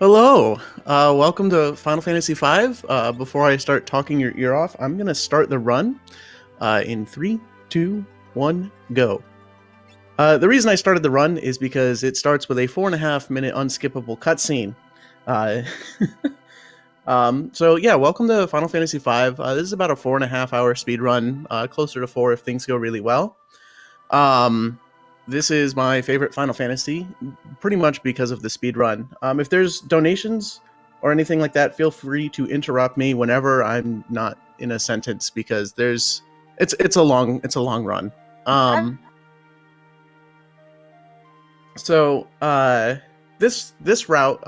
Hello, welcome to Final Fantasy V. Before I start talking your ear off, I'm going to start the run in 3, 2, 1, go. The reason I started the run is because it starts with a 4.5 minute unskippable cutscene. Uh, so yeah, welcome to Final Fantasy V. This is about a 4.5 hour speed run, closer to 4 if things go really well. This is my favorite Final Fantasy, pretty much because of the speed run. If there's donations or anything like that, feel free to interrupt me whenever I'm not in a sentence because it's a long run. Um, so this route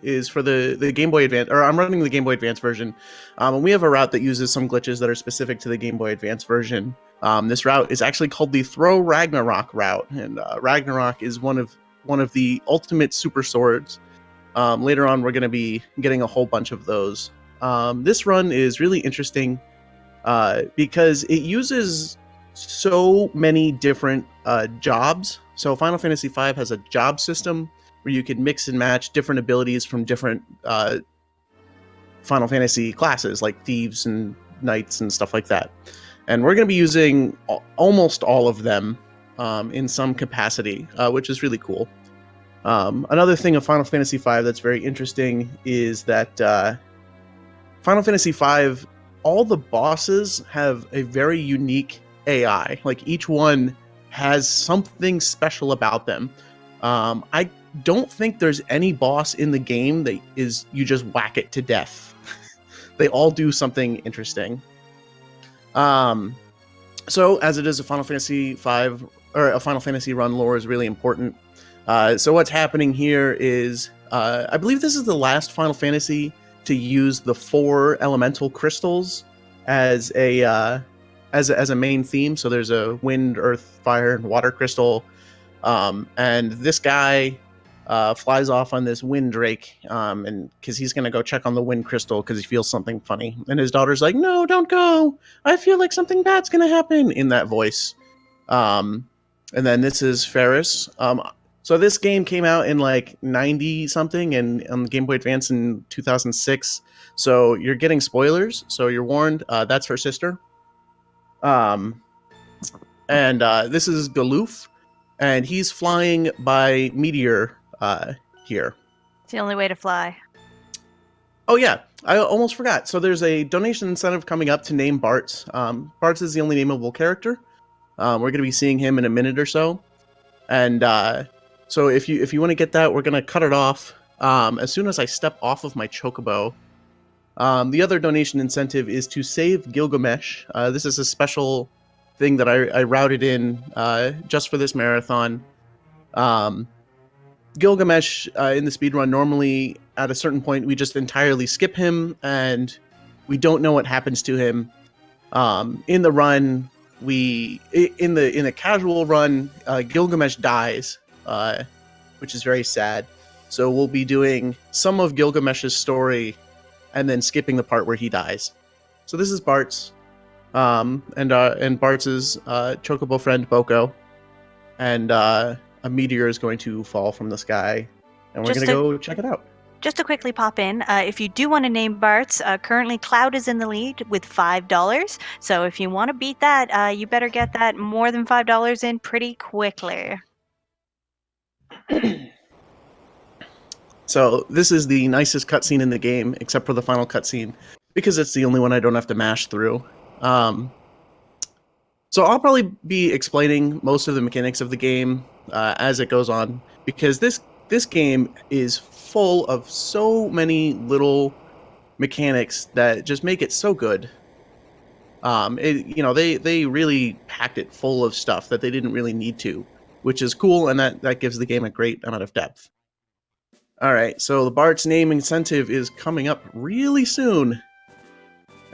is for the Game Boy Advance, or I'm running the Game Boy Advance version, and we have a route that uses some glitches that are specific to the Game Boy Advance version. This route is actually called the Throw Ragnarok route, and Ragnarok is one of the ultimate super swords. Later on, we're going to be getting a whole bunch of those. This run is really interesting because it uses so many different jobs. So Final Fantasy V has a job system where you can mix and match different abilities from different Final Fantasy classes, like thieves and knights and stuff like that. And we're going to be using almost all of them in some capacity, which is really cool. Another thing of Final Fantasy V that's very interesting is that Final Fantasy V, all the bosses have a very unique AI. Like each one has something special about them. I don't think there's any boss in the game that is you just whack it to death. They all do something interesting. So as it is a Final Fantasy V or a Final Fantasy run, lore is really important. So what's happening here is I believe this is the last Final Fantasy to use the 4 elemental crystals as a main theme. So there's a wind, earth, fire, and water crystal, and this guy flies off on this wind drake, and because he's gonna go check on the wind crystal because he feels something funny, and his daughter's like, "No, don't go. I feel like something bad's gonna happen," in that voice. And then this is Ferris. So this game came out in like 90 something and on the Game Boy Advance in 2006. So you're getting spoilers. So you're warned. That's her sister. And this is Galoof, and he's flying by meteor here. It's the only way to fly. Oh yeah, I almost forgot. So there's a donation incentive coming up to name Bartz. Bartz is the only nameable character. We're going to be seeing him in a minute or so, and so if you want to get that, we're going to cut it off as soon as I step off of my chocobo. The other donation incentive is to save Gilgamesh. This is a special thing that I routed in just for this marathon. Gilgamesh in the speedrun, normally at a certain point we just entirely skip him and we don't know what happens to him. In the run, in the casual run, Gilgamesh dies, which is very sad. So we'll be doing some of Gilgamesh's story and then skipping the part where he dies. So this is Bart's, and Bart's chocobo friend Boko, and a meteor is going to fall from the sky, and we're going to go check it out. Just to quickly pop in, if you do want to name Bart's, currently Cloud is in the lead with $5. So if you want to beat that, you better get that more than $5 in pretty quickly. So this is the nicest cutscene in the game, except for the final cutscene, because it's the only one I don't have to mash through. So I'll probably be explaining most of the mechanics of the game as it goes on, because this game is full of so many little mechanics that just make it so good. They really packed it full of stuff that they didn't really need to, which is cool, and that gives the game a great amount of depth. All right, so the Bart's name incentive is coming up really soon,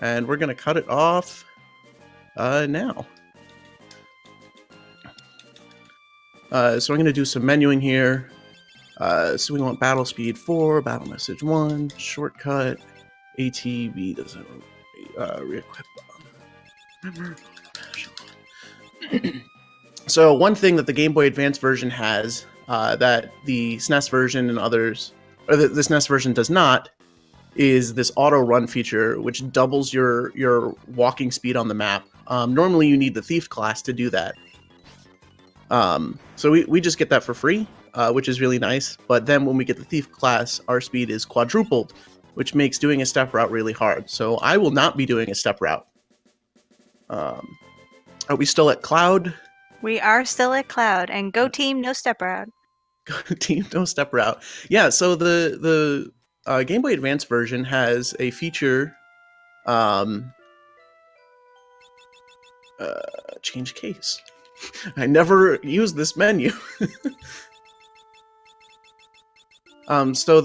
and we're gonna cut it off now. So I'm going to do some menuing here. So we want battle speed 4, battle message 1, shortcut, ATB doesn't re-equip. So one thing that the Game Boy Advance version has that the SNES version and others, or this NES version does not, is this auto run feature, which doubles your walking speed on the map. Normally, you need the Thief class to do that. So we just get that for free, which is really nice. But then when we get the Thief class, our speed is quadrupled, which makes doing a step route really hard. So I will not be doing a step route. Are we still at Cloud? We are still at Cloud, and go team, no step route. Team no step route. Yeah, so the Game Boy Advance version has a feature, change case. I never use this menu. So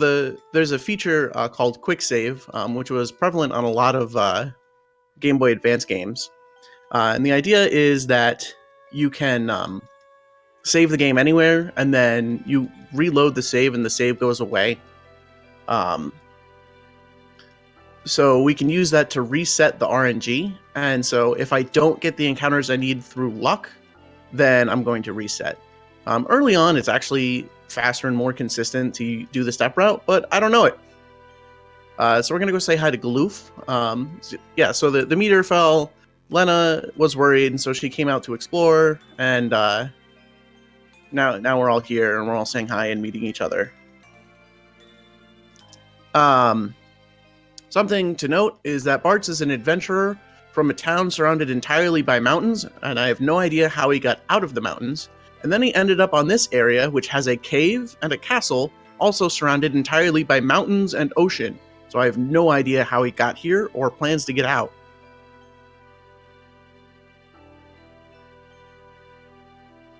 there's a feature called Quick Save, which was prevalent on a lot of Game Boy Advance games. And the idea is that you can save the game anywhere, and then you reload the save, and the save goes away. So we can use that to reset the RNG. And so if I don't get the encounters I need through luck, then I'm going to reset. Early on, it's actually faster and more consistent to do the step route, but I don't know it. So we're going to go say hi to Galoof. So the meteor fell. Lena was worried, and so she came out to explore, and now we're all here, and we're all saying hi and meeting each other. Something to note is that Bartz is an adventurer from a town surrounded entirely by mountains, and I have no idea how he got out of the mountains. And then he ended up on this area, which has a cave and a castle, also surrounded entirely by mountains and ocean. So I have no idea how he got here or plans to get out.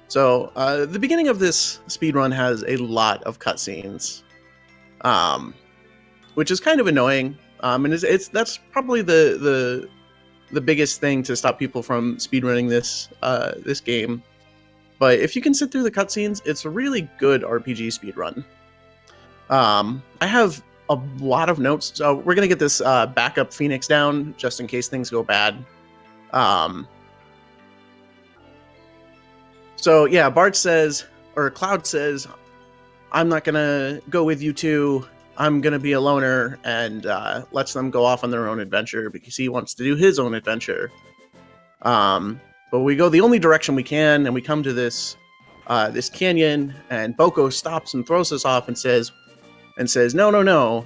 So the beginning of this speedrun has a lot of cutscenes, which is kind of annoying. And that's probably the biggest thing to stop people from speedrunning this game. But if you can sit through the cutscenes, it's a really good RPG speedrun. I have a lot of notes, so we're gonna get this backup Phoenix down just in case things go bad. So yeah, Bart says, or Cloud says, I'm not gonna go with you two. I'm gonna be a loner, and lets them go off on their own adventure because he wants to do his own adventure. But we go the only direction we can, and we come to this canyon, and Boko stops and throws us off and says, no,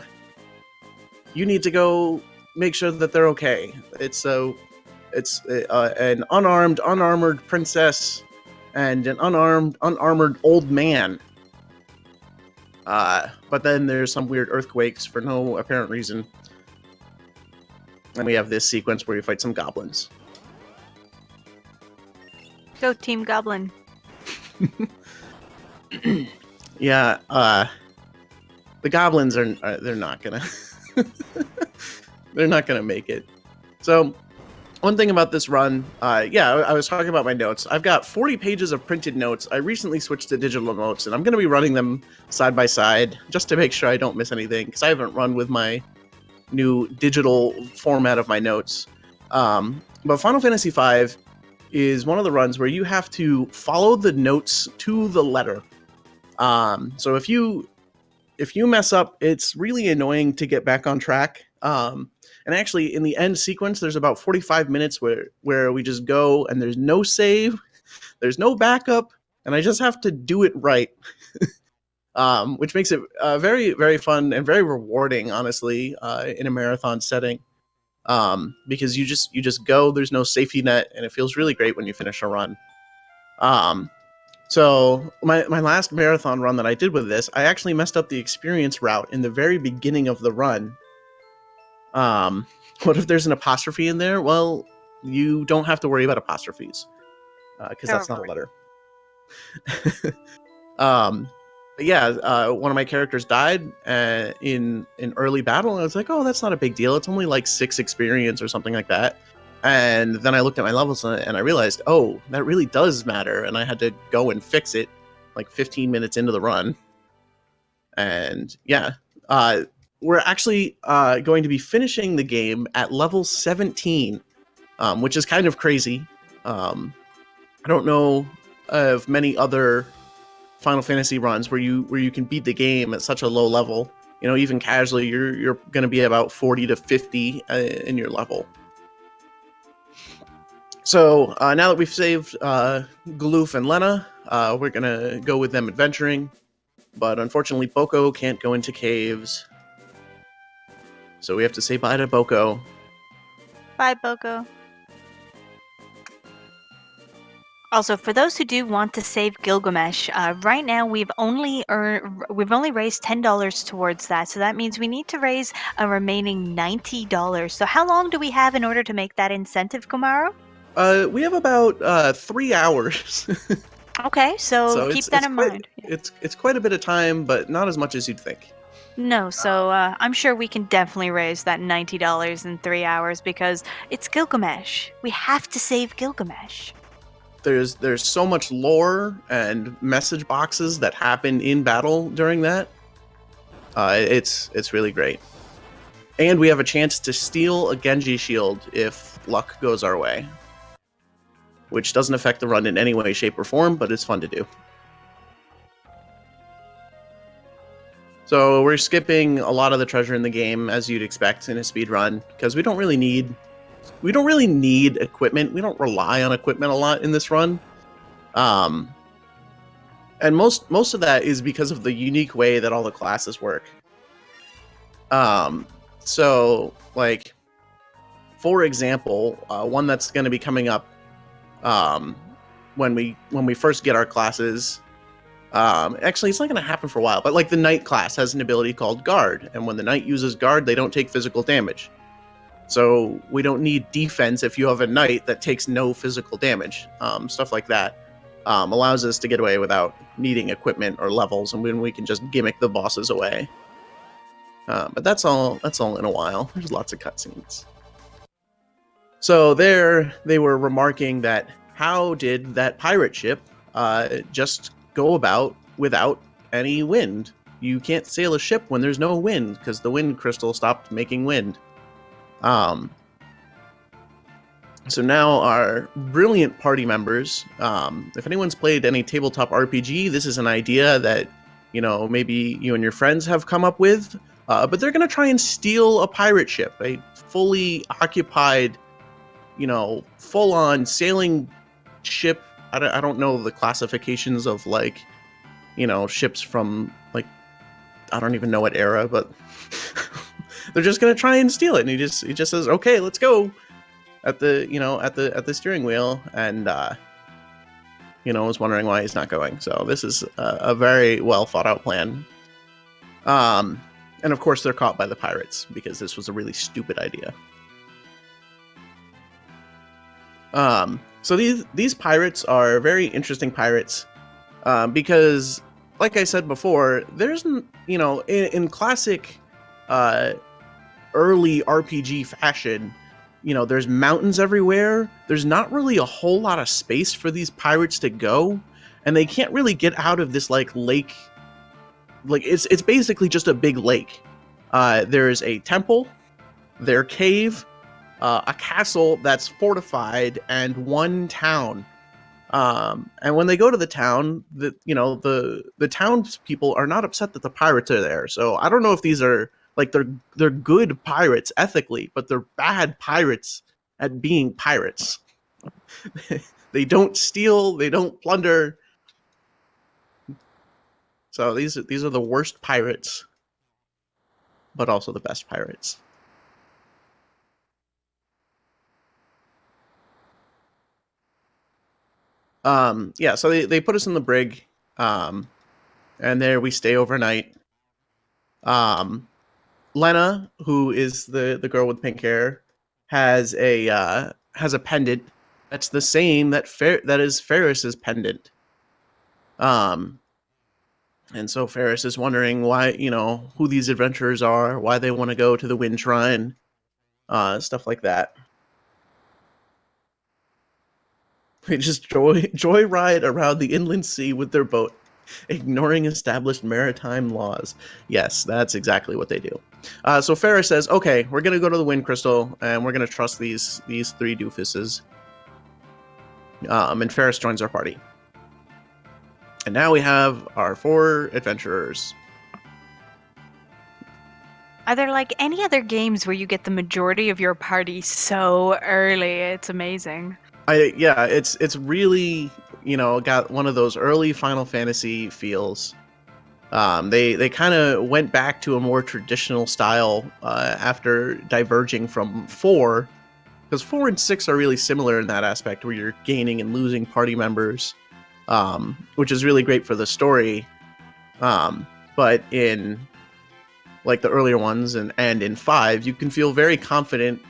you need to go make sure that they're okay. It's an unarmored princess and an unarmored old man. But then there's some weird earthquakes for no apparent reason. And we have this sequence where we fight some goblins. Go Team Goblin. Yeah, the goblins are they're not gonna they're not gonna make it. So one thing about this run, I was talking about my notes. I've got 40 pages of printed notes. I recently switched to digital notes, and I'm going to be running them side by side just to make sure I don't miss anything, because I haven't run with my new digital format of my notes. But Final Fantasy V is one of the runs where you have to follow the notes to the letter. So if you mess up, it's really annoying to get back on track. And actually, in the end sequence, there's about 45 minutes where we just go, and there's no save, there's no backup, and I just have to do it right, which makes it very, very fun and very rewarding, honestly, in a marathon setting, because you just go, there's no safety net, and it feels really great when you finish a run. So my last marathon run that I did with this, I actually messed up the experience route in the very beginning of the run. What if there's an apostrophe in there? Well, you don't have to worry about apostrophes, because that's not a letter. One of my characters died in early battle, and I was like, oh, that's not a big deal. It's only like 6 experience or something like that. And then I looked at my levels and I realized, oh, that really does matter. And I had to go and fix it like 15 minutes into the run. And yeah, we're actually going to be finishing the game at level 17, which is kind of crazy. I don't know of many other Final Fantasy runs where you can beat the game at such a low level. even casually, you're going to be about 40 to 50 in your level. So now that we've saved Galoof and Lena, we're going to go with them adventuring. But unfortunately, Boko can't go into caves. So we have to say bye to Boko. Bye, Boko. Also, for those who do want to save Gilgamesh, right now we've only raised $10 towards that, so that means we need to raise a remaining $90. So how long do we have in order to make that incentive, Komaru? We have about 3 hours. Okay, so keep that in quite mind. Yeah. it's quite a bit of time, but not as much as you'd think. No, so I'm sure we can definitely raise that $90 in 3 hours because it's Gilgamesh. We have to save Gilgamesh. There's so much lore and message boxes that happen in battle during that. It's really great. And we have a chance to steal a Genji shield if luck goes our way, which doesn't affect the run in any way, shape, or form, but it's fun to do. So we're skipping a lot of the treasure in the game, as you'd expect in a speed run, because we don't really need equipment. We don't rely on equipment a lot in this run. And most of that is because of the unique way that all the classes work. So like, for example, one that's going to be coming up when we first get our classes. Actually, it's not going to happen for a while, but like the Knight class has an ability called Guard, and when the Knight uses Guard, they don't take physical damage. So we don't need defense if you have a Knight that takes no physical damage. Stuff like that allows us to get away without needing equipment or levels, and when we can just gimmick the bosses away. But that's all in a while. There's lots of cutscenes. So there, they were remarking that how did that pirate ship just go about without any wind? You can't sail a ship when there's no wind because the wind crystal stopped making wind. So now our brilliant party members, if anyone's played any tabletop RPG, this is an idea that, maybe you and your friends have come up with, but they're going to try and steal a pirate ship, a fully occupied, full-on sailing ship. I don't know the classifications of, like, ships from, like, I don't even know what era, but they're just going to try and steal it. And he just says, okay, let's go. At the steering wheel, and was wondering why he's not going. So this is a very well thought out plan. And of course they're caught by the pirates because this was a really stupid idea. So these pirates are very interesting pirates because, like I said before, there's in classic early RPG fashion. There's mountains everywhere. There's not really a whole lot of space for these pirates to go, and they can't really get out of this like lake. Like it's basically just a big lake. There's a temple, their cave, a castle that's fortified, and one town. And when they go to the town, the townspeople are not upset that the pirates are there. So I don't know if these are like they're good pirates ethically, but they're bad pirates at being pirates. They don't steal, they don't plunder. So these are the worst pirates, but also the best pirates. Yeah, so they put us in the brig, and there we stay overnight. Lena, who is the girl with pink hair, has a pendant that's the same that is Ferris's pendant. And so Ferris is wondering why, who these adventurers are, why they want to go to the Wind Shrine, stuff like that. They just joyride around the inland sea with their boat, ignoring established maritime laws. Yes, that's exactly what they do. So Ferris says, okay, we're going to go to the Wind Crystal, and we're going to trust these three doofuses. And Ferris joins our party. And now we have our 4 adventurers. Are there like any other games where you get the majority of your party so early? It's amazing. Yeah, it's really, got one of those early Final Fantasy feels. They kind of went back to a more traditional style after diverging from 4, because 4 and 6 are really similar in that aspect, where you're gaining and losing party members, which is really great for the story. But in like the earlier ones and in 5, you can feel very confident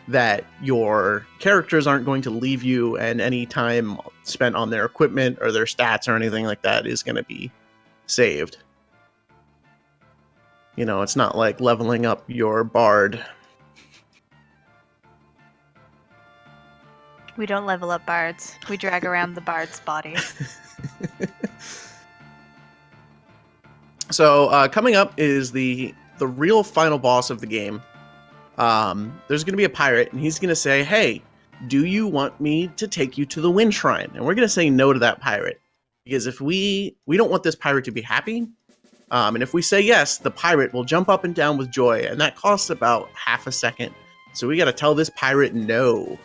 that your characters aren't going to leave you, and any time spent on their equipment or their stats or anything like that is going to be saved. It's not like leveling up your bard. We don't level up bards. We drag around the bard's body. So coming up is the real final boss of the game. There's going to be a pirate, and he's going to say, "Hey, do you want me to take you to the Wind Shrine?" And we're going to say no to that pirate, because if we don't want this pirate to be happy. And if we say yes, the pirate will jump up and down with joy, and that costs about half a second. So we got to tell this pirate no.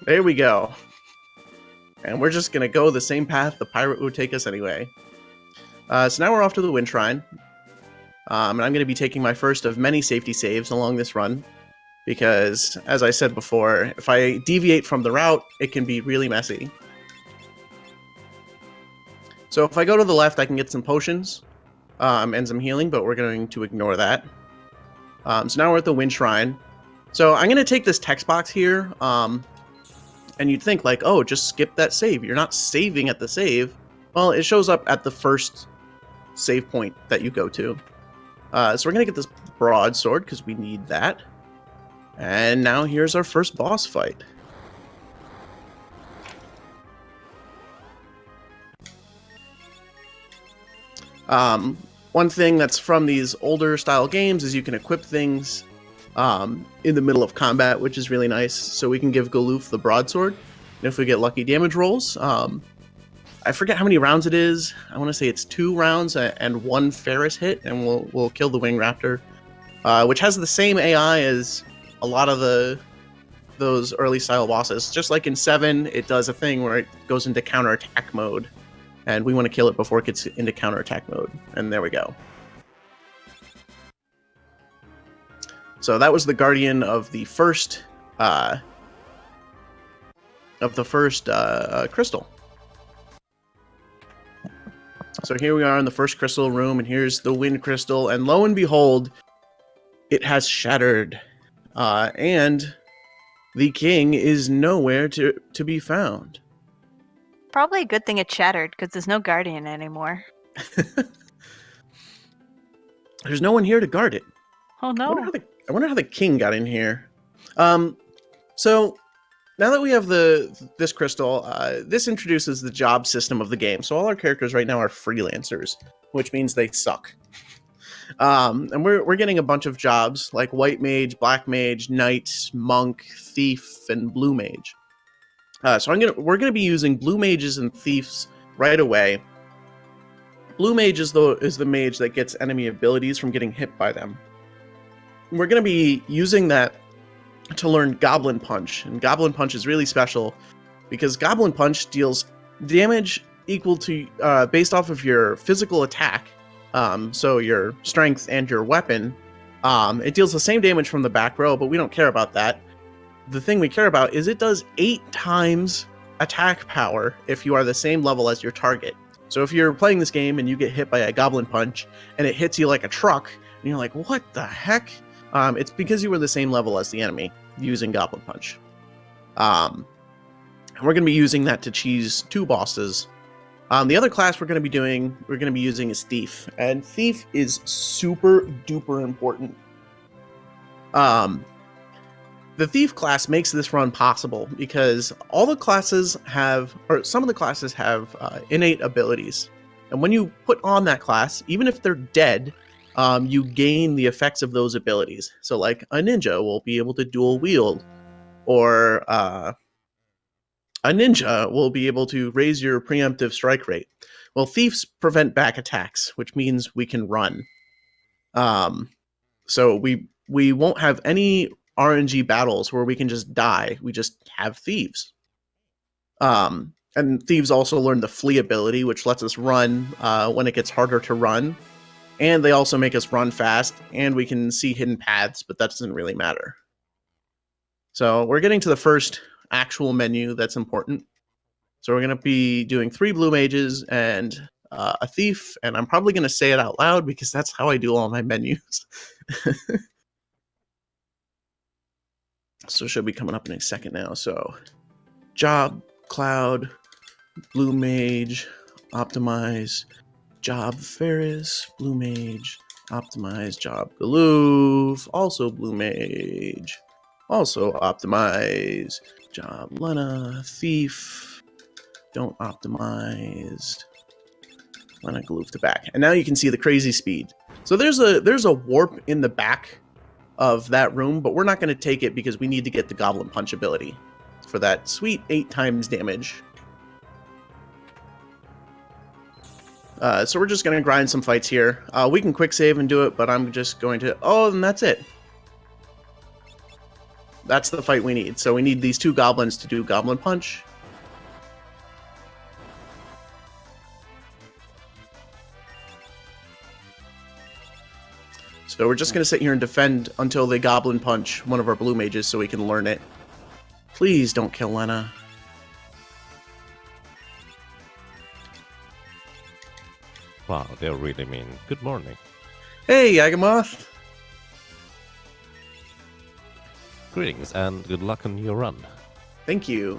There we go. And we're just going to go the same path the pirate would take us anyway. So now we're off to the Wind Shrine. And I'm going to be taking my first of many safety saves along this run, because, as I said before, if I deviate from the route, it can be really messy. So if I go to the left, I can get some potions and some healing, but we're going to ignore that. So now we're at the Wind Shrine. So I'm going to take this text box here, and you'd think like, oh, just skip that save. You're not saving at the save. Well, it shows up at the first save point that you go to. So we're going to get this broadsword because we need that. And now here's our first boss fight. One thing that's from these older style games is you can equip things in the middle of combat, which is really nice. So we can give Galoof the broadsword, and if we get lucky damage rolls, I forget how many rounds it is. I want to say it's 2 rounds and 1 Ferris hit, and we'll kill the Wing Raptor, which has the same AI as a lot of those early style bosses. Just like in 7, it does a thing where it goes into counterattack mode, and we want to kill it before it gets into counterattack mode. And there we go. So that was the Guardian of the first crystal. So here we are in the first crystal room, and here's the wind crystal, and lo and behold, it has shattered, and the king is nowhere to be found. Probably a good thing it shattered, because there's no guardian anymore. There's no one here to guard it. Oh no! I wonder how the king got in here. So now that we have this crystal, this introduces the job system of the game. So all our characters right now are freelancers, which means they suck. And we're getting a bunch of jobs like white mage, black mage, knight, monk, thief, and blue mage. So we're gonna be using blue mages and thieves right away. Blue mage is the mage that gets enemy abilities from getting hit by them. We're gonna be using that to learn Goblin Punch, and Goblin Punch is really special because Goblin Punch deals damage equal to based off of your physical attack, so your strength and your weapon. It deals the same damage from the back row, but we don't care about that. The thing we care about is it does 8 times attack power if you are the same level as your target. So if you're playing this game and you get hit by a Goblin Punch and it hits you like a truck, and you're like, what the heck? It's because you were the same level as the enemy using Goblin Punch. And we're going to be using that to cheese 2 bosses. The other class we're going to be using is Thief, and Thief is super duper important. The Thief class makes this run possible because all the classes have, or some of the classes have innate abilities, and when you put on that class, even if they're dead, you gain the effects of those abilities. So like a ninja will be able to dual wield, or a ninja will be able to raise your preemptive strike rate. Well, thieves prevent back attacks, which means we can run. So we won't have any RNG battles where we can just die. We just have thieves. And thieves also learn the flee ability, which lets us run when it gets harder to run. And they also make us run fast, and we can see hidden paths, but that doesn't really matter. So we're getting to the first actual menu that's important. So we're going to be doing 3 blue mages and a thief, and I'm probably going to say it out loud because that's how I do all my menus. So it should be coming up in a second now. So job, cloud, blue mage, optimize, job Ferris, blue mage, optimize, job Galoof, also blue mage, also optimize, job Lena, thief, don't optimize, Lena Galoof to back. And now you can see the crazy speed. So there's a warp in the back of that room, but we're not going to take it because we need to get the Goblin Punch ability for that sweet 8 times damage. So we're just going to grind some fights here. We can quick save and do it, but I'm just going to... Oh, and that's it. That's the fight we need. So we need these 2 goblins to do Goblin Punch. So we're just going to sit here and defend until they Goblin Punch one of our blue mages so we can learn it. Please don't kill Lena. Wow, they're really mean. Good morning. Hey, Yagamoth. Greetings and good luck on your run. Thank you.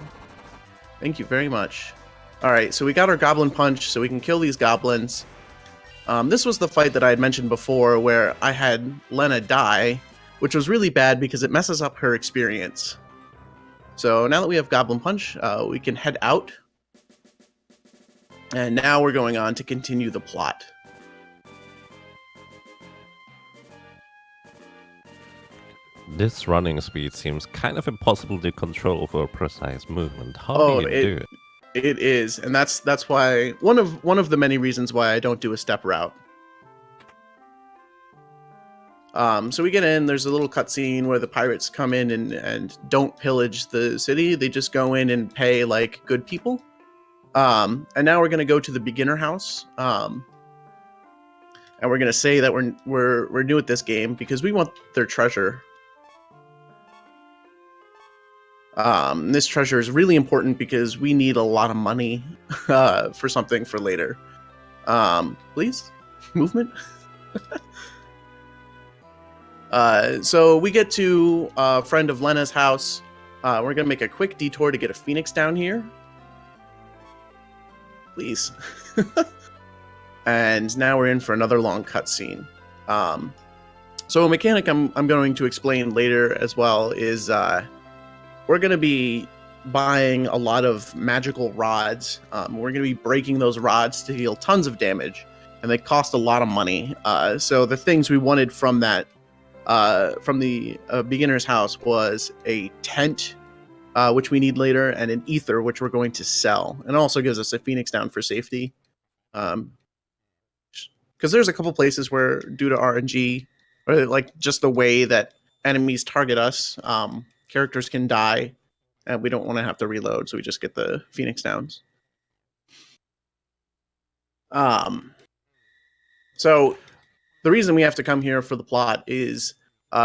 Thank you very much. Alright, so we got our Goblin Punch, so we can kill these goblins. This was the fight that I had mentioned before where I had Lena die, which was really bad because it messes up her experience. So now that we have Goblin Punch, we can head out. And now we're going on to continue the plot. This running speed seems kind of impossible to control for precise movement. How do you do it? It is, and that's why one of the many reasons why I don't do a step route. So we get in. There's a little cutscene where the pirates come in and don't pillage the city. They just go in and pay like good people. And now we're gonna go to the beginner house. And we're gonna say that we're new at this game because we want their treasure. This treasure is really important because we need a lot of money for something for later. Please, movement. So we get to a friend of Lena's house. We're gonna make a quick detour to get a phoenix down here. Please. And now we're in for another long cutscene. So a mechanic I'm going to explain later as well is we're going to be buying a lot of magical rods. We're going to be breaking those rods to deal tons of damage, and they cost a lot of money. So the things we wanted from that, from the beginner's house was a tent, which we need later, and an ether, which we're going to sell. And it also gives us a phoenix down for safety. Because there's a couple places where, due to RNG, or like just the way that enemies target us, characters can die, and we don't want to have to reload, so we just get the phoenix downs. So the reason we have to come here for the plot is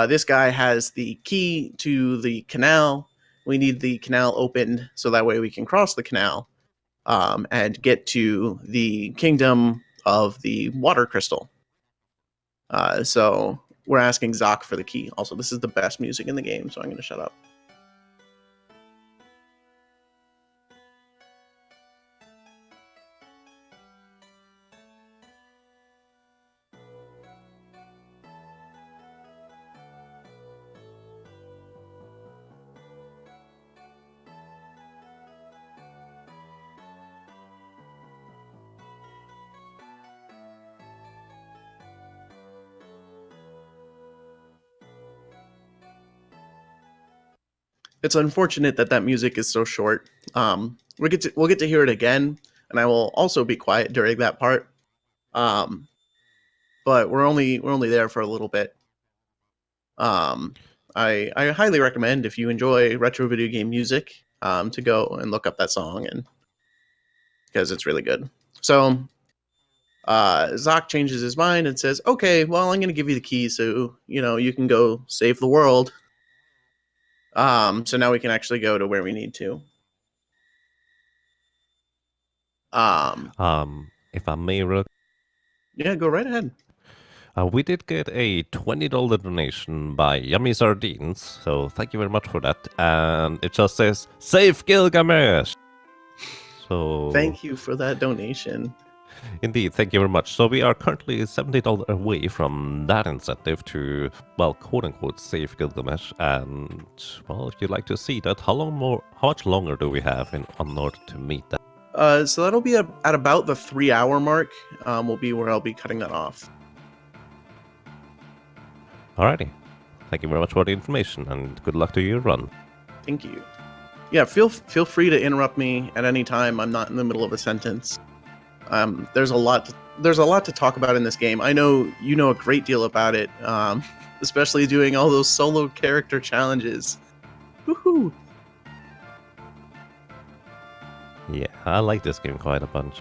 this guy has the key to the canal. We need the canal opened so that way we can cross the canal and get to the kingdom of the water crystal. So we're asking Zoc for the key. Also, this is the best music in the game, so I'm going to shut up. It's unfortunate that music is so short. We'll get to hear it again, and I will also be quiet during that part. But we're only there for a little bit. I highly recommend, if you enjoy retro video game music, to go and look up that song, and because it's really good. So Zoc changes his mind and says, "Okay, well, I'm going to give you the key, so you can go save the world." So now we can actually go to where we need to. If I may, Rook, Yeah, go right ahead. we did get a $20 donation by Yummy Sardines, so thank you very much for that. And it just says, Save Gilgamesh! So, Thank you for that donation. indeed, thank you very much. So we are currently $70 away from that incentive to, well, quote-unquote, save Gilgamesh. And, well, if you'd like to see that, how much longer do we have in order to meet that? So that'll be at about the 3-hour mark. Will be where I'll be cutting that off. Alrighty. Thank you very much for the information, and good luck to your run. Thank you. Yeah, feel free to interrupt me at any time. I'm not in the middle of a sentence. There's a lot to talk about in this game. I know you know a great deal about it, especially doing all those solo character challenges. Woohoo! Yeah, I like this game quite a bunch.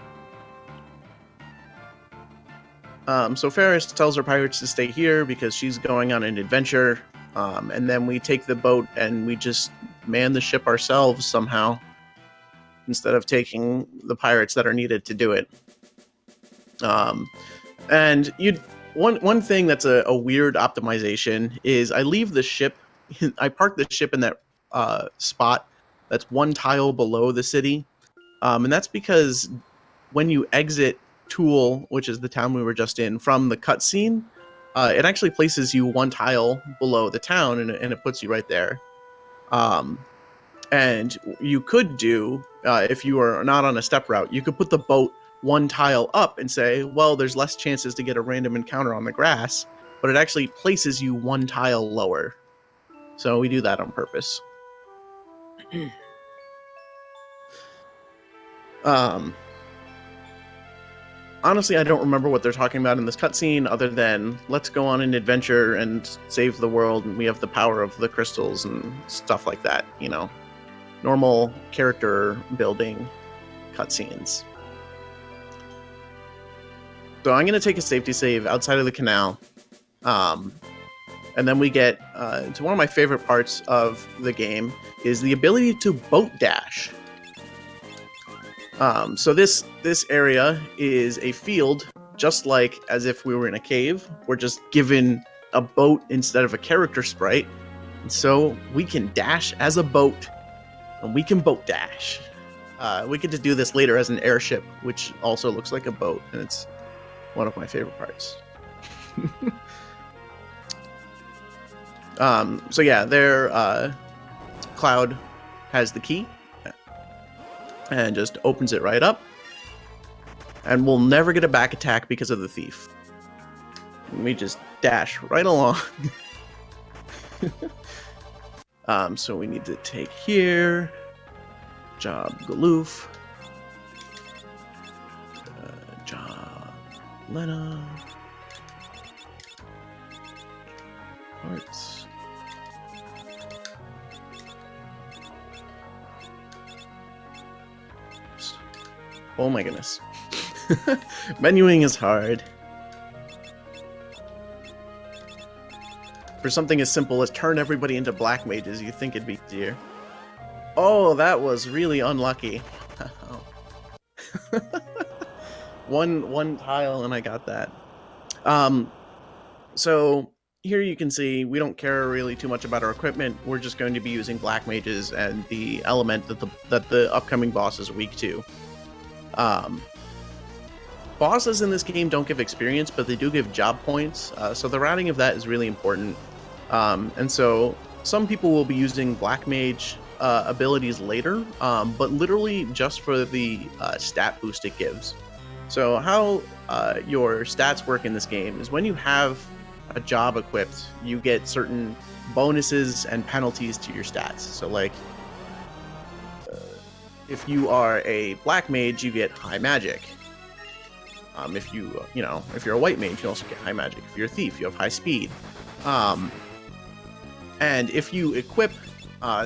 So Ferris tells her pirates to stay here because she's going on an adventure, and then we take the boat and we just man the ship ourselves somehow, instead of taking the pirates that are needed to do it. And one thing that's a weird optimization is I leave the ship, I park the ship in that spot that's one tile below the city, and that's because when you exit Tool, which is the town we were just in, from the cutscene, it actually places you one tile below the town, and it puts you right there. And you could do, if you are not on a step route, you could put the boat one tile up and say, well, there's less chances to get a random encounter on the grass, but it actually places you one tile lower. So we do that on purpose. Honestly, I don't remember what they're talking about in this cutscene, other than let's go on an adventure and save the world, and we have the power of the crystals and stuff like that. Normal character building cutscenes. So I'm going to take a safety save outside of the canal. And then we get to one of my favorite parts of the game, is the ability to boat dash. So this area is a field, just like as if we were in a cave. We're just given a boat instead of a character sprite. And so we can dash as a boat, and we can boat dash. We get to do this later as an airship, which also looks like a boat, and it's one of my favorite parts. So yeah, there, Cloud has the key and just opens it right up, and we'll never get a back attack because of the thief. And we just dash right along. So we need to take here, Job Galoof, Job Lena, Parts. Oh my goodness. Menuing is hard. For something as simple as turn everybody into black mages, you'd think it'd be easier. Oh, that was really unlucky. One tile and I got that. So here you can see we don't care really too much about our equipment. We're just going to be using black mages and the element that the upcoming boss is weak to. Bosses in this game don't give experience, but they do give job points, so the routing of that is really important. And so some people will be using black mage abilities later, but literally just for the stat boost it gives. So how your stats work in this game is when you have a job equipped, you get certain bonuses and penalties to your stats. So like, if you are a black mage, you get high magic. If you're a white mage, you also get high magic. If you're a thief, you have high speed. And if you equip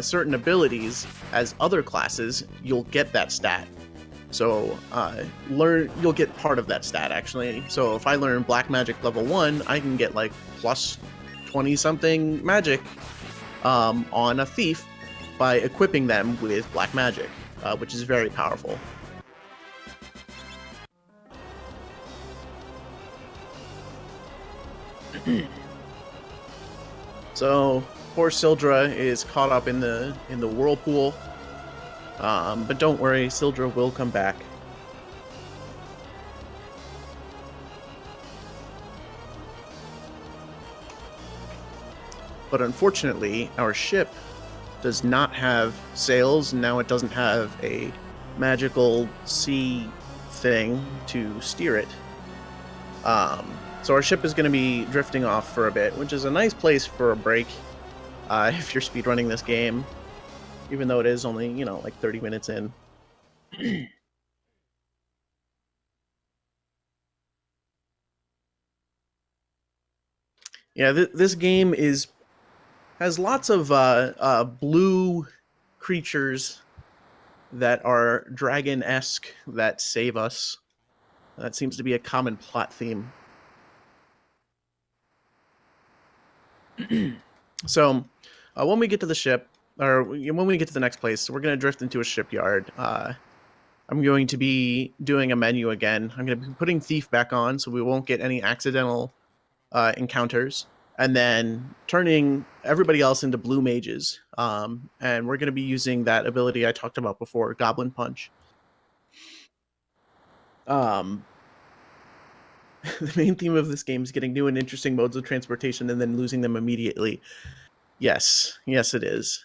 certain abilities as other classes, you'll get that stat. So you'll get part of that stat actually. So if I learn Black Magic level 1, I can get like plus 20 something magic on a thief by equipping them with Black Magic, which is very powerful. So poor Sildra is caught up in the whirlpool, but don't worry, Sildra will come back. But unfortunately, our ship does not have sails, and now it doesn't have a magical sea thing to steer it. So our ship is going to be drifting off for a bit, which is a nice place for a break if you're speedrunning this game, even though it is only, like 30 minutes in. Yeah, this game has lots of blue creatures that are dragon-esque that save us. That seems to be a common plot theme. So, when we get to the ship, or when we get to the next place, we're going to drift into a shipyard. I'm going to be doing a menu again. I'm going to be putting Thief back on so we won't get any accidental encounters, and then turning everybody else into blue mages. And we're going to be using that ability I talked about before, Goblin Punch. The main theme of this game is getting new and interesting modes of transportation and then losing them immediately. Yes, it is.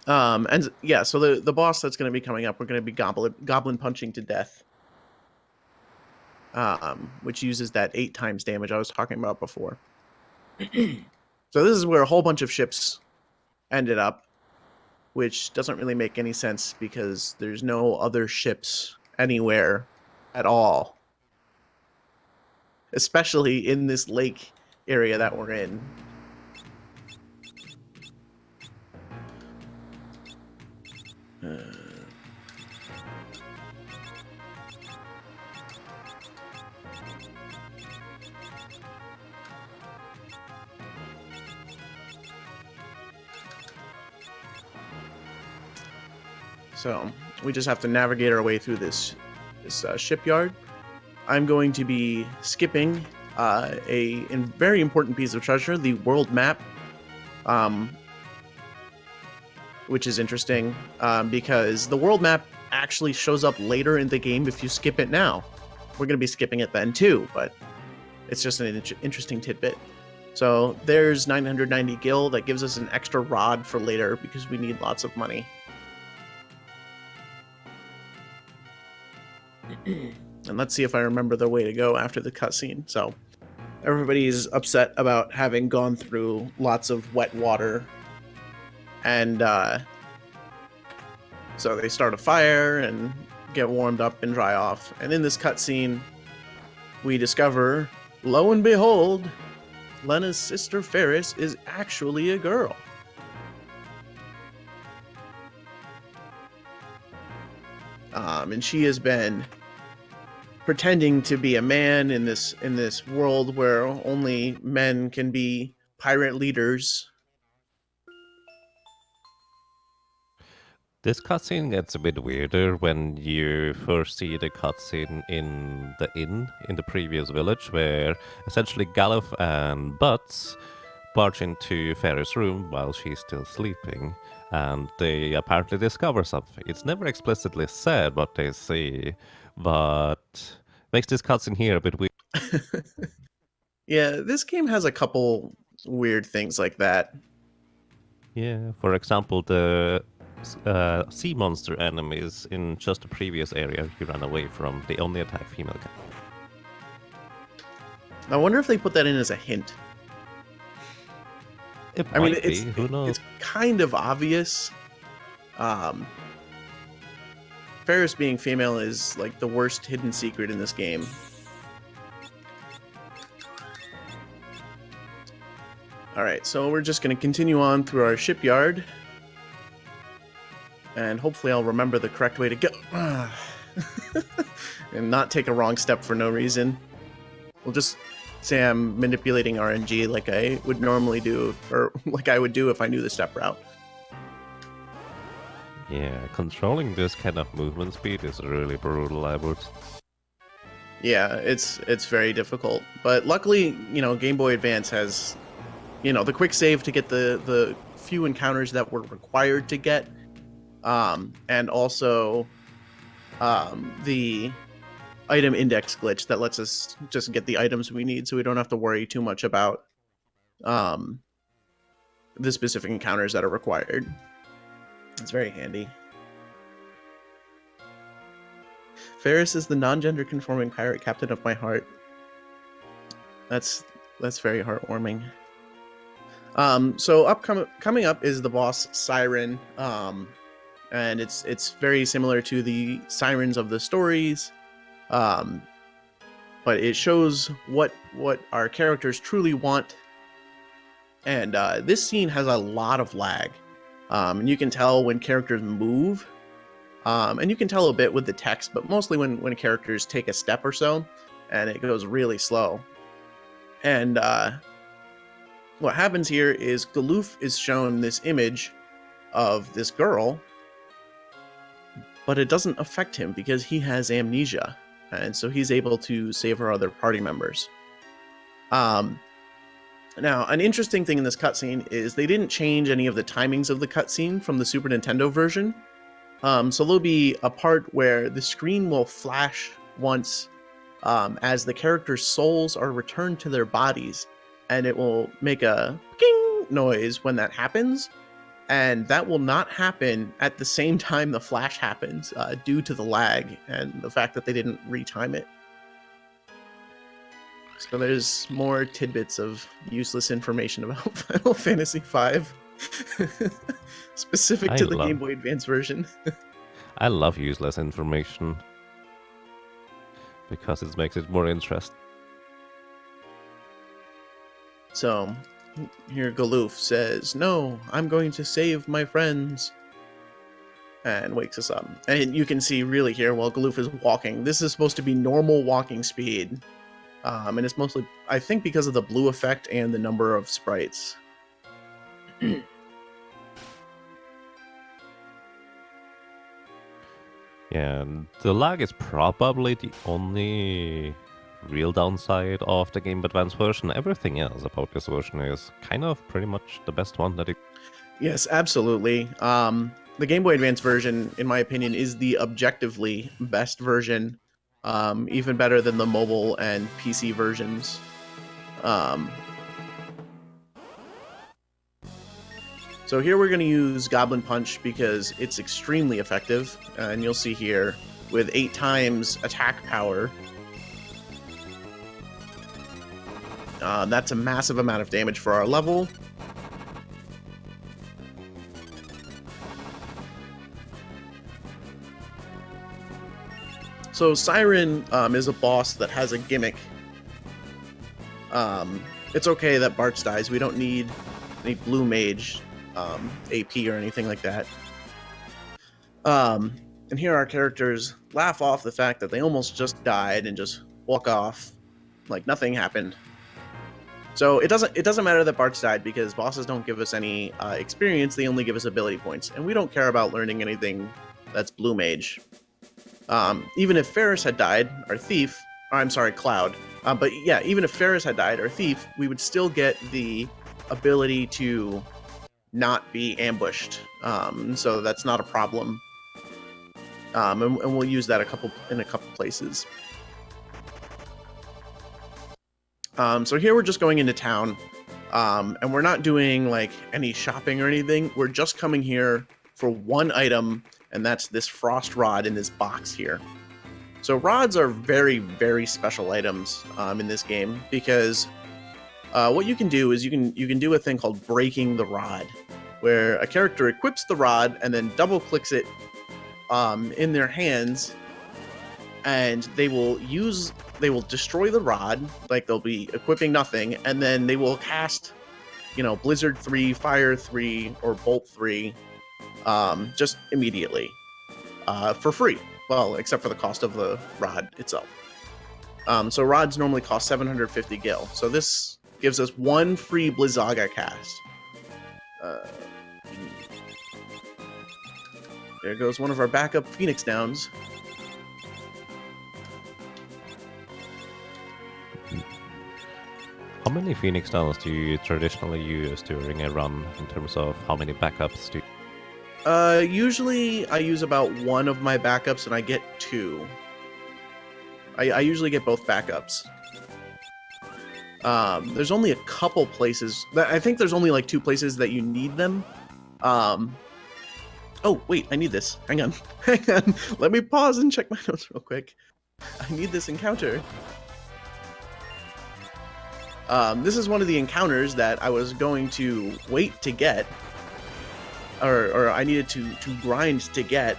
And yeah, so the boss that's going to be coming up, we're going to be goblin punching to death, which uses that 8 times damage I was talking about before. So this is where a whole bunch of ships ended up, which doesn't really make any sense because there's no other ships anywhere at all, especially in this lake area that we're in. So we just have to navigate our way through this shipyard. I'm going to be skipping a very important piece of treasure, the world map, which is interesting because the world map actually shows up later in the game if you skip it now. We're going to be skipping it then too, but it's just an interesting tidbit. So there's 990 gil. That gives us an extra rod for later because we need lots of money. And let's see if I remember the way to go after the cutscene. So everybody's upset about having gone through lots of wet water. And so they start a fire and get warmed up and dry off. And in this cutscene, we discover, lo and behold, Lena's sister Ferris is actually a girl. And she has been pretending to be a man in this world where only men can be pirate leaders. This cutscene gets a bit weirder when you first see the cutscene in the inn in the previous village, where essentially Galuf and Butts barge into Ferris' room while she's still sleeping, and they apparently discover something. It's never explicitly said what they see, but makes this cutscene here a bit weird. Yeah, this game has a couple weird things like that. Yeah, for example, the sea monster enemies in just the previous area you ran away from, they only attack female cats. I wonder if they put that in as a hint. I mean, who knows? It's kind of obvious. Ferris being female is like the worst hidden secret in this game. All right, so we're just going to continue on through our shipyard. And hopefully I'll remember the correct way to go. And not take a wrong step for no reason. We'll just say I'm manipulating RNG like I would normally do, or like I would do if I knew the step route. Yeah, controlling this kind of movement speed is really brutal, I would. Yeah, it's very difficult. But luckily, Game Boy Advance has, the quick save to get the few encounters that we're required to get. And also the item index glitch that lets us just get the items we need so we don't have to worry too much about the specific encounters that are required. It's very handy. Ferris is the non-gender conforming pirate captain of my heart. That's very heartwarming. So coming up is the boss Siren. And it's very similar to the sirens of the stories, but it shows what our characters truly want. And this scene has a lot of lag, and you can tell when characters move, and you can tell a bit with the text, but mostly when characters take a step or so, and it goes really slow. And what happens here is Galoof is shown this image of this girl, but it doesn't affect him because he has amnesia, and so he's able to save her other party members. Now, an interesting thing in this cutscene is they didn't change any of the timings of the cutscene from the Super Nintendo version. So there'll be a part where the screen will flash once as the characters' souls are returned to their bodies, and it will make a ping noise when that happens. And that will not happen at the same time the flash happens due to the lag and the fact that they didn't retime it. So there's more tidbits of useless information about Final Fantasy V, specific to the Game Boy Advance version. I love useless information because it makes it more interesting. So here Galoof says, "No, I'm going to save my friends," and wakes us up. And you can see really here while Galoof is walking, this is supposed to be normal walking speed. And it's mostly, I think, because of the blue effect and the number of sprites. Yeah, the lag is probably the only real downside of the Game Boy Advance version. Everything else about this version is kind of pretty much the best one that it... Yes, absolutely. The Game Boy Advance version, in my opinion, is the objectively best version, even better than the mobile and PC versions. So here we're going to use Goblin Punch because it's extremely effective, and you'll see here with 8 times attack power. That's a massive amount of damage for our level. So Siren is a boss that has a gimmick. It's okay that Bartz dies. We don't need any blue mage AP or anything like that. And here our characters laugh off the fact that they almost just died and just walk off like nothing happened. So it doesn't matter that Bartz died because bosses don't give us any experience. They only give us ability points, and we don't care about learning anything that's blue mage. Even if Ferris had died, our thief, Cloud. But yeah, even if Ferris had died, our thief, we would still get the ability to not be ambushed. So that's not a problem. And we'll use that in a couple places. So here we're just going into town, and we're not doing like any shopping or anything. We're just coming here for one item, and that's this frost rod in this box here. So rods are very, very special items in this game because what you can do is you can do a thing called breaking the rod, where a character equips the rod and then double clicks it in their hands, and they will destroy the rod, like they'll be equipping nothing, and then they will cast Blizzard 3, Fire 3, or Bolt 3 just immediately for free. Well, except for the cost of the rod itself. So rods normally cost 750 gil. So this gives us one free Blizzaga cast. There goes one of our backup Phoenix Downs. How many Phoenix Downs do you traditionally use during a run in terms of how many backups do you... Usually I use about one of my backups and I get two. I usually get both backups. There's only a couple places. I think there's only like 2 places that you need them. Oh, wait, I need this. Hang on. Hang on. Let me pause and check my notes real quick. I need this encounter. This is one of the encounters that I was going to wait to get. Or I needed to grind to get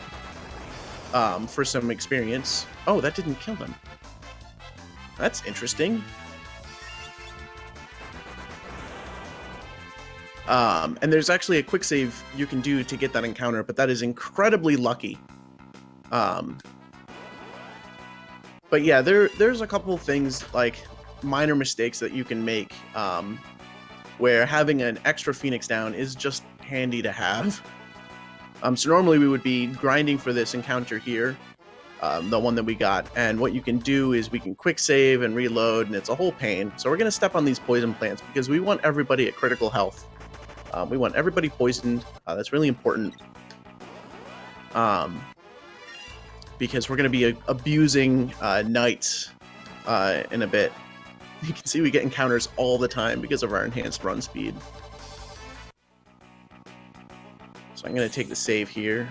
for some experience. Oh, that didn't kill them. That's interesting. And there's actually a quick save you can do to get that encounter, but that is incredibly lucky. But yeah, there's a couple things, like minor mistakes that you can make, where having an extra Phoenix down is just handy to have. So normally we would be grinding for this encounter here, the one that we got, and what you can do is we can quick save and reload, and it's a whole pain. So we're going to step on these poison plants because we want everybody at critical health. We want everybody poisoned. That's really important. Because we're going to be abusing knights in a bit. You can see we get encounters all the time because of our enhanced run speed. So I'm going to take the save here,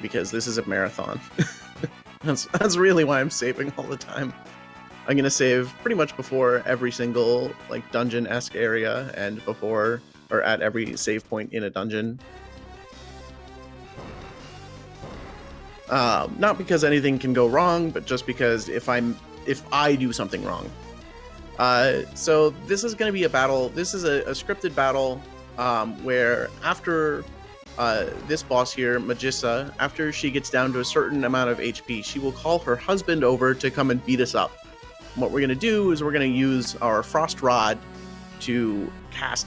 because this is a marathon. That's really why I'm saving all the time. I'm going to save pretty much before every single like dungeon-esque area and before or at every save point in a dungeon. Not because anything can go wrong, but just because if I do something wrong. So this is going to be a battle. This is a scripted battle where after this boss here, Magissa, after she gets down to a certain amount of HP, she will call her husband over to come and beat us up. What we're going to do is we're going to use our Frost Rod to cast,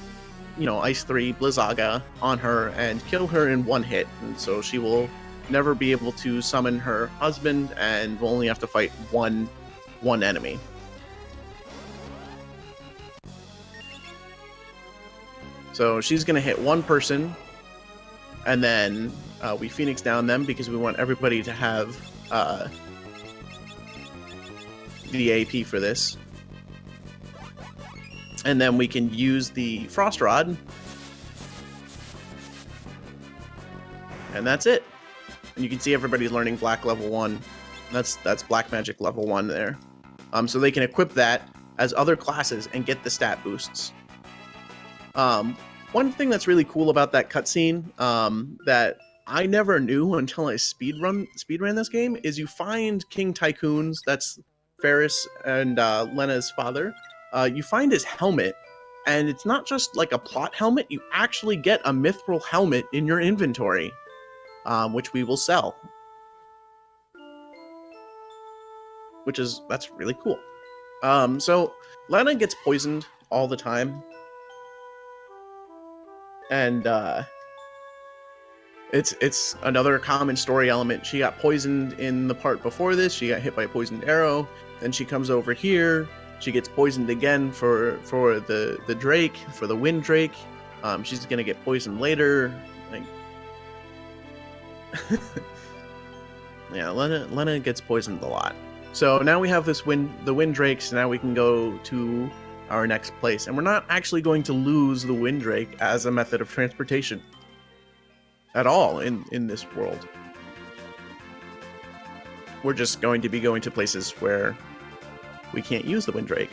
Ice 3 Blizzaga on her and kill her in one hit. And so she will never be able to summon her husband and will only have to fight one enemy. So she's going to hit one person, and then we Phoenix down them because we want everybody to have the AP for this. And then we can use the Frost Rod. And that's it. And you can see everybody's learning Black level 1. That's Black Magic level 1 there. So they can equip that as other classes and get the stat boosts. One thing that's really cool about that cutscene that I never knew until I speedran this game is you find King Tycoon's, that's Ferris and Lena's father. You find his helmet, and it's not just like a plot helmet. You actually get a mithril helmet in your inventory, which we will sell. That's really cool. So Lena gets poisoned all the time. And it's another common story element. She got poisoned in the part before this. She got hit by a poisoned arrow. Then she comes over here. She gets poisoned again for the Drake, for the Wind Drake. She's gonna get poisoned later. Like, yeah, Lena gets poisoned a lot. So now we have the Wind Drakes. Now we can go to our next place, and we're not actually going to lose the Wind Drake as a method of transportation at all in this world. We're just going to be going to places where we can't use the Wind Drake.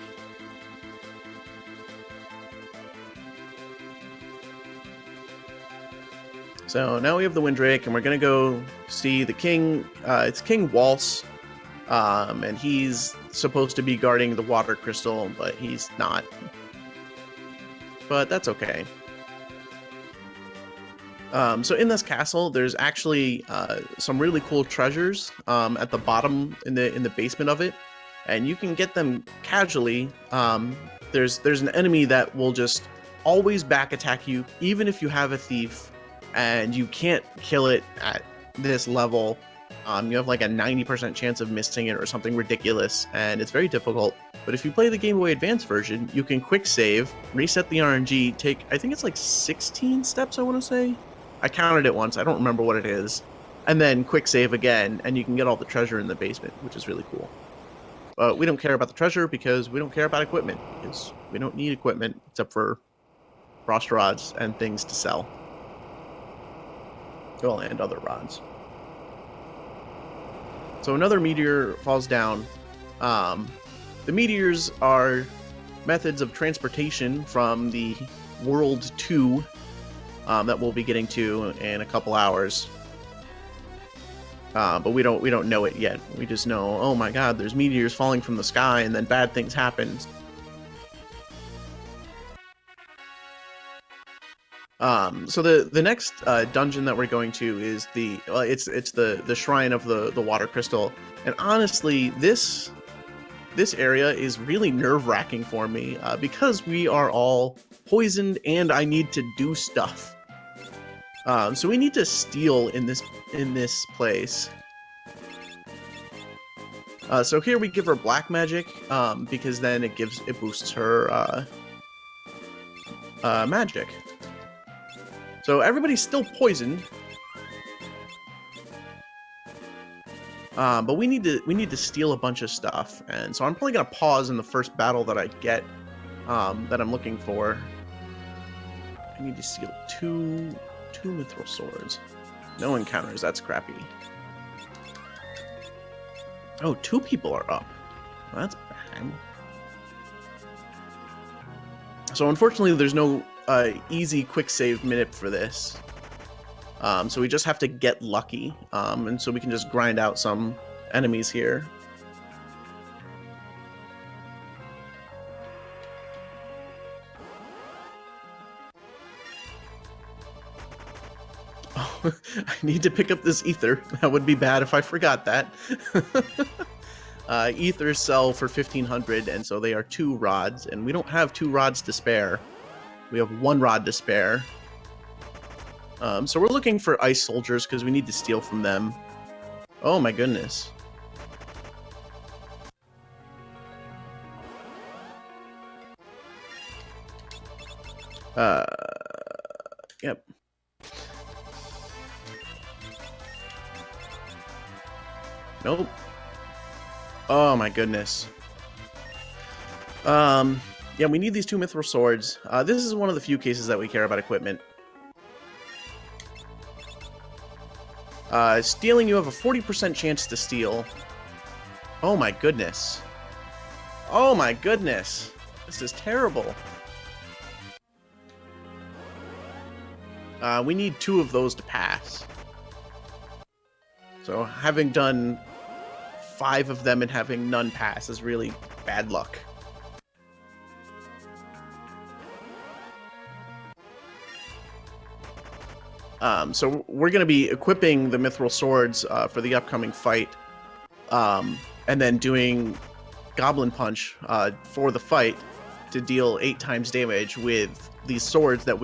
So now we have the Wind Drake, and we're gonna go see the king. It's King Waltz, and he's supposed to be guarding the water crystal, but he's not. but that's okay. So in this castle, there's actually some really cool treasures at the bottom in the basement of it, and you can get them casually. There's an enemy that will just always back attack you, even if you have a thief, and you can't kill it at this level. You have like a 90% chance of missing it or something ridiculous, and it's very difficult. But if you play the Game Boy Advance version, you can quick save, reset the RNG, take, I think it's like 16 steps, I want to say. I counted it once, I don't remember what it is. And then quick save again, and you can get all the treasure in the basement, which is really cool. But we don't care about the treasure because we don't care about equipment, because we don't need equipment except for frost rods and things to sell. Well, and other rods. So another meteor falls down. The meteors are methods of transportation from the World 2 that we'll be getting to in a couple hours. But we don't know it yet. We just know, oh my god, there's meteors falling from the sky and then bad things happen. So the next dungeon that we're going to is it's the shrine of the water crystal, and honestly, this area is really nerve-wracking for me because we are all poisoned and I need to do stuff. So we need to steal in this place. So here we give her black magic because then it boosts her magic. So everybody's still poisoned, but we need to steal a bunch of stuff, and so I'm probably gonna pause in the first battle that I get that I'm looking for. I need to steal two mithril swords. No encounters. That's crappy. Oh, 2 people are up. Well, that's bad. So unfortunately, there's no easy quick save minute for this. So we just have to get lucky, and so we can just grind out some enemies here. Oh, I need to pick up this ether. That would be bad if I forgot that. Ethers sell for 1,500, and so they are 2 rods, and we don't have 2 rods to spare. We have 1 rod to spare. So we're looking for ice soldiers because we need to steal from them. Oh my goodness. Yep. Nope. Oh my goodness. Yeah, we need these 2 mithril swords. This is one of the few cases that we care about equipment. Stealing, you have a 40% chance to steal. Oh my goodness. Oh my goodness. This is terrible. We need 2 of those to pass. So having done 5 of them and having none pass is really bad luck. So we're going to be equipping the mithril swords for the upcoming fight, and then doing Goblin Punch for the fight to deal 8 times damage with these swords that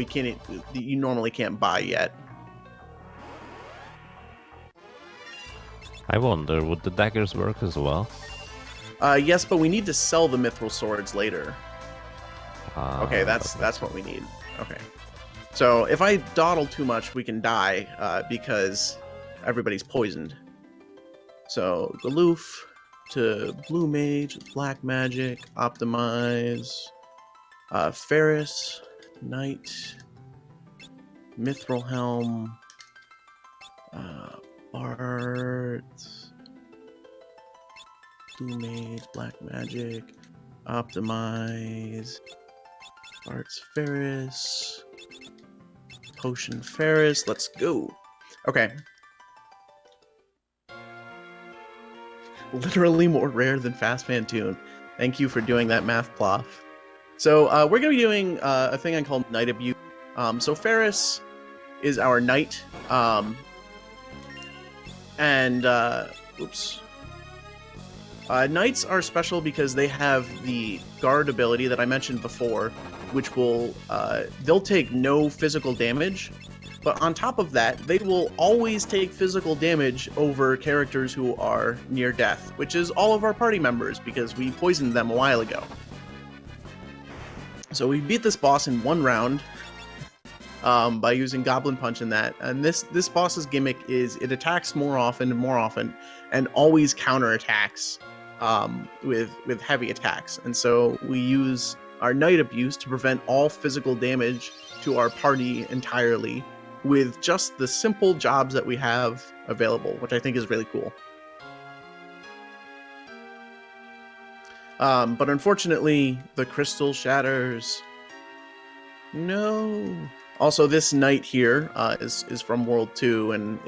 you normally can't buy yet. I wonder, would the daggers work as well? Yes, but we need to sell the mithril swords later. Okay, that's okay. what we need. Okay. So if I dawdle too much, we can die because everybody's poisoned. So Galoof to Blue Mage, Black Magic, Optimize, Ferris, Knight, Mithril Helm, Bart, Blue Mage, Black Magic, Optimize, Bart's Ferris, Potion Ferris, let's go. Okay. Literally more rare than Fast Fan Tune. Thank you for doing that math, Ploff. So we're going to be doing a thing I call Knight Abuse. So Ferris is our knight, and oops. Knights are special because they have the guard ability that I mentioned before, which will they'll take no physical damage, but on top of that, they will always take physical damage over characters who are near death, which is all of our party members because we poisoned them a while ago. So we beat this boss in one round by using Goblin Punch in that. And this boss's gimmick is it attacks more often and always counterattacks with heavy attacks. And so we use our Knight Abuse to prevent all physical damage to our party entirely with just the simple jobs that we have available, which I think is really cool. But unfortunately, the crystal shatters. No. Also, this knight here is from World 2 and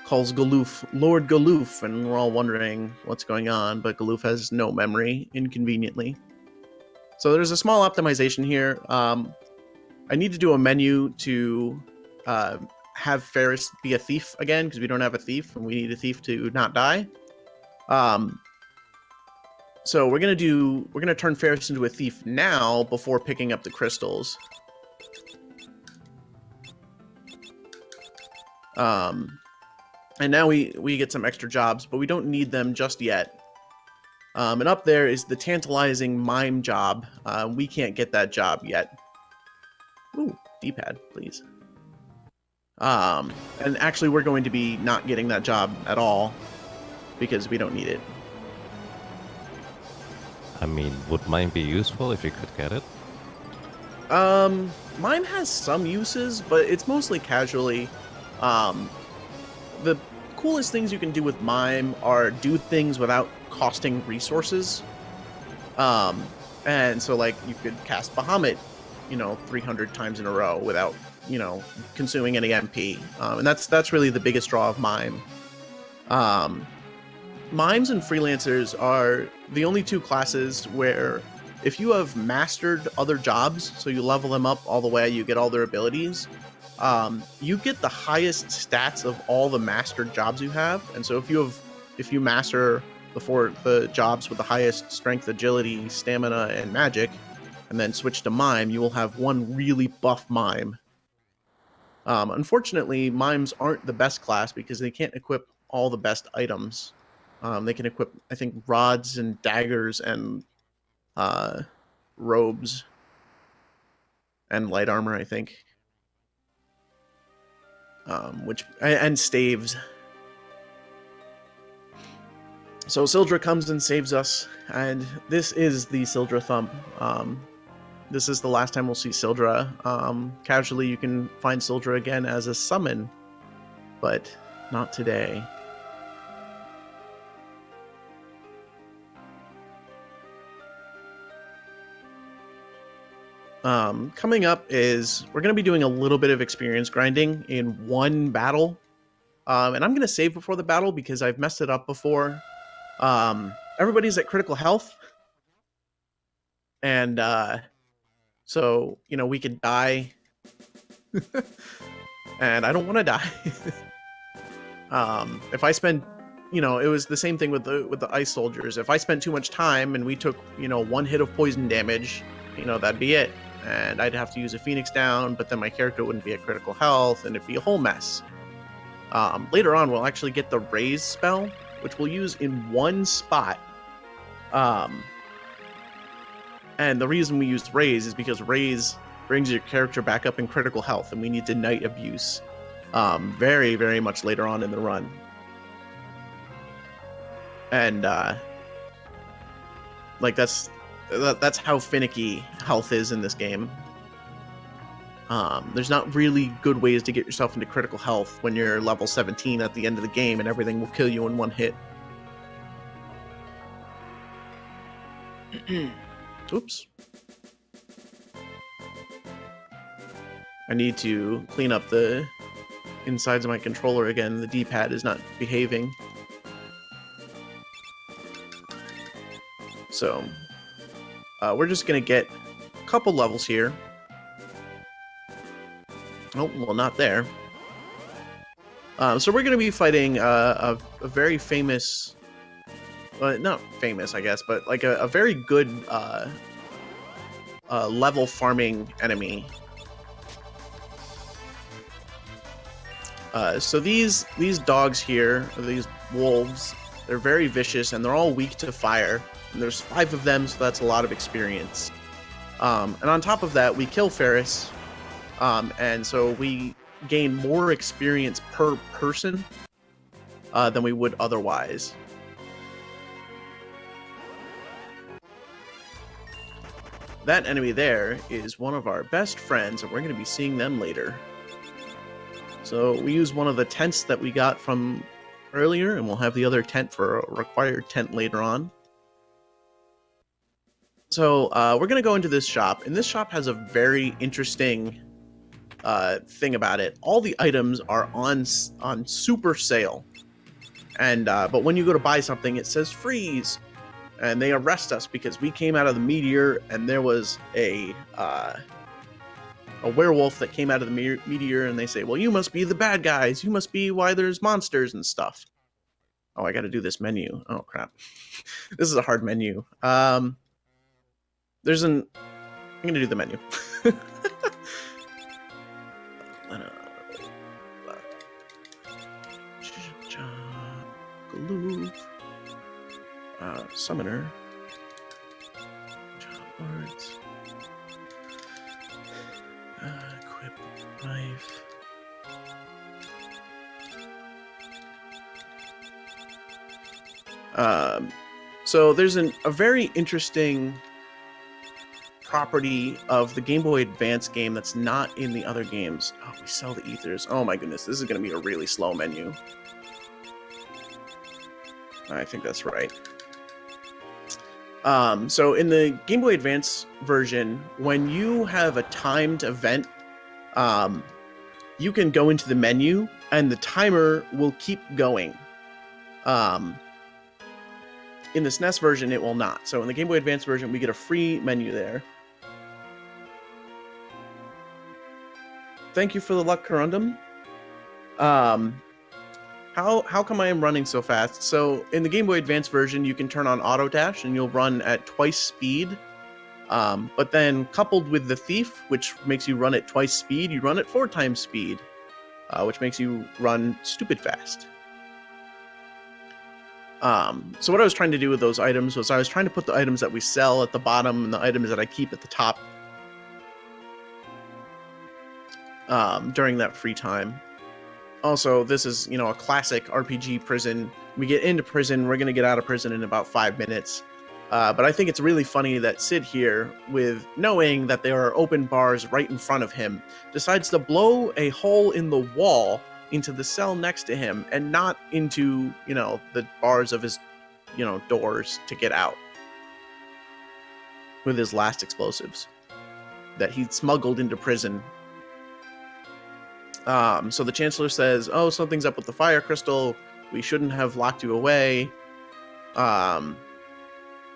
calls Galoof Lord Galoof, and we're all wondering what's going on, but Galoof has no memory, inconveniently. So there's a small optimization here. I need to do a menu to have Ferris be a thief again, because we don't have a thief, and we need a thief to not die. So we're gonna turn Ferris into a thief now before picking up the crystals. And now we get some extra jobs, but we don't need them just yet. And up there is the tantalizing mime job. We can't get that job yet. Ooh, D-pad, please. And actually we're going to be not getting that job at all because we don't need it. I mean, would mine be useful if you could get it? Mime has some uses, but it's mostly casually. The coolest things you can do with Mime are do things without costing resources. And so like you could cast Bahamut, 300 times in a row without, consuming any MP. And that's really the biggest draw of Mime. Mimes and freelancers are the only two classes where if you have mastered other jobs, so you level them up all the way, you get all their abilities, you get the highest stats of all the mastered jobs you have. And so if you master the jobs with the highest strength, agility, stamina, and magic, and then switch to Mime, you will have one really buff Mime. Unfortunately, Mimes aren't the best class because they can't equip all the best items. They can equip, I think, rods and daggers and robes and light armor, I think. And staves. So Sildra comes and saves us, and this is the Sildra Thump. This is the last time we'll see Sildra. Casually, you can find Sildra again as a summon, but not today. Coming up is we're going to be doing a little bit of experience grinding in one battle. And I'm going to save before the battle because I've messed it up before. Everybody's at critical health. And so, we could die. And I don't want to die. If I spend, it was the same thing with the ice soldiers. If I spent too much time and we took, one hit of poison damage, that'd be it. And I'd have to use a Phoenix down, but then my character wouldn't be at critical health, and it'd be a whole mess. Later on, we'll actually get the Raise spell, which we'll use in one spot. And the reason we used Raise is because Raise brings your character back up in critical health, and we need to Knight Abuse very, very much later on in the run. And that's how finicky health is in this game. There's not really good ways to get yourself into critical health when you're level 17 at the end of the game and everything will kill you in one hit. Oops. I need to clean up the insides of my controller again. The D-pad is not behaving. So, we're just going to get couple levels here. Oh, well, not there. So we're going to be fighting a very famous, not famous, I guess, but like a very good level farming enemy. So these dogs here, or these wolves, they're very vicious and they're all weak to fire. And there's 5 of them, so that's a lot of experience. And on top of that, we kill Ferris, and so we gain more experience per person than we would otherwise. That enemy there is one of our best friends, and we're going to be seeing them later. So we use one of the tents that we got from earlier, and we'll have the other tent for a required tent later on. So we're going to go into this shop, and this shop has a very interesting thing about it. All the items are on super sale, and but when you go to buy something, it says freeze, and they arrest us because we came out of the meteor, and there was a werewolf that came out of the meteor, and they say, well, you must be the bad guys. You must be why there's monsters and stuff. Oh, I got to do this menu. Oh, crap. This is a hard menu. I'm going to do the menu. Summoner. Job boards. Equip knife. So there's a very interesting property of the Game Boy Advance game that's not in the other games. Oh, we sell the ethers. Oh my goodness, this is going to be a really slow menu. I think that's right. So in the Game Boy Advance version, when you have a timed event, you can go into the menu and the timer will keep going. In the SNES version, it will not. So in the Game Boy Advance version, we get a free menu there. Thank you for the luck, Corundum. How come I am running so fast? So in the Game Boy Advance version, you can turn on auto dash and you'll run at twice speed. But then coupled with the thief, which makes you run at twice speed, you run at 4 times speed, which makes you run stupid fast. So what I was trying to do with those items was I was trying to put the items that we sell at the bottom and the items that I keep at the top during that free time. Also, this is, a classic RPG prison. We get into prison, we're going to get out of prison in about 5 minutes. But I think it's really funny that Sid here, with knowing that there are open bars right in front of him, decides to blow a hole in the wall into the cell next to him and not into, the bars of his, doors to get out with his last explosives that he smuggled into prison. So the Chancellor says, oh, something's up with the fire crystal. We shouldn't have locked you away. Or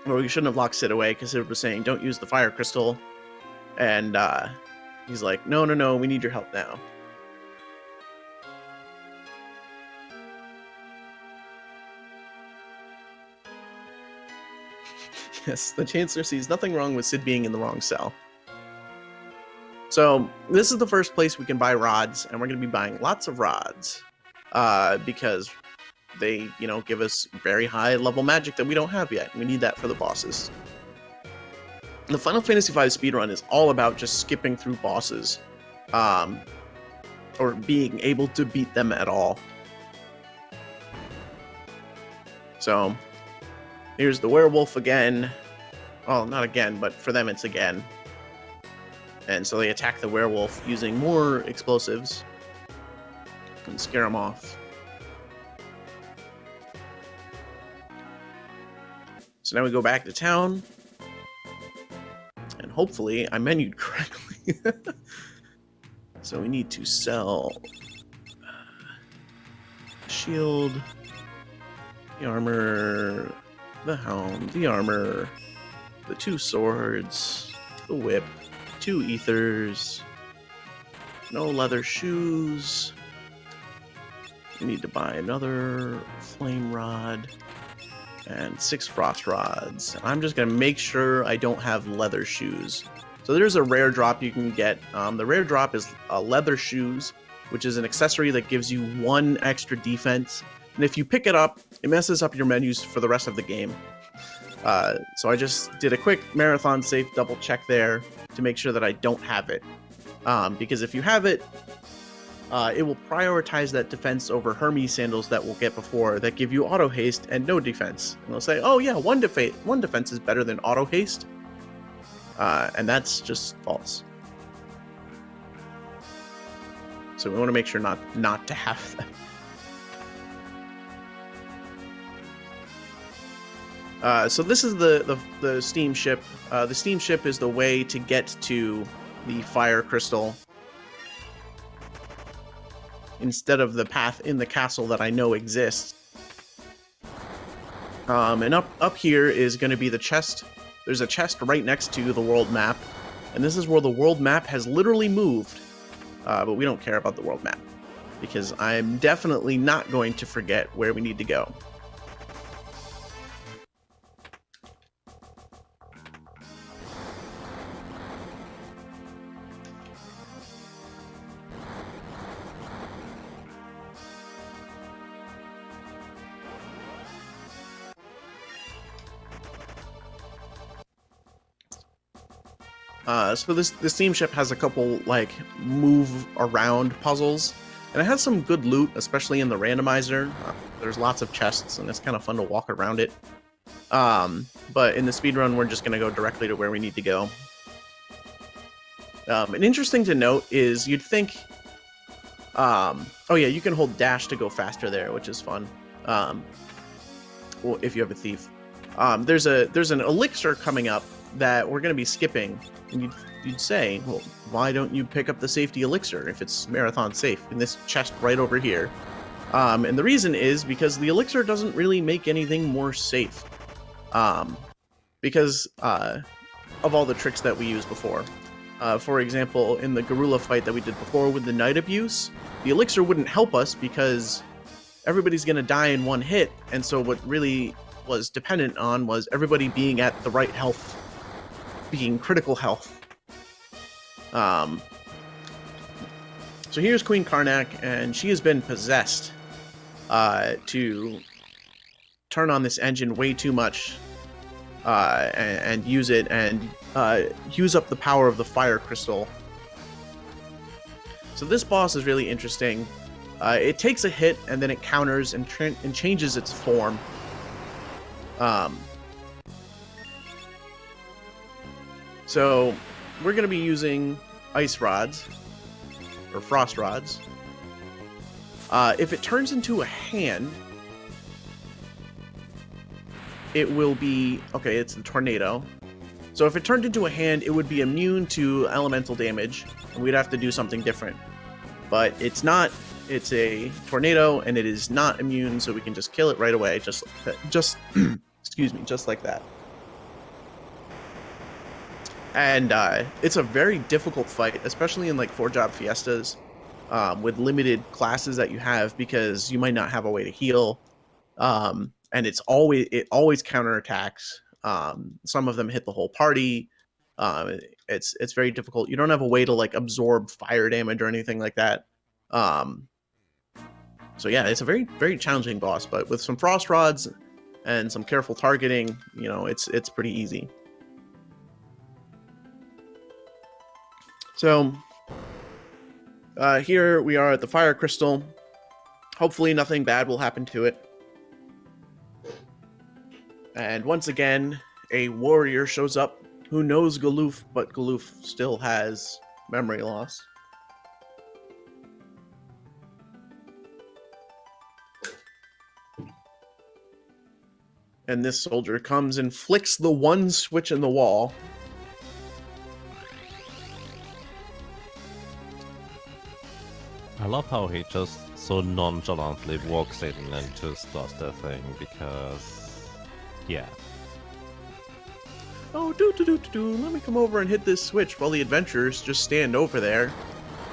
we shouldn't have locked Sid away because Sid was saying, don't use the fire crystal. And he's like, no, we need your help now. Yes, the Chancellor sees nothing wrong with Sid being in the wrong cell. So this is the first place we can buy rods, and we're going to be buying lots of rods because they, give us very high level magic that we don't have yet. We need that for the bosses. The Final Fantasy V speedrun is all about just skipping through bosses or being able to beat them at all. So here's the werewolf again. Well, not again, but for them it's again. And so they attack the werewolf using more explosives and scare him off. So now we go back to town. And hopefully I menued correctly. So we need to sell shield, the armor, the helm, the armor, the 2 swords, the whip, 2 ethers. No leather shoes. We need to buy another flame rod. And 6 frost rods. I'm just gonna make sure I don't have leather shoes. So there's a rare drop you can get. The rare drop is leather shoes, which is an accessory that gives you 1 extra defense. And if you pick it up, it messes up your menus for the rest of the game. So I just did a quick marathon safe double check there to make sure that I don't have it. Because if you have it, it will prioritize that defense over Hermes sandals that we'll get before that give you auto haste and no defense. And they'll say, oh yeah, one defense is better than auto haste. And that's just false. So we want to make sure not to have them. So this is the steam ship. The steam ship is the way to get to the fire crystal instead of the path in the castle that I know exists. And up here is going to be the chest. There's a chest right next to the world map, and this is where the world map has literally moved. But we don't care about the world map because I'm definitely not going to forget where we need to go. So this steamship has a couple like move around puzzles, and it has some good loot, especially in the randomizer. There's lots of chests, and it's kind of fun to walk around it. But in the speedrun, we're just going to go directly to where we need to go. And interesting to note is you'd think, oh yeah, you can hold dash to go faster there, which is fun. Well, if you have a thief, there's an elixir coming up that we're going to be skipping, and you'd say, well, why don't you pick up the safety elixir if it's marathon safe in this chest right over here? And the reason is because the elixir doesn't really make anything more safe, because of all the tricks that we used before. For example, in the gorilla fight that we did before with the night abuse, the elixir wouldn't help us because everybody's going to die in one hit, and so what really was dependent on was everybody being at the right health, being critical health. So here's Queen Karnak, and she has been possessed to turn on this engine way too much and use it and use up the power of the fire crystal. So this boss is really interesting. It takes a hit and then it counters and changes its form. So we're going to be using ice rods or frost rods. If it turns into a hand, it will be, okay, it's the tornado. So if it turned into a hand, it would be immune to elemental damage, and we'd have to do something different. But it's not. It's a tornado, and it is not immune, so we can just kill it right away, just excuse me, just like that. And it's a very difficult fight, especially in like 4-job fiestas, with limited classes that you have, because you might not have a way to heal, and it always counterattacks. Some of them hit the whole party. It's very difficult. You don't have a way to like absorb fire damage or anything like that. So yeah, it's a very, very challenging boss, but with some frost rods and some careful targeting, you know, it's pretty easy. So here we are at the fire crystal. Hopefully nothing bad will happen to it. And once again, a warrior shows up who knows Galoof, but Galoof still has memory loss. And this soldier comes and flicks the one switch in the wall. I love how he just so nonchalantly walks in and just does the thing, because, yeah. Oh, let me come over and hit this switch while the adventurers just stand over there.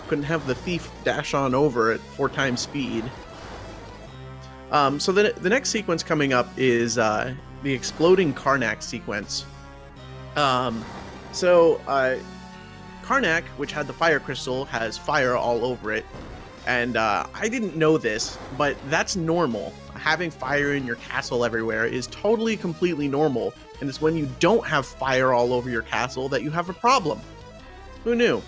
Couldn't have the thief dash on over at 4 times speed. So the next sequence coming up is the exploding Karnak sequence. Karnak, which had the fire crystal, has fire all over it. And I didn't know this, but that's normal. Having fire in your castle everywhere is totally, completely normal. And it's when you don't have fire all over your castle that you have a problem. Who knew?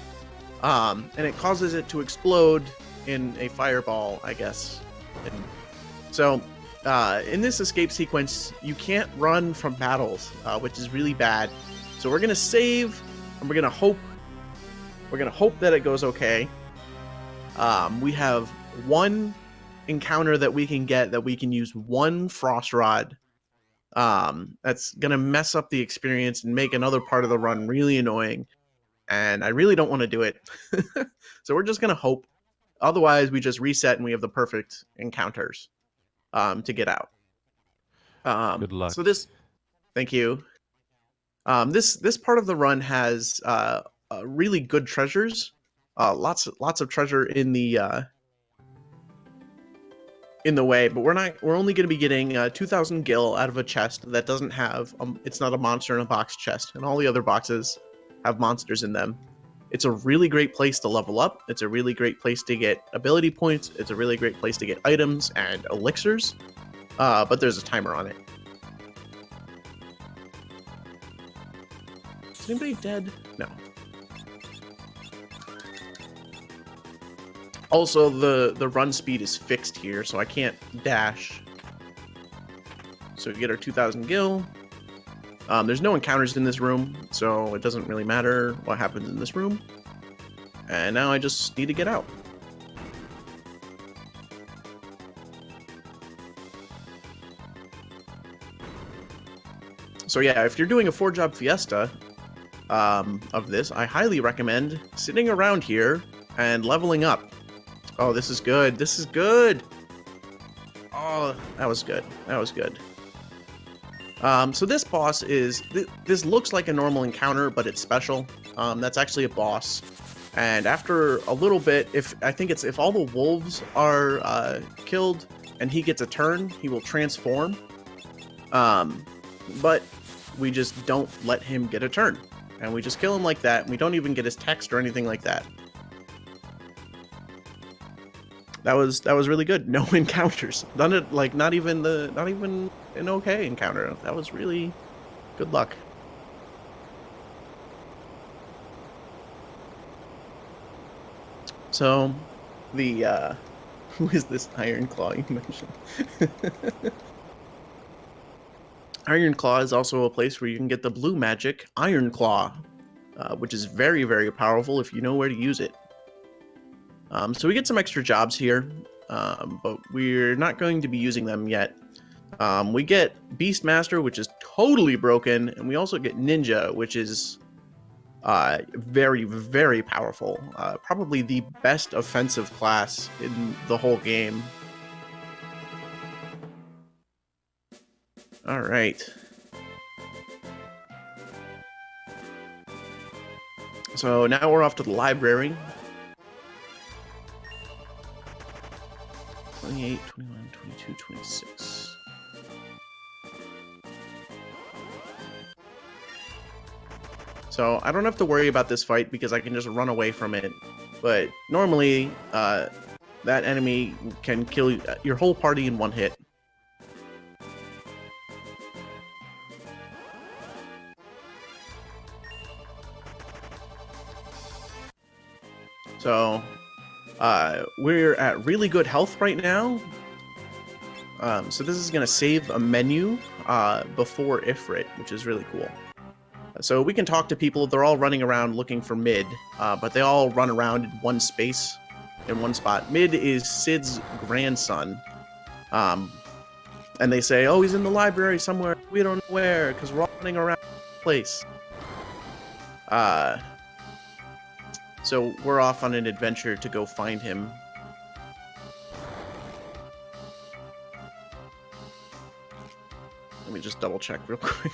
And it causes it to explode in a fireball, I guess. And so, in this escape sequence, you can't run from battles, which is really bad. So we're gonna save, and we're gonna hope that it goes okay. We have one encounter that we can get that we can use one frost rod. That's gonna mess up the experience and make another part of the run really annoying. And I really don't want to do it. So we're just gonna hope. Otherwise, we just reset and we have the perfect encounters to get out. Good luck. So thank you. This part of the run has really good treasures. Lots of treasure in the way, but we're only going to be getting 2,000 gil out of a chest that doesn't have it's not a monster in a box chest, and all the other boxes have monsters in them. It's a really great place to level up. It's a really great place to get ability points. It's a really great place to get items and elixirs. But there's a timer on it. Is anybody dead? No. Also, the run speed is fixed here, so I can't dash. So we get our 2,000 gil. There's no encounters in this room, so it doesn't really matter what happens in this room. And now I just need to get out. So yeah, if you're doing a 4-job fiesta of this, I highly recommend sitting around here and leveling up. Oh, this is good. This is good. Oh, that was good. That was good. So this boss is... This looks like a normal encounter, but it's special. That's actually a boss. And after a little bit, if all the wolves are killed and he gets a turn, he will transform. But we just don't let him get a turn. And we just kill him like that. And we don't even get his text or anything like that. That was really good. No encounters. None of, like, not even an okay encounter. That was really good luck. So, the who is this Iron Claw you mentioned? Iron Claw is also a place where you can get the blue magic Iron Claw, which is very, very powerful if you know where to use it. So we get some extra jobs here, but we're not going to be using them yet. We get Beastmaster, which is totally broken, and we also get Ninja, which is very, very powerful. Probably the best offensive class in the whole game. All right. So now we're off to the library. 28, 21, 22, 26. So I don't have to worry about this fight because I can just run away from it. But normally, that enemy can kill your whole party in one hit. So, we're at really good health right now. So this is going to save a menu before Ifrit, which is really cool. So we can talk to people. They're all running around looking for Mid, but they all run around in one space, in one spot. Mid is Sid's grandson. And they say, oh, he's in the library somewhere. We don't know where, because we're all running around the place. So we're off on an adventure to go find him. Let me just double check real quick.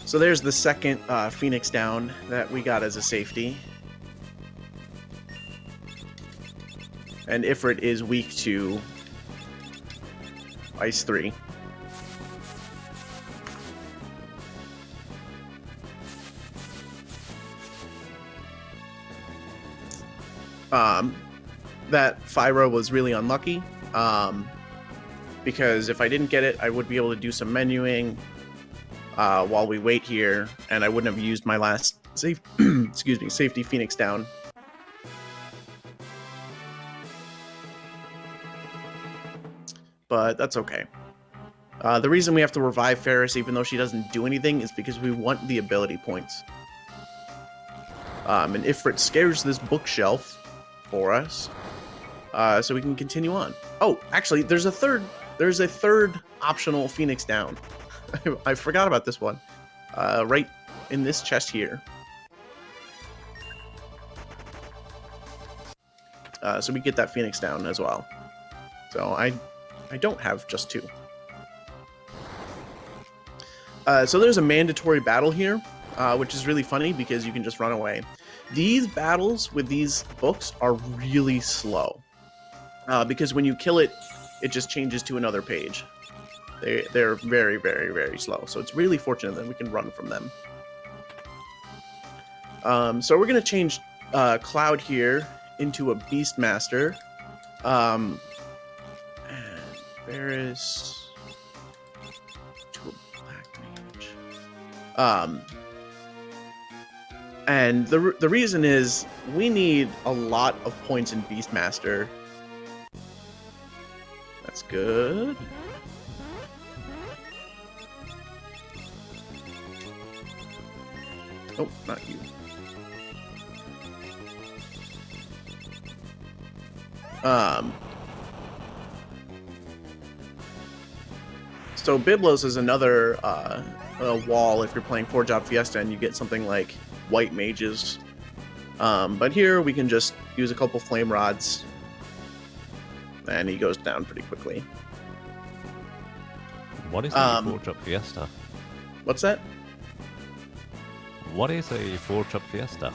So there's the second Phoenix down that we got as a safety. And Ifrit is weak to Ice 3. That Fyra was really unlucky, because if I didn't get it, I would be able to do some menuing while we wait here, and I wouldn't have used my last safety Phoenix down. But that's okay. The reason we have to revive Ferris, even though she doesn't do anything, is because we want the ability points. And Ifrit scares this bookshelf for us, so we can continue on. Oh, actually, there's a third optional Phoenix down. I forgot about this one. Right in this chest here. So we get that Phoenix down as well. So I don't have just 2. So there's a mandatory battle here, which is really funny because you can just run away. These battles with these books are really slow, because when you kill it, it just changes to another page. They're very, very, very slow. So it's really fortunate that we can run from them. So we're going to change Cloud here into a Beastmaster. And Varys to a Black Mage. And the reason is we need a lot of points in Beastmaster. That's good. Oh, not you. So Byblos is another wall if you're playing 4-Job Fiesta and you get something like White Mages. But here we can just use a couple Flame Rods and he goes down pretty quickly. What is a 4-Job Fiesta? What's that? What is a 4-Job Fiesta?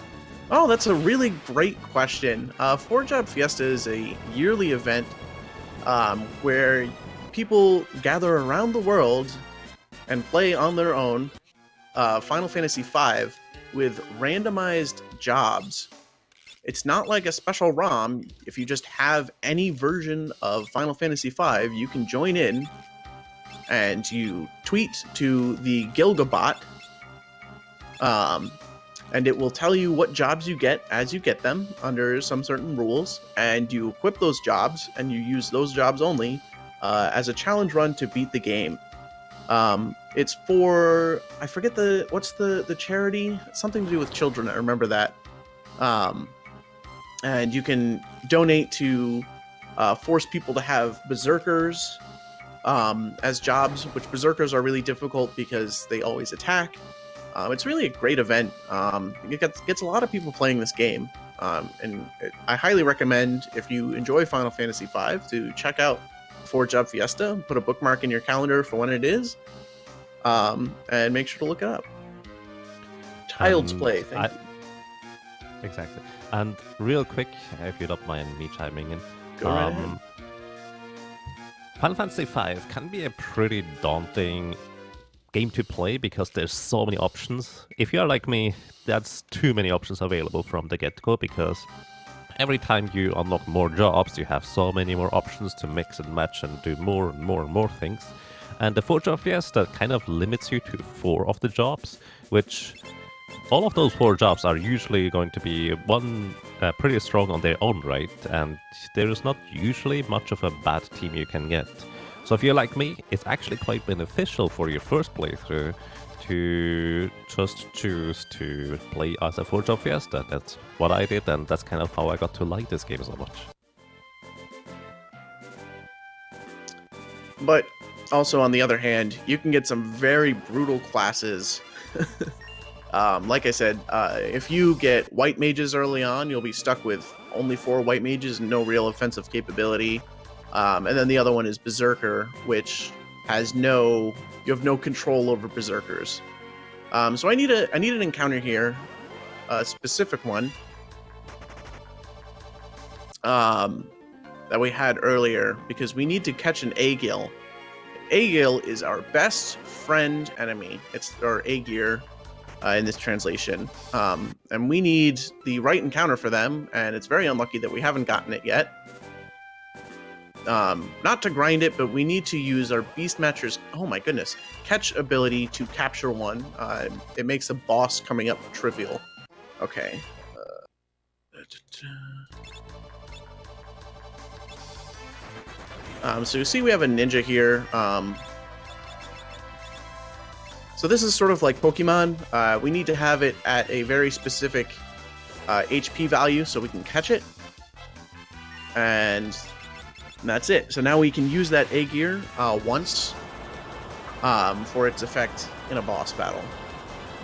Oh, that's a really great question. 4-Job Fiesta is a yearly event where people gather around the world and play on their own Final Fantasy V with randomized jobs. It's not like a special ROM. If you just have any version of Final Fantasy V, you can join in and you tweet to the Gilgabot, and it will tell you what jobs you get as you get them under some certain rules, and you equip those jobs and you use those jobs only as a challenge run to beat the game. It's for, I forget what's the charity? Something to do with children, I remember that. And you can donate to force people to have berserkers as jobs, which berserkers are really difficult because they always attack. It's really a great event. It gets a lot of people playing this game. I highly recommend, if you enjoy Final Fantasy V, to check out 4-Job Fiesta, put a bookmark in your calendar for when it is, and make sure to look it up. Child's Play, thank you. Exactly. And real quick, if you don't mind me chiming in, Go right ahead. Final Fantasy V can be a pretty daunting game to play because there's so many options. If you are like me, that's too many options available from the get-go, because every time you unlock more jobs, you have so many more options to mix and match and do more and more and more things. And the 4-Job Fiesta kind of limits you to 4 of the jobs, which all of those 4 jobs are usually going to be pretty strong on their own right, and there is not usually much of a bad team you can get. So if you're like me, it's actually quite beneficial for your first playthrough to just choose to play as a 4-Job Fiesta. That's what I did, and that's kind of how I got to like this game so much. But also, on the other hand, you can get some very brutal classes. Like I said, if you get White Mages early on, you'll be stuck with only 4 White Mages and no real offensive capability. And then the other one is Berserker, which has you have no control over Berserkers. So I need an encounter here, a specific one. That we had earlier, because we need to catch an Aegil. Aegil is our best friend enemy. It's or Aegir in this translation, and we need the right encounter for them. And it's very unlucky that we haven't gotten it yet. Not to grind it, but we need to use our Beastmatcher's, oh my goodness, catch ability to capture one. It makes the boss coming up trivial. Okay. So you see we have a ninja here. So this is sort of like Pokemon. We need to have it at a very specific HP value so we can catch it. And that's it. So now we can use that Aegir once for its effect in a boss battle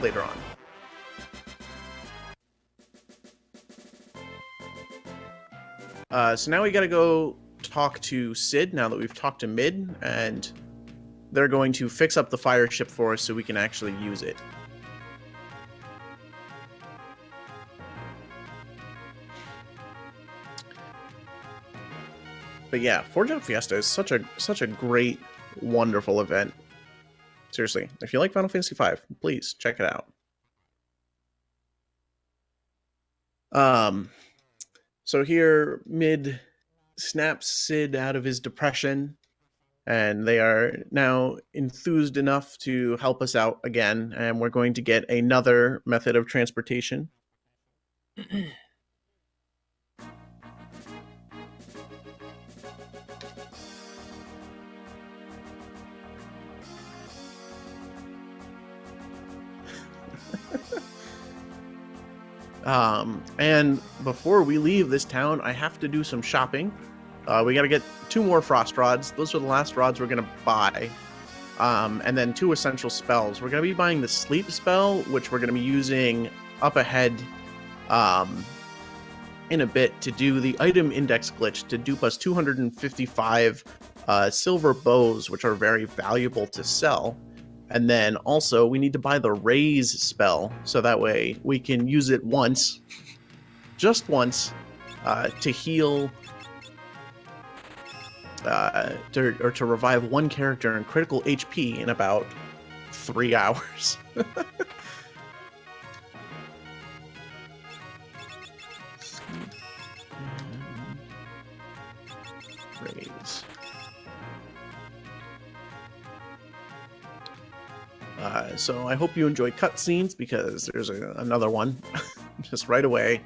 later on. So now we gotta go talk to Sid now that we've talked to Mid, and they're going to fix up the fire ship for us so we can actually use it. But yeah, Forge Out Fiesta is such a great, wonderful event. Seriously, if you like Final Fantasy V, please check it out. So here, Mid snaps Sid out of his depression, and they are now enthused enough to help us out again, and we're going to get another method of transportation. And before we leave this town, I have to do some shopping. We got to get 2 more frost rods. Those are the last rods we're going to buy. And then 2 essential spells. We're going to be buying the sleep spell, which we're going to be using up ahead in a bit to do the item index glitch to dupe us 255 silver bows, which are very valuable to sell. And then also we need to buy the raise spell, so that way we can use it once, just once, to heal, to revive one character in critical HP in about 3 hours. Raise. So I hope you enjoy cutscenes, because there's another one just right away,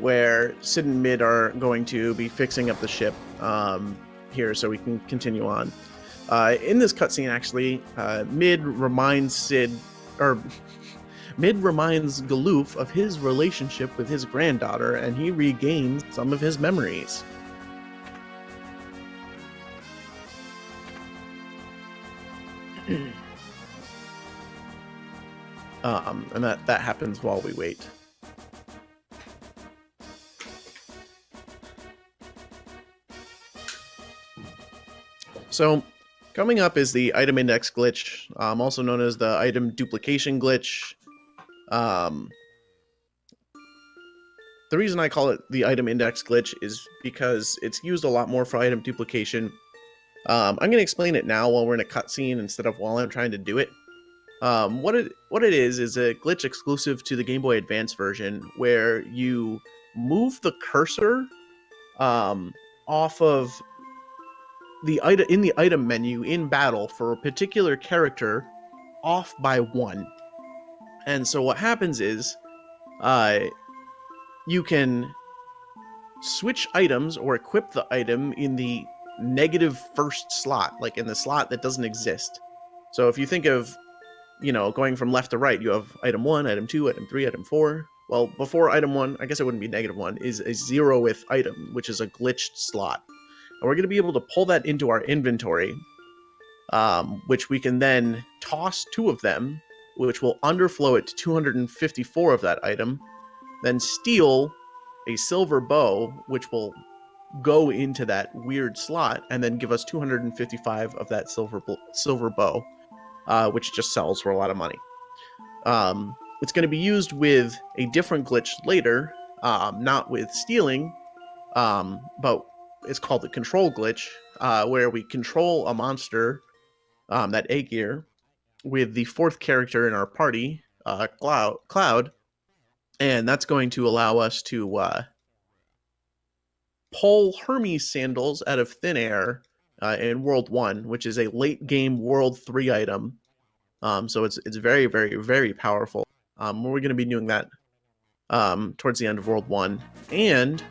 where Sid and Mid are going to be fixing up the ship here so we can continue on. In this cutscene, actually, Mid reminds Galoof of his relationship with his granddaughter, and he regains some of his memories. And that happens while we wait. So, coming up is the item index glitch, also known as the item duplication glitch. The reason I call it the item index glitch is because it's used a lot more for item duplication. I'm going to explain it now while we're in a cutscene instead of while I'm trying to do it. What it is a glitch exclusive to the Game Boy Advance version, where you move the cursor off of the item in the item menu in battle for a particular character off by 1. And so what happens is you can switch items or equip the item in the negative first slot, like in the slot that doesn't exist. So if you think of, going from left to right, you have item 1, item 2, item 3, item 4. Well, before item 1, I guess it wouldn't be -1, is a 0th item, which is a glitched slot. And we're going to be able to pull that into our inventory, which we can then toss 2 of them, which will underflow it to 254 of that item, then steal a silver bow, which will go into that weird slot, and then give us 255 of that silver bow. which just sells for a lot of money. It's going to be used with a different glitch later, not with stealing, but it's called the control glitch, where we control a monster, that A-gear, with the fourth character in our party, Cloud, and that's going to allow us to pull Hermes sandals out of thin air in World 1, which is a late game World 3 item. So it's very, very, very powerful. We're going to be doing that towards the end of World 1. And,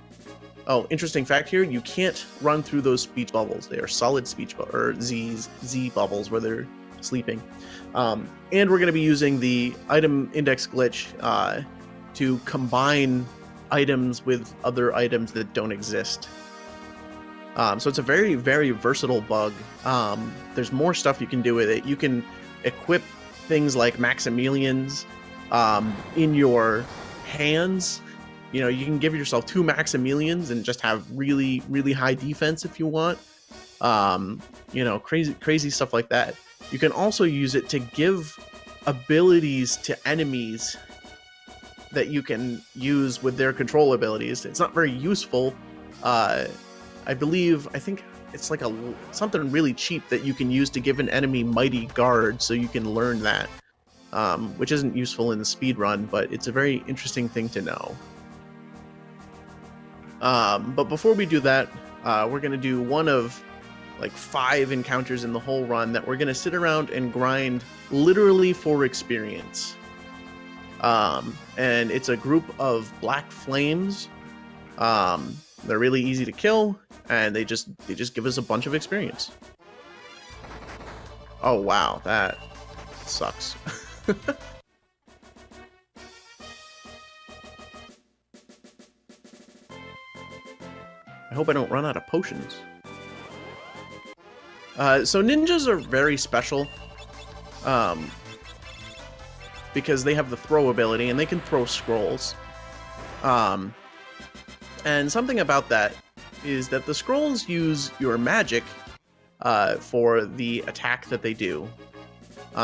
oh, interesting fact here, you can't run through those speech bubbles. They are solid speech or Z bubbles where they're sleeping. And we're going to be using the item index glitch to combine items with other items that don't exist. So it's a very, very versatile bug. There's more stuff you can do with it. You can equip things like Maximilians in your hands. You know, you can give yourself 2 Maximilians and just have really, really high defense if you want. You know, crazy stuff like that. You can also use it to give abilities to enemies that you can use with their control abilities. It's not very useful. I think it's like something really cheap that you can use to give an enemy mighty guard, so you can learn that, which isn't useful in the speed run, but it's a very interesting thing to know. But before we do that, we're going to do one of like 5 encounters in the whole run that we're going to sit around and grind literally for experience. And it's a group of black flames. They're really easy to kill, and they just give us a bunch of experience. Oh wow, that sucks. I hope I don't run out of potions. So ninjas are very special. Because they have the throw ability, and they can throw scrolls. And something about that is that the scrolls use your magic for the attack that they do.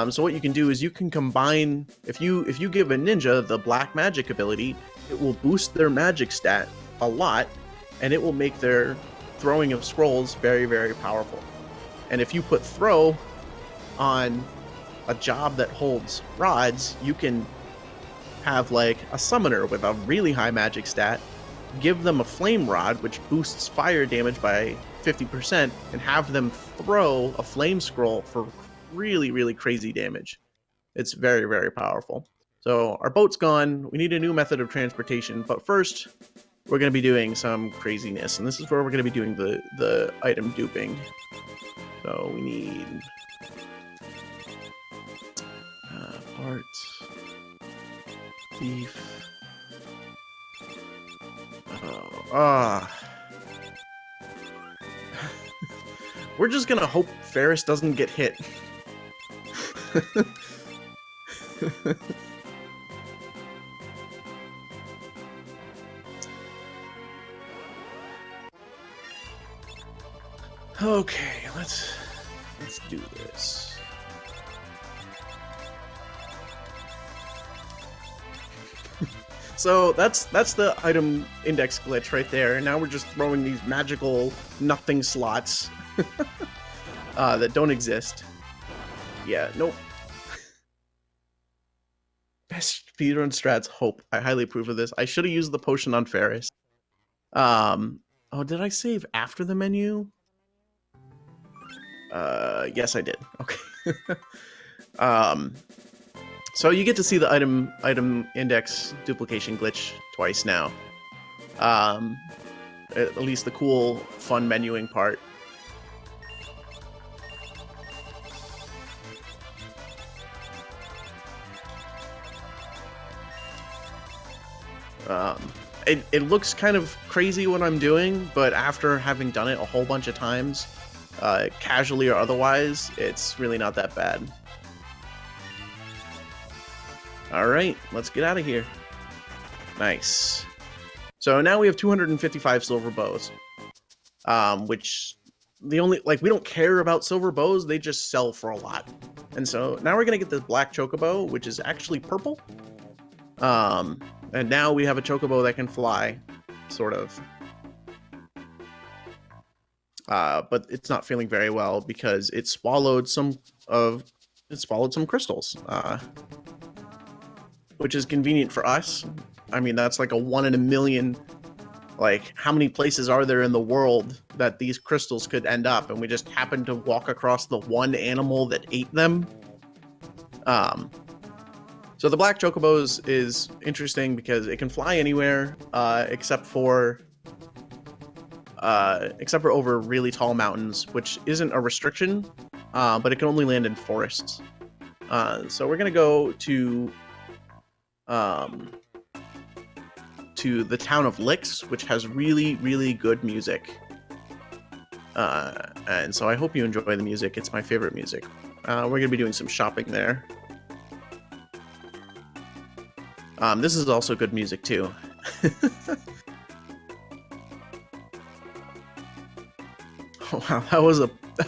So what you can do is you can combine, if you give a ninja the black magic ability, it will boost their magic stat a lot, and it will make their throwing of scrolls very, very powerful. And if you put throw on a job that holds rods, you can have like a summoner with a really high magic stat, give them a flame rod, which boosts fire damage by 50%, and have them throw a flame scroll for really, really crazy damage. It's very, very powerful. So our boat's gone. We need a new method of transportation, but first we're going to be doing some craziness, and this is where we're going to be doing the item duping. So we need parts, thief. We're just gonna hope Ferris doesn't get hit. Okay, let's do this. So that's the item index glitch right there. And now we're just throwing these magical nothing slots that don't exist. Yeah, nope. Best speedrun strats, hope. I highly approve of this. I should have used the potion on Ferris. Oh, did I save after the menu? Yes, I did. Okay. So you get to see the item index duplication glitch twice now. At least the cool, fun menuing part. It looks kind of crazy what I'm doing, but after having done it a whole bunch of times, casually or otherwise, it's really not that bad. Alright, let's get out of here. Nice. So now we have 255 silver bows. Which, we don't care about silver bows, they just sell for a lot. And so now we're going to get this black chocobo, which is actually purple. And now we have a chocobo that can fly, sort of. But it's not feeling very well because it swallowed some crystals, which is convenient for us. I mean, that's like a 1 in a million. Like, how many places are there in the world that these crystals could end up? And we just happened to walk across the one animal that ate them. So the black chocobos is interesting because it can fly anywhere, except for over really tall mountains, which isn't a restriction, but it can only land in forests. So we're gonna go to the town of Licks, which has really, really good music. And so I hope you enjoy the music. It's my favorite music. We're going to be doing some shopping there. This is also good music, too. Oh, wow, that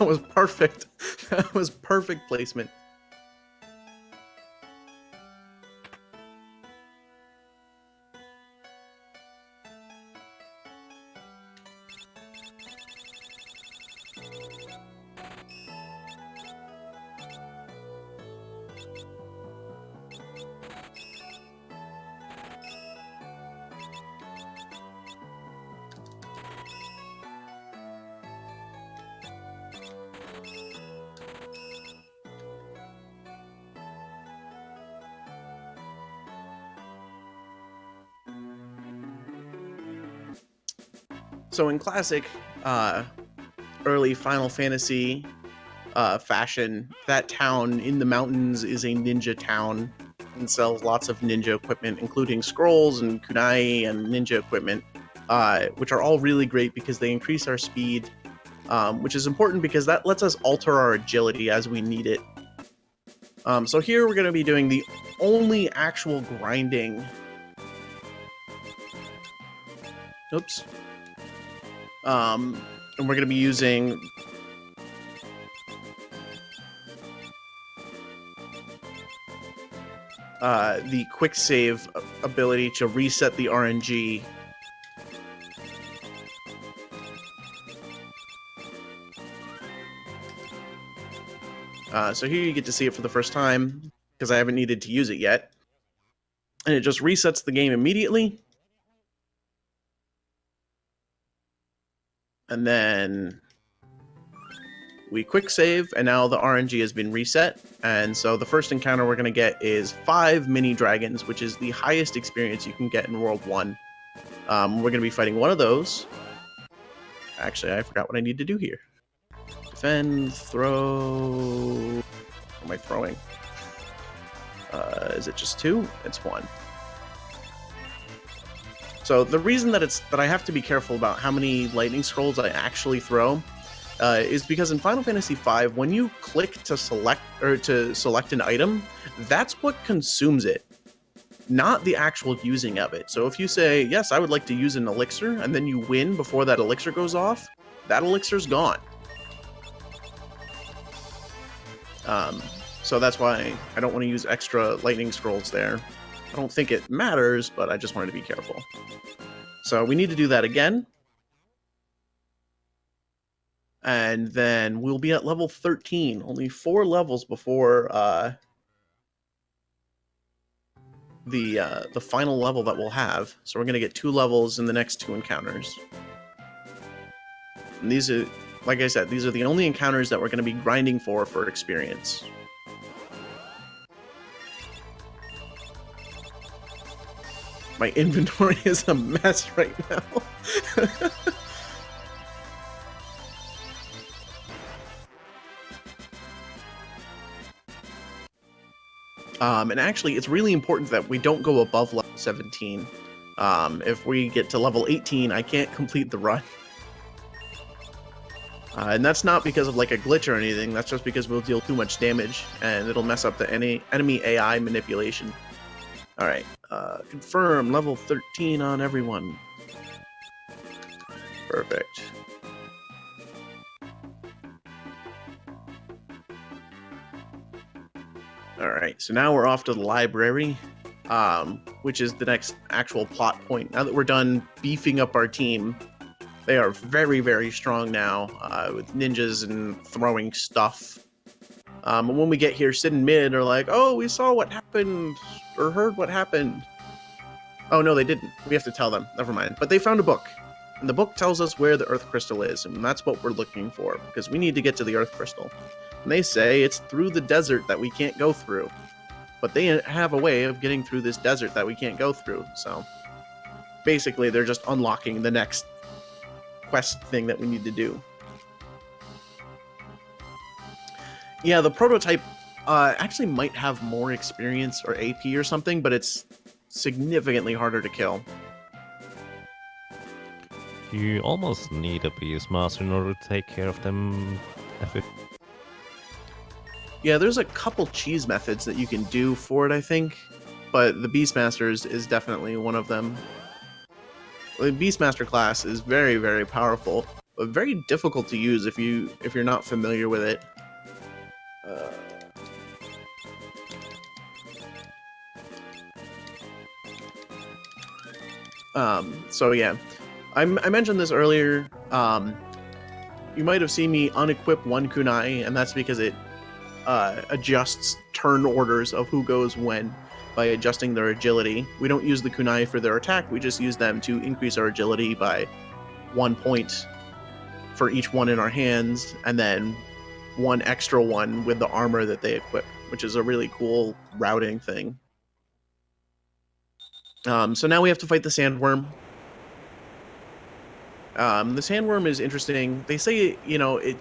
was perfect. That was perfect placement. So in classic early Final Fantasy fashion, that town in the mountains is a ninja town and sells lots of ninja equipment, including scrolls and kunai and ninja equipment, which are all really great because they increase our speed, which is important because that lets us alter our agility as we need it. So here we're going to be doing the only actual grinding. Oops. And we're going to be using the quick save ability to reset the RNG. So here you get to see it for the first time, because I haven't needed to use it yet. And it just resets the game immediately. And then we quick save, and now the RNG has been reset. And so the first encounter we're going to get is 5 mini dragons, which is the highest experience you can get in World 1. We're going to be fighting one of those. Actually, I forgot what I need to do here. Defend, throw... What am I throwing? Is it just 2? It's 1. So the reason that I have to be careful about how many lightning scrolls I actually throw is because in Final Fantasy V, when you click to select an item, that's what consumes it, not the actual using of it. So if you say, yes, I would like to use an elixir, and then you win before that elixir goes off, that elixir's gone. So that's why I don't want to use extra lightning scrolls there. I don't think it matters, but I just wanted to be careful. So we need to do that again. And then we'll be at level 13, only 4 levels before the final level that we'll have. So we're going to get 2 levels in the next 2 encounters. And these are, like I said, these are the only encounters that we're going to be grinding for experience. My inventory is a mess right now. And actually, it's really important that we don't go above level 17. If we get to level 18, I can't complete the run. And that's not because of like a glitch or anything, that's just because we'll deal too much damage, and it'll mess up the enemy AI manipulation. Alright, confirm level 13 on everyone. Perfect. All right, so now we're off to the library, which is the next actual plot point. Now that we're done beefing up our team, they are very, very strong now, with ninjas and throwing stuff. And when we get here, Sid and Mid are like, oh, we saw what happened, or heard what happened. Oh, no, they didn't. We have to tell them. Never mind. But they found a book. And the book tells us where the Earth Crystal is, and that's what we're looking for, because we need to get to the Earth Crystal. And they say it's through the desert that we can't go through. But they have a way of getting through this desert that we can't go through. So basically, they're just unlocking the next quest thing that we need to do. Yeah, the prototype actually might have more experience or AP or something, but it's significantly harder to kill. You almost need a Beastmaster in order to take care of them. Yeah, there's a couple cheese methods that you can do for it, I think, but the Beastmaster is definitely one of them. The Beastmaster class is very, very powerful, but very difficult to use if you're not familiar with it. So yeah, I mentioned this earlier. You might have seen me unequip one kunai, and that's because it adjusts turn orders of who goes when by adjusting their agility. We don't use the kunai for their attack, we just use them to increase our agility by 1 point for each one in our hands, and then 1 extra one with the armor that they equip, which is a really cool routing thing. So now we have to fight the sandworm. The sandworm is interesting. They say,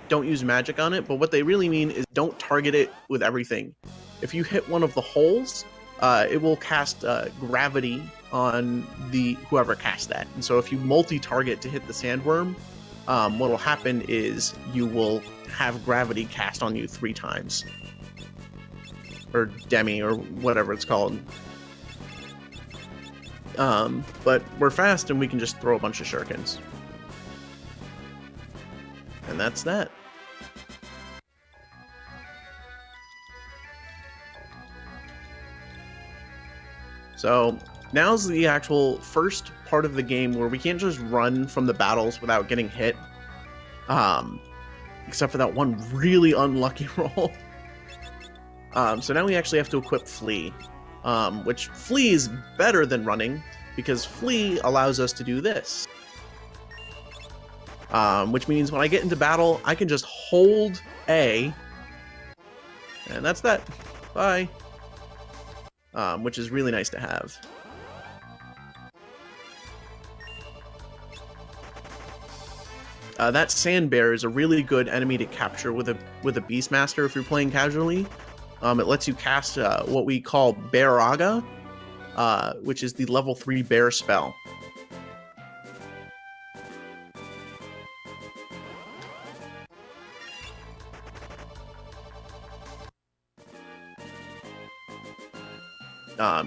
don't use magic on it, but what they really mean is don't target it with everything. If you hit one of the holes, it will cast gravity on whoever cast that. And so if you multi-target to hit the sandworm, what will happen is you will have gravity cast on you 3 times. Or demi, or whatever it's called. But we're fast and we can just throw a bunch of shurikens. And that's that. So now's the actual first part of the game where we can't just run from the battles without getting hit. Except for that one really unlucky roll. So now we actually have to equip Flee. Which Flee is better than running, because Flee allows us to do this. Which means when I get into battle, I can just hold A, and that's that. Bye. Which is really nice to have. That sand bear is a really good enemy to capture with a Beastmaster if you're playing casually. It lets you cast what we call Bearaga, which is the level 3 bear spell.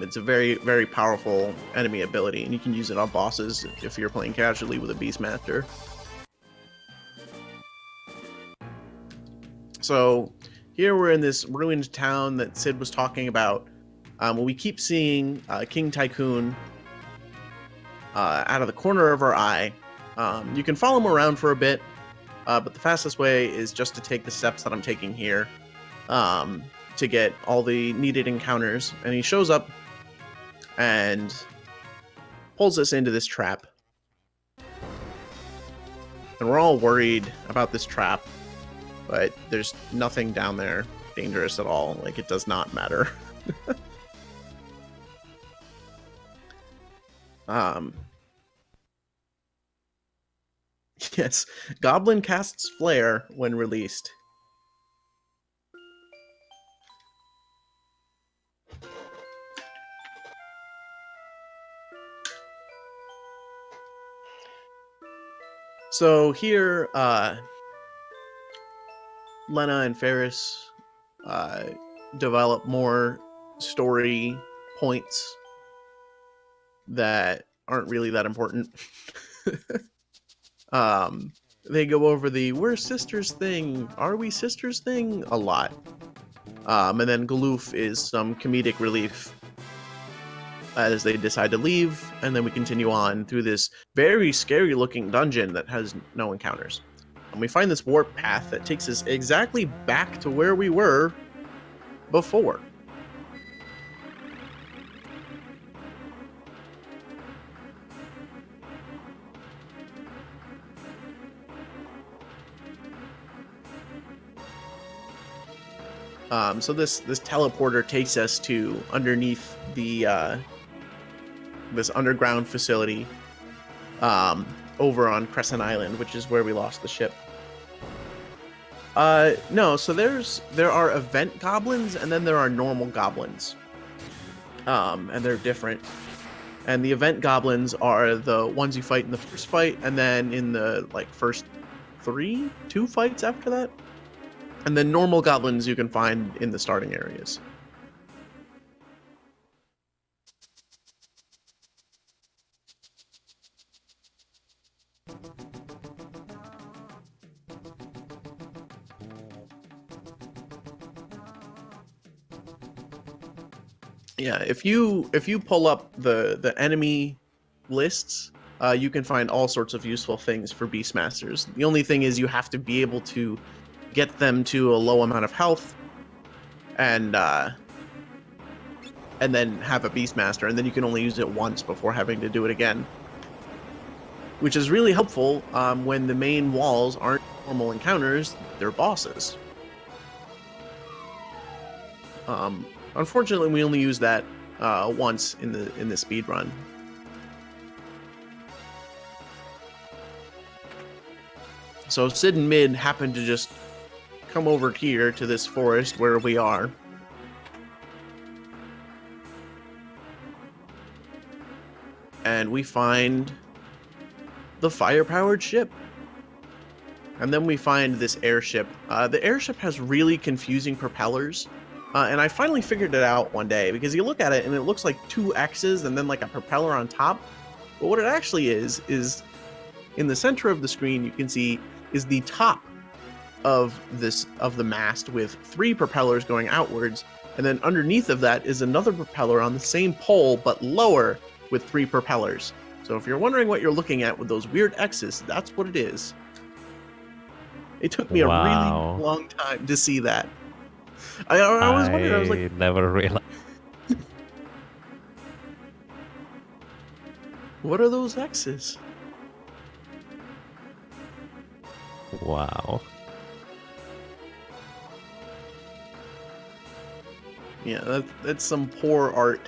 It's a very, very powerful enemy ability, and you can use it on bosses if you're playing casually with a Beastmaster. So here we're in this ruined town that Sid was talking about. We keep seeing King Tycoon out of the corner of our eye. You can follow him around for a bit, but the fastest way is just to take the steps that I'm taking here to get all the needed encounters. And he shows up and pulls us into this trap. And we're all worried about this trap, but there's nothing down there dangerous at all. Like, it does not matter. Yes, Goblin casts Flare when released. So here, Lena and Ferris develop more story points that aren't really that important. They go over the "we're sisters" thing, "are we sisters" thing a lot. And then Galoof is some comedic relief as they decide to leave, and then we continue on through this very scary looking dungeon that has no encounters. And we find this warp path that takes us exactly back to where we were before. So this teleporter takes us to underneath the this underground facility over on Crescent Island, which is where we lost the ship. No, so there are event goblins and then there are normal goblins, and they're different. And the event goblins are the ones you fight in the first fight, and then in the first two fights after that. And then normal goblins you can find in the starting areas. Yeah, if you pull up the enemy lists, you can find all sorts of useful things for Beastmasters. The only thing is you have to be able to get them to a low amount of health, and then have a Beastmaster, and then you can only use it once before having to do it again. Which is really helpful when the main walls aren't normal encounters, they're bosses. Unfortunately, we only use that once in the speed run. So Sid and Mid happened to just come over here to this forest where we are. And we find the fire-powered ship. And then we find this airship. The airship has really confusing propellers. And I finally figured it out one day, because you look at it and it looks like two X's and then like a propeller on top. But what it actually is in the center of the screen, you can see is the top of the mast with three propellers going outwards, and then underneath of that is another propeller on the same pole but lower with three propellers. So if you're wondering what you're looking at with those weird X's, that's what it is. It took me a really long time to see that. I was wondering, I was like, never realized. What are those X's? Wow. Yeah, that's some poor art.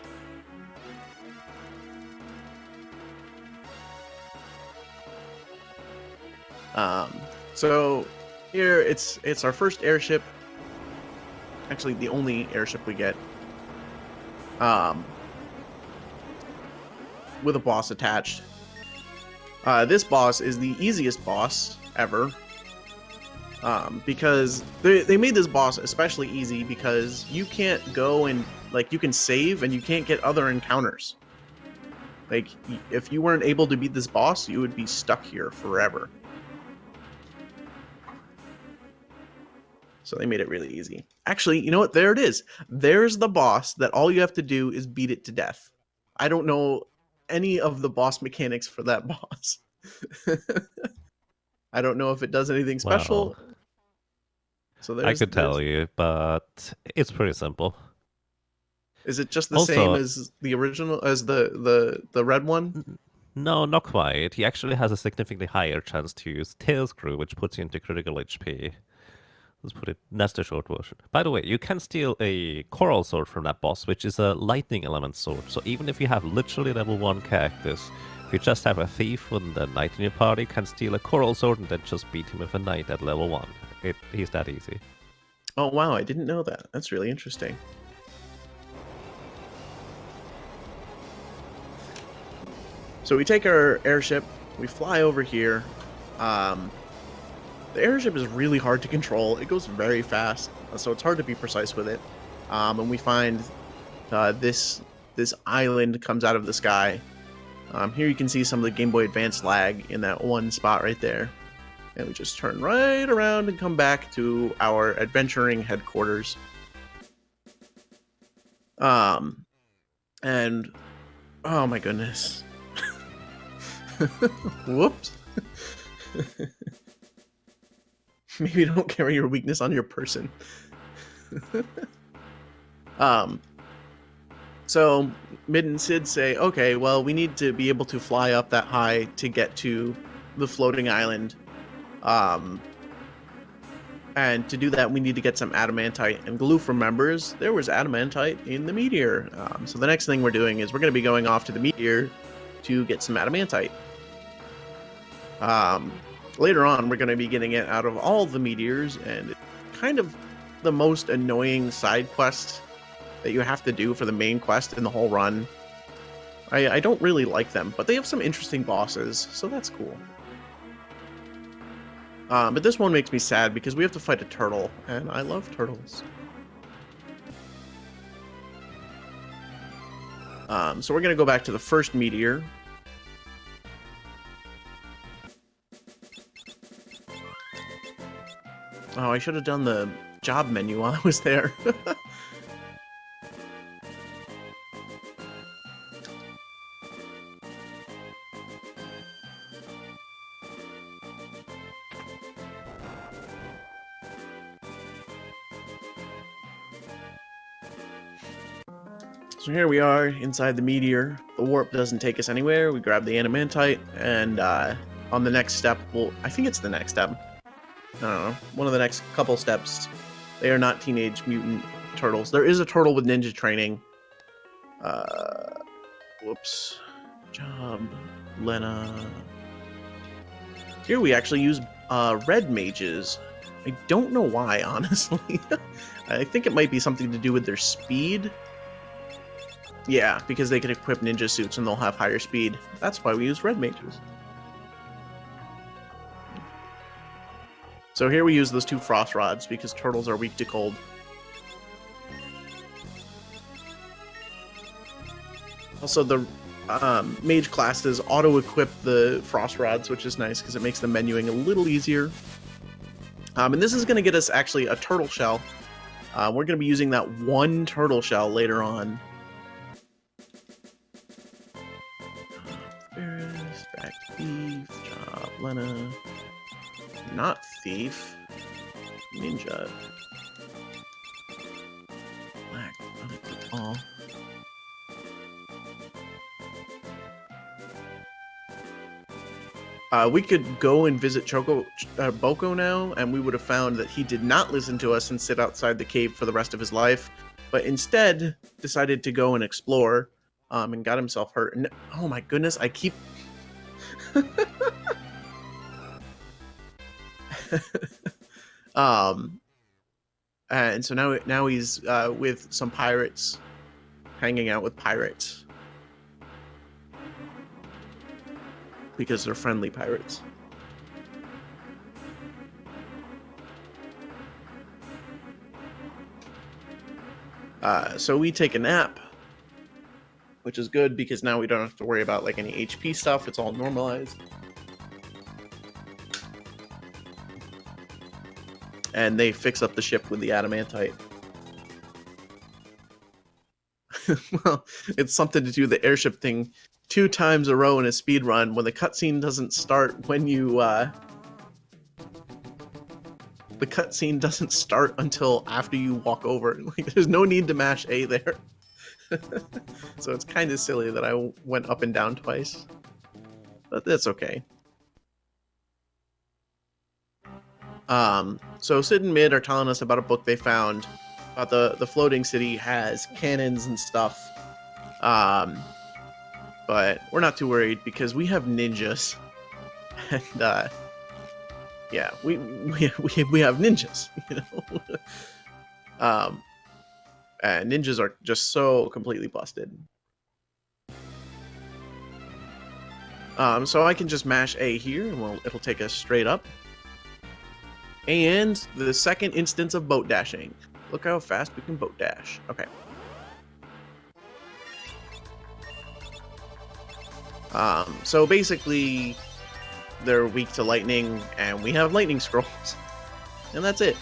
So here it's our first airship. Actually, the only airship we get. With a boss attached. This boss is the easiest boss ever. Because they made this boss especially easy because you can't go and, you can save and you can't get other encounters. If you weren't able to beat this boss, you would be stuck here forever. So they made it really easy. Actually, you know what? There it is. There's the boss that all you have to do is beat it to death. I don't know any of the boss mechanics for that boss. I don't know if it does anything special. Well, So I could tell you, but it's pretty simple. Is it just the same as the original, as the red one? No, not quite. He actually has a significantly higher chance to use Tail Screw, which puts you into critical HP. Let's put it, that's the short version. By the way, you can steal a Coral Sword from that boss, which is a lightning element sword. So even if you have literally level 1 characters, if you just have a thief and a knight in your party, can steal a Coral Sword and then just beat him with a knight at level 1. He's that easy. Oh wow, I didn't know that. That's really interesting. So we take our airship, we fly over here. The airship is really hard to control. It goes very fast, so it's hard to be precise with it. And we find this island comes out of the sky. Here you can see some of the Game Boy Advance lag in that one spot right there. And we just turn right around and come back to our adventuring headquarters. And oh my goodness. Whoops. Maybe don't carry your weakness on your person. So Mid and Sid say, okay, well, we need to be able to fly up that high to get to the floating island. And to do that, we need to get some adamantite. And Gloof remembers there was adamantite in the meteor. So the next thing we're doing is we're going to be going off to the meteor to get some adamantite. Later on, we're going to be getting it out of all the meteors, and it's kind of the most annoying side quest that you have to do for the main quest in the whole run. I don't really like them, but they have some interesting bosses, so that's cool. But this one makes me sad because we have to fight a turtle, and I love turtles. So we're going to go back to the first meteor. Oh, I should have done the job menu while I was there. So here we are inside the meteor. The warp doesn't take us anywhere. We grab the adamantite, and on the next step, well, I think it's the next step. I don't know. One of the next couple steps. They are not Teenage Mutant Turtles. There is a turtle with ninja training. Whoops. Job. Lena. Here we actually use red mages. I don't know why, honestly. I think it might be something to do with their speed. Yeah, because they can equip ninja suits and they'll have higher speed. That's why we use red mages. So here we use those two frost rods because turtles are weak to cold. Also, the mage classes auto-equip the frost rods, which is nice because it makes the menuing a little easier. And this is going to get us actually a turtle shell. We're going to be using that one turtle shell later on. Stack thief, job, Lena. Not thief. Ninja. Black, all. We could go and visit Boko now, and we would have found that he did not listen to us and sit outside the cave for the rest of his life, but instead decided to go and explore, and got himself hurt. And, oh my goodness, I keep... And so now he's with some pirates, hanging out with pirates. Because they're friendly pirates. So we take a nap, which is good because now we don't have to worry about like any HP stuff. It's all normalized. And they fix up the ship with the adamantite. Well, it's something to do the airship thing 2 times a row in a speed run when the cutscene doesn't start when you the cutscene doesn't start until after you walk over. Like, there's no need to mash A there. So it's kind of silly that I went up and down twice, but that's okay. So Sid and Mid are telling us about a book they found about the floating city has cannons and stuff. But we're not too worried because we have ninjas, and yeah, we have ninjas, you know. And ninjas are just so completely busted. So I can just mash A here, and it'll take us straight up. And the second instance of boat dashing. Look how fast we can boat dash. Okay. So basically, they're weak to lightning, and we have lightning scrolls. And that's it.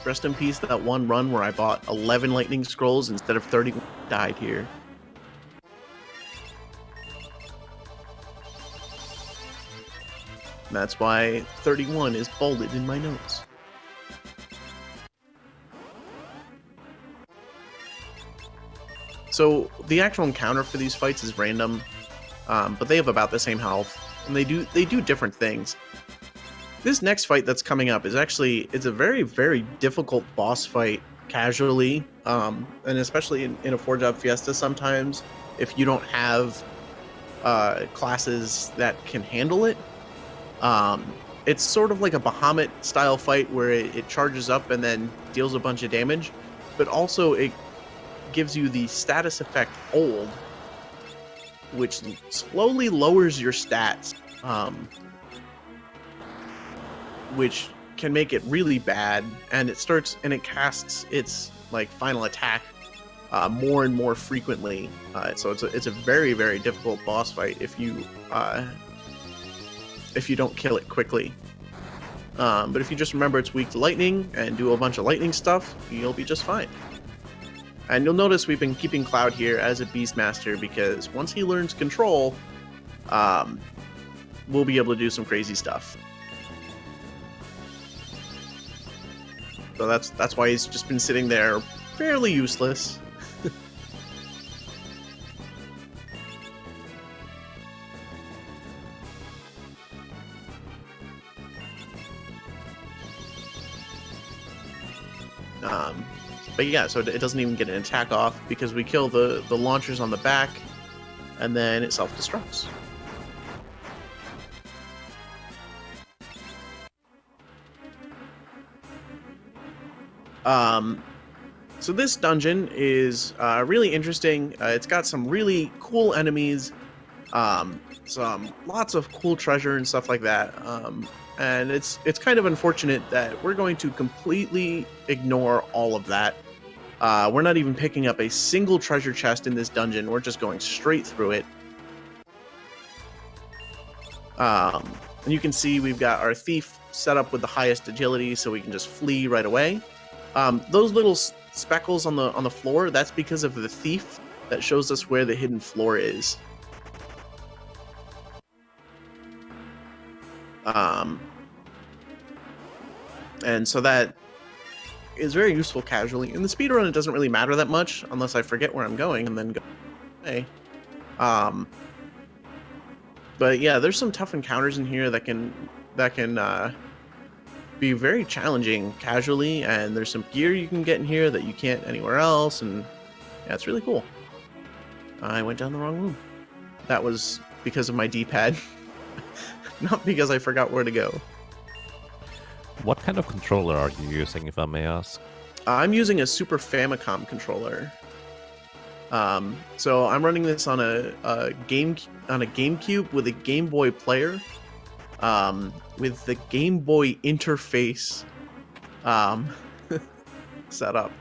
Rest in peace that one run where I bought 11 lightning scrolls instead of 30. Died here. That's why 31 is bolded in my notes. So the actual encounter for these fights is random, but they have about the same health, and they do different things. This next fight that's coming up is actually, it's a very, very difficult boss fight casually, and especially in a 4-job fiesta sometimes, if you don't have classes that can handle it. It's sort of like a Bahamut style fight where it charges up and then deals a bunch of damage, but also it gives you the status effect Old, which slowly lowers your stats, which can make it really bad, and it casts its like final attack more and more frequently. So it's a very, very difficult boss fight if you don't kill it quickly. But if you just remember it's weak to lightning and do a bunch of lightning stuff, you'll be just fine. And you'll notice we've been keeping Cloud here as a Beastmaster because once he learns control, we'll be able to do some crazy stuff. So that's why he's just been sitting there fairly useless. But yeah, so it doesn't even get an attack off because we kill the launchers on the back, and then it self-destructs. So this dungeon is really interesting. It's got some really cool enemies, some lots of cool treasure and stuff like that. And it's kind of unfortunate that we're going to completely ignore all of that. We're not even picking up a single treasure chest in this dungeon. We're just going straight through it. And you can see we've got our thief set up with the highest agility, so we can just flee right away. Those little speckles on the floor, that's because of the thief that shows us where the hidden floor is. And so that is very useful casually. In the speedrun, it doesn't really matter that much unless I forget where I'm going and then go away. But yeah, there's some tough encounters in here that can be very challenging casually, and there's some gear you can get in here that you can't anywhere else, and yeah, it's really cool. I went down the wrong room. That was because of my D-pad, not because I forgot where to go. What kind of controller are you using, if I may ask? I'm using a Super Famicom controller. So I'm running this on a GameCube with a Game Boy player, with the Game Boy interface set up.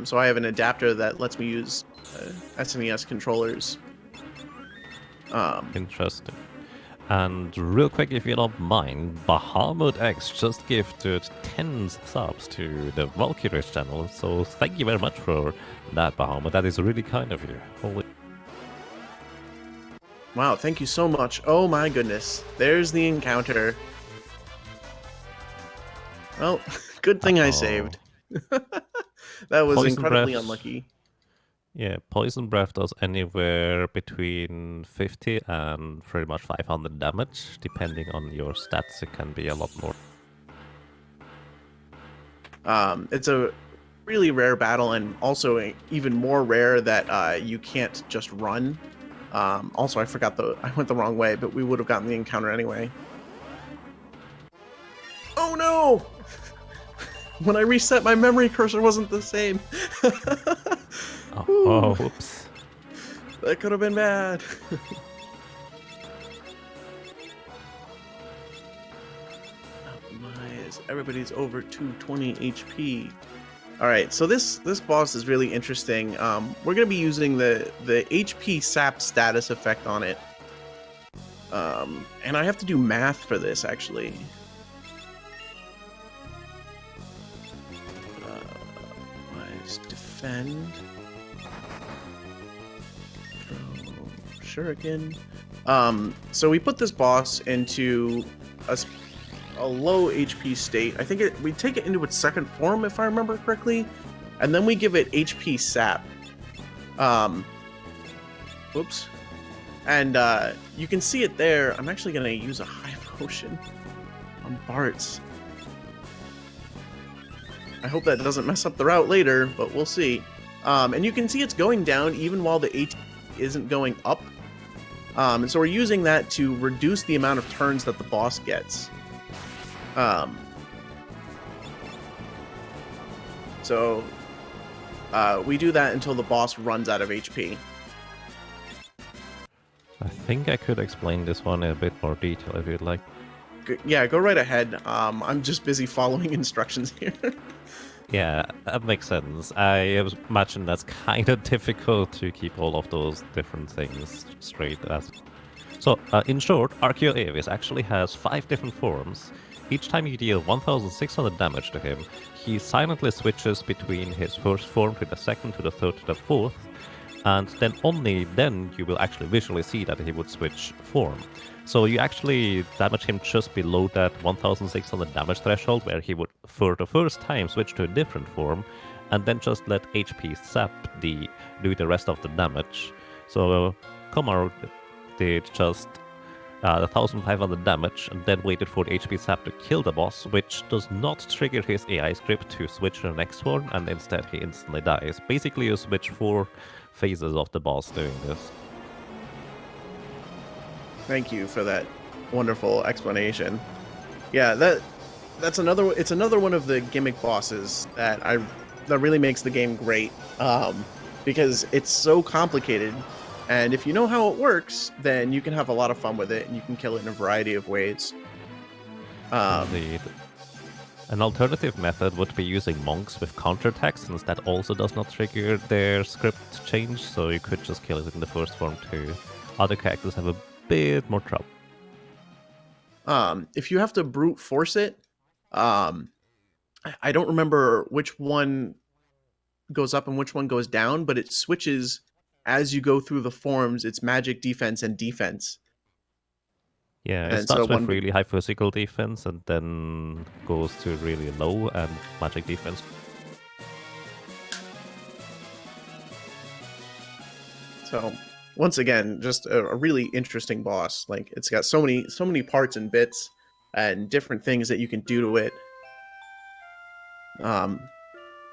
So I have an adapter that lets me use SNES controllers. Interesting. And real quick, if you don't mind, Bahamut X just gifted 10 subs to the Valkyries channel, so thank you very much for that, Bahamut. That is really kind of you. Holy... Wow, thank you so much. Oh my goodness. There's the encounter. Well, good thing I saved. That was Poison incredibly breath. unlucky. Yeah, Poison Breath does anywhere between 50 and pretty much 500 damage. Depending on your stats, it can be a lot more. It's a really rare battle, and also even more rare that you can't just run. Also, I went the wrong way, but we would have gotten the encounter anyway. Oh no! When I reset, my memory cursor wasn't the same. Oh, whoops. That could have been bad. Optimize. Everybody's over 220 HP. Alright, so this boss is really interesting. We're going to be using the HP sap status effect on it. And I have to do math for this, actually. defend. Shuriken. So we put this boss into a low HP state. I think we take it into its second form, if I remember correctly, and then we give it HP sap. Whoops. And you can see it there. I'm actually going to use a high potion on Bart's. I hope that doesn't mess up the route later, but we'll see. And you can see it's going down even while the HP isn't going up. And so we're using that to reduce the amount of turns that the boss gets. So we do that until the boss runs out of HP. I think I could explain this one in a bit more detail if you'd like. Yeah, go right ahead. I'm just busy following instructions here. Yeah, that makes sense. I imagine that's kind of difficult to keep all of those different things straight. So, in short, Archeo Avis actually has 5 different forms. Each time you deal 1,600 damage to him, he silently switches between his first form to the second, to the third, to the fourth, and then only then you will actually visually see that he would switch form. So you actually damage him just below that 1,600 damage threshold, where he would for the first time switch to a different form, and then just let HP sap do the rest of the damage. So Komaru did just 1,500 damage, and then waited for the HP sap to kill the boss, which does not trigger his AI script to switch to the next form, and instead he instantly dies. Basically, you switch 4 phases of the boss doing this. Thank you for that wonderful explanation. Yeah, it's another one of the gimmick bosses that really makes the game great, because it's so complicated, and if you know how it works, then you can have a lot of fun with it, and you can kill it in a variety of ways. Indeed. An alternative method would be using monks with counterattacks, since that also does not trigger their script change, so you could just kill it in the first form too. Other characters have a bit more trouble. If you have to brute force it, I don't remember which one goes up and which one goes down, but it switches as you go through the forms. It's magic, defense, and defense. Yeah, it And starts so with really high physical defense and then goes to really low and magic defense. So once again, just a really interesting boss. Like, it's got so many parts and bits and different things that you can do to it.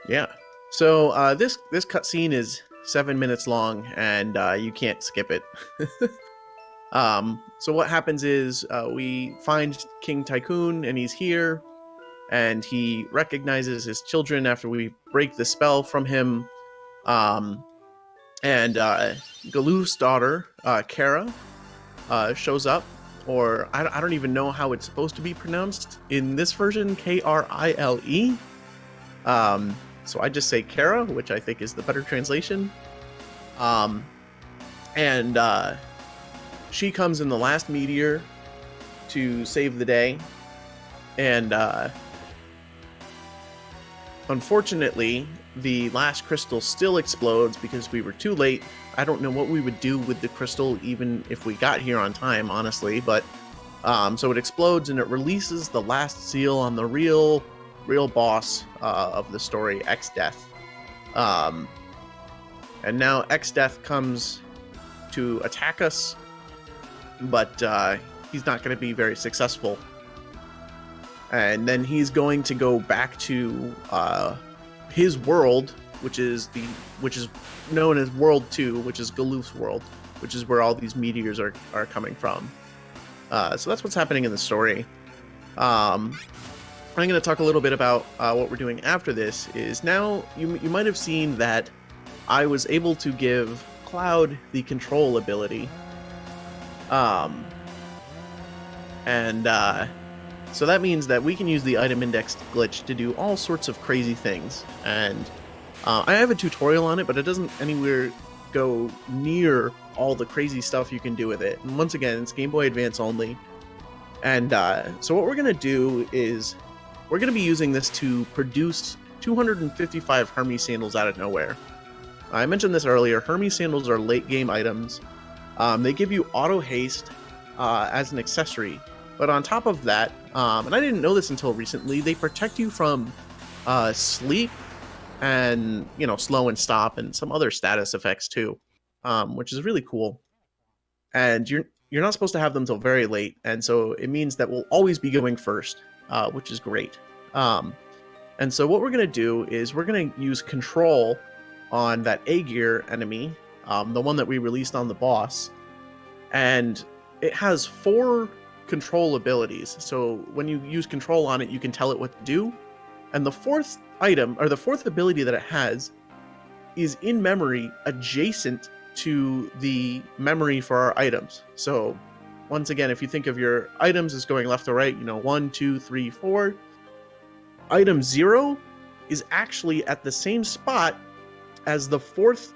Yeah. So this cutscene is 7 minutes long, and you can't skip it. So what happens is we find King Tycoon, and he's here, and he recognizes his children after we break the spell from him. And Galuf's daughter, Kara, shows up, or I don't even know how it's supposed to be pronounced in this version, Krile. So I just say Kara, which I think is the better translation. And she comes in the last meteor to save the day, and unfortunately, the last crystal still explodes because we were too late. I don't know what we would do with the crystal even if we got here on time, honestly, but so it explodes and it releases the last seal on the real boss of the story, X-Death. And now X-Death comes to attack us, but he's not going to be very successful. And then he's going to go back to his world, which is known as World 2, which is Galuf's world, which is where all these meteors are coming from. So that's what's happening in the story. I'm going to talk a little bit about what we're doing after this. Is now you might have seen that I was able to give Cloud the control ability, so that means that we can use the item index glitch to do all sorts of crazy things. And I have a tutorial on it, but it doesn't anywhere go near all the crazy stuff you can do with it. And once again, it's Game Boy Advance only. And so what we're going to do is we're going to be using this to produce 255 Hermes sandals out of nowhere. I mentioned this earlier. Hermes sandals are late game items. They give you auto haste as an accessory, but on top of that, and I didn't know this until recently, they protect you from sleep and slow and stop and some other status effects too, which is really cool. And you're not supposed to have them till very late, and so it means that we'll always be going first, which is great. And so what we're gonna do is we're gonna use control on that A gear enemy, the one that we released on the boss, and it has 4 control abilities. So when you use control on it, you can tell it what to do. And the 4th item, or the 4th ability that it has, is in memory adjacent to the memory for our items. So once again, if you think of your items as going left to right, 1, 2, 3, 4, item 0 is actually at the same spot as the 4th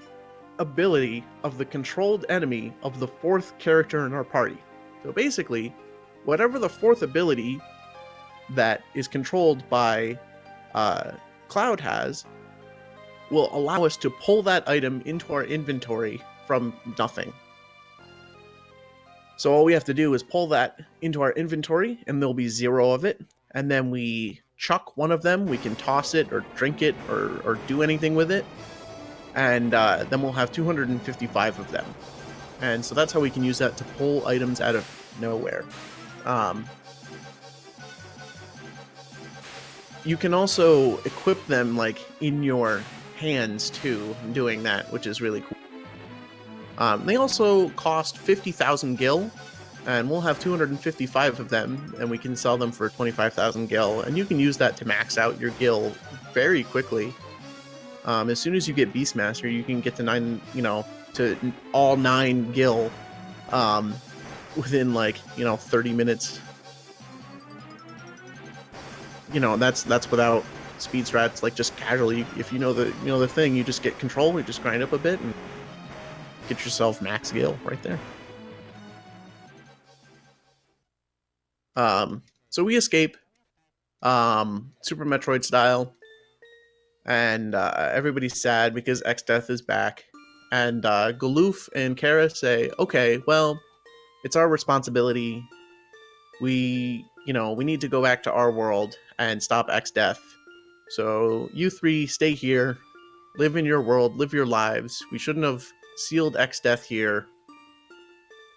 ability of the controlled enemy of the 4th character in our party. So basically, whatever the 4th ability that is controlled by Cloud has will allow us to pull that item into our inventory from nothing. So all we have to do is pull that into our inventory, and there'll be 0 of it, and then we chuck one of them. We can toss it or drink it or do anything with it, and then we'll have 255 of them. And so that's how we can use that to pull items out of nowhere. You can also equip them like in your hands too, doing that, which is really cool. They also cost 50,000 gil, and we'll have 255 of them, and we can sell them for 25,000 gil, and you can use that to max out your gil very quickly. As soon as you get Beastmaster, you can get to to all 9 gil within 30 minutes. That's without speed strats, like just casually. If you know the thing, you just get control, you just grind up a bit and get yourself max gil right there. So we escape, Super Metroid style, and everybody's sad because X-Death is back, and Galoof and Kara say, okay, well, it's our responsibility. We need to go back to our world and stop X-Death. So you 3 stay here, live in your world, live your lives. We shouldn't have sealed X-Death here.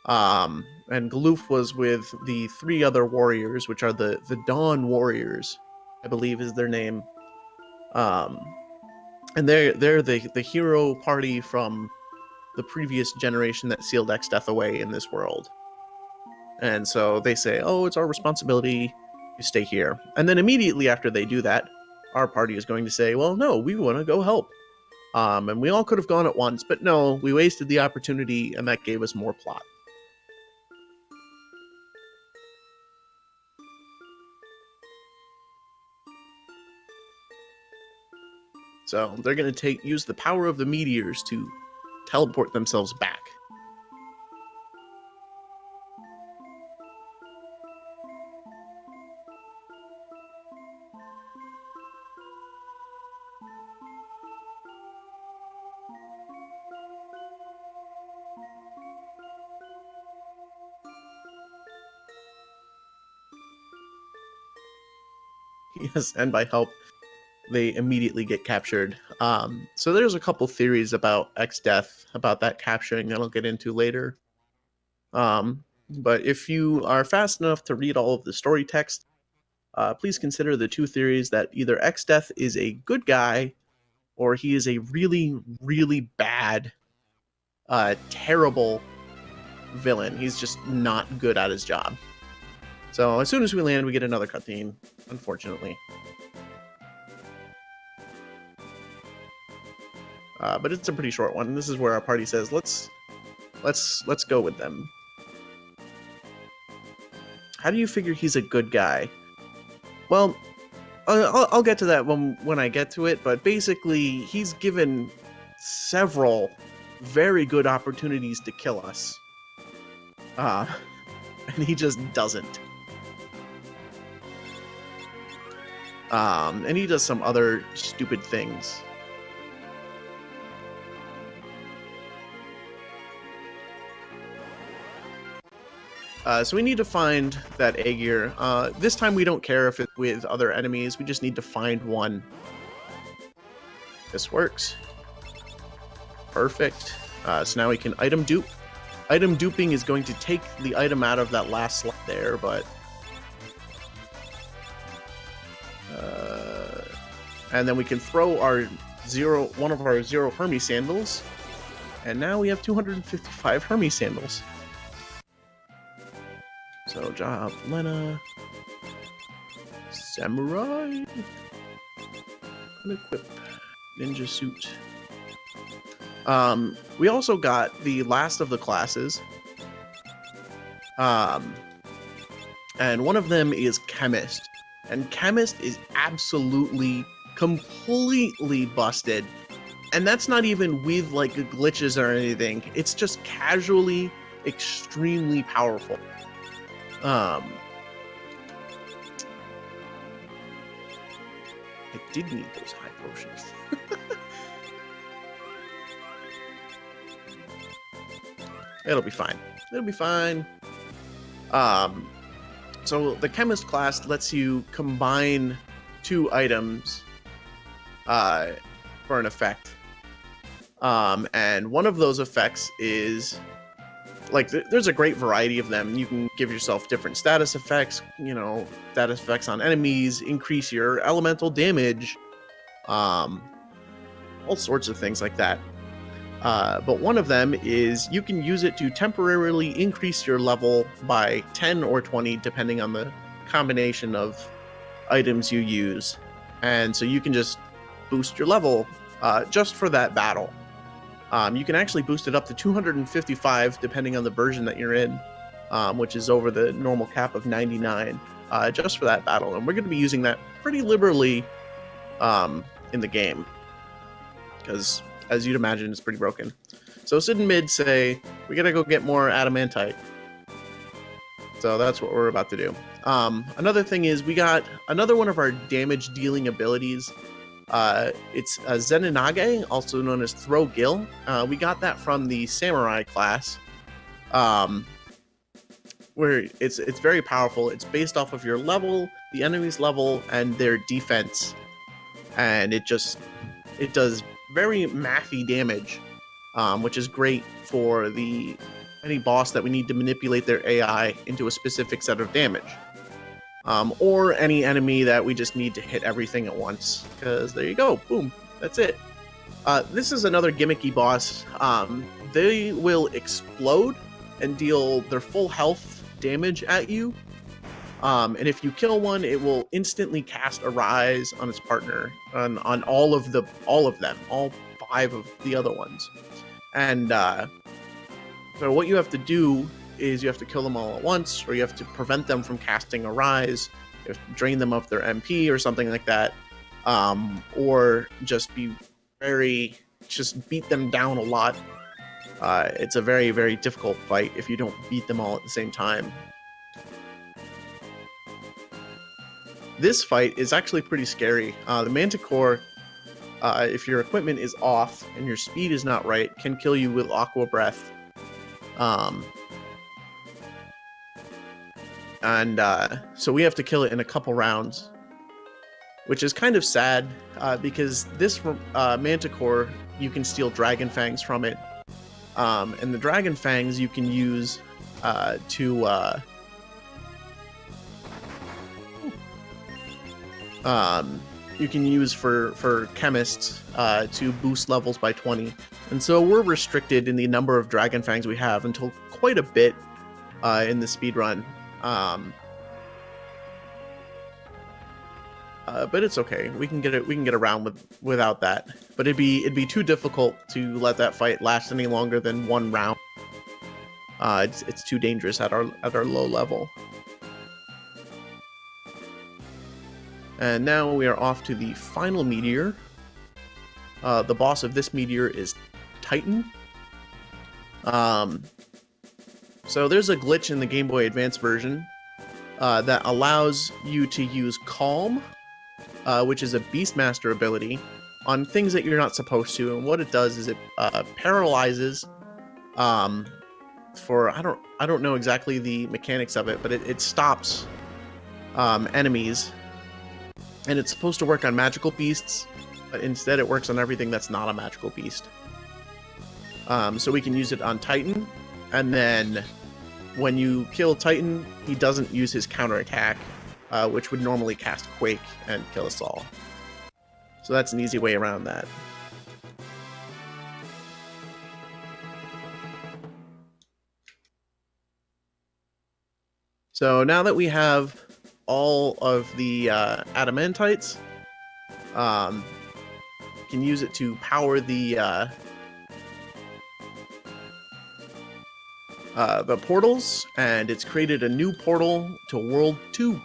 And Galoof was with the 3 other warriors, which are the Dawn Warriors, I believe is their name. And they're the hero party from the previous generation that sealed X-Death away in this world. And so they say, oh, it's our responsibility to stay here. And then immediately after they do that, our party is going to say, well, no, we want to go help. And we all could have gone at once, but no, we wasted the opportunity, and that gave us more plot. So they're going to use the power of the meteors to teleport themselves back. Yes, and by help, they immediately get captured. So there's a couple theories about X-Death, about that capturing that I'll get into later. But if you are fast enough to read all of the story text, please consider the 2 theories that either X-Death is a good guy, or he is a really, really bad, terrible villain. He's just not good at his job. So as soon as we land, we get another cutscene, unfortunately. But it's a pretty short one. This is where our party says, let's go with them. How do you figure he's a good guy? Well, I'll get to that when I get to it, but basically he's given several very good opportunities to kill us. And he just doesn't. And he does some other stupid things. So we need to find that Aegir. This time we don't care if it's with other enemies. We just need to find one. This works. Perfect. So now we can item dupe. Item duping is going to take the item out of that last slot there, but... and then we can throw one of our 0 Hermes sandals. And now we have 255 Hermes sandals. So, job, Lena, Samurai, unequip, ninja suit. We also got the last of the classes. And one of them is Chemist. And Chemist is absolutely, completely busted. And that's not even with, like, glitches or anything. It's just casually extremely powerful. I did need those high potions. It'll be fine. It'll be fine. So the Chemist class lets you combine 2 items for an effect. And one of those effects is... like, there's a great variety of them. You can give yourself different status effects, status effects on enemies, increase your elemental damage, all sorts of things like that. But one of them is you can use it to temporarily increase your level by 10 or 20, depending on the combination of items you use. And so you can just boost your level just for that battle. You can actually boost it up to 255 depending on the version that you're in, which is over the normal cap of 99, just for that battle. And we're going to be using that pretty liberally in the game, because as you'd imagine, it's pretty broken. So Sid and Mid say, we got to go get more adamantite. So that's what we're about to do. Another thing is we got another one of our damage dealing abilities. It's a Zenonage, also known as Throw Gill. We got that from the Samurai class, where it's very powerful. It's based off of your level, the enemy's level, and their defense, and it does very mathy damage, which is great for any boss that we need to manipulate their AI into a specific set of damage. Or any enemy that we just need to hit everything at once, because there you go, boom, that's it. This is another gimmicky boss. They will explode and deal their full health damage at you, and if you kill one, it will instantly cast a rise on its partner, on all of them, all 5 of the other ones. And so what you have to do is you have to kill them all at once, or you have to prevent them from casting a rise, you have to drain them of their MP or something like that, or just beat them down a lot. It's a very, very difficult fight if you don't beat them all at the same time. This fight is actually pretty scary. The Manticore, if your equipment is off and your speed is not right, can kill you with Aqua Breath. So we have to kill it in a couple rounds, which is kind of sad, because this Manticore, you can steal Dragon Fangs from it, and the Dragon Fangs you can use you can use for chemists to boost levels by 20. And so we're restricted in the number of Dragon Fangs we have until quite a bit in the speedrun. But it's okay. We can get around without that. But it'd be too difficult to let that fight last any longer than 1 round. It's too dangerous at our low level. And now we are off to the final meteor. The boss of this meteor is Titan. So there's a glitch in the Game Boy Advance version that allows you to use Calm which is a Beastmaster ability, on things that you're not supposed to. And what it does is it paralyzes. For I don't know exactly the mechanics of it, but it stops enemies, and it's supposed to work on magical beasts, but instead it works on everything that's not a magical beast. So we can use it on Titan, and then when you kill Titan, he doesn't use his counterattack, which would normally cast Quake and kill us all. So that's an easy way around that. So now that we have all of the adamantites, can use it to power the portals, and it's created a new portal to World 2,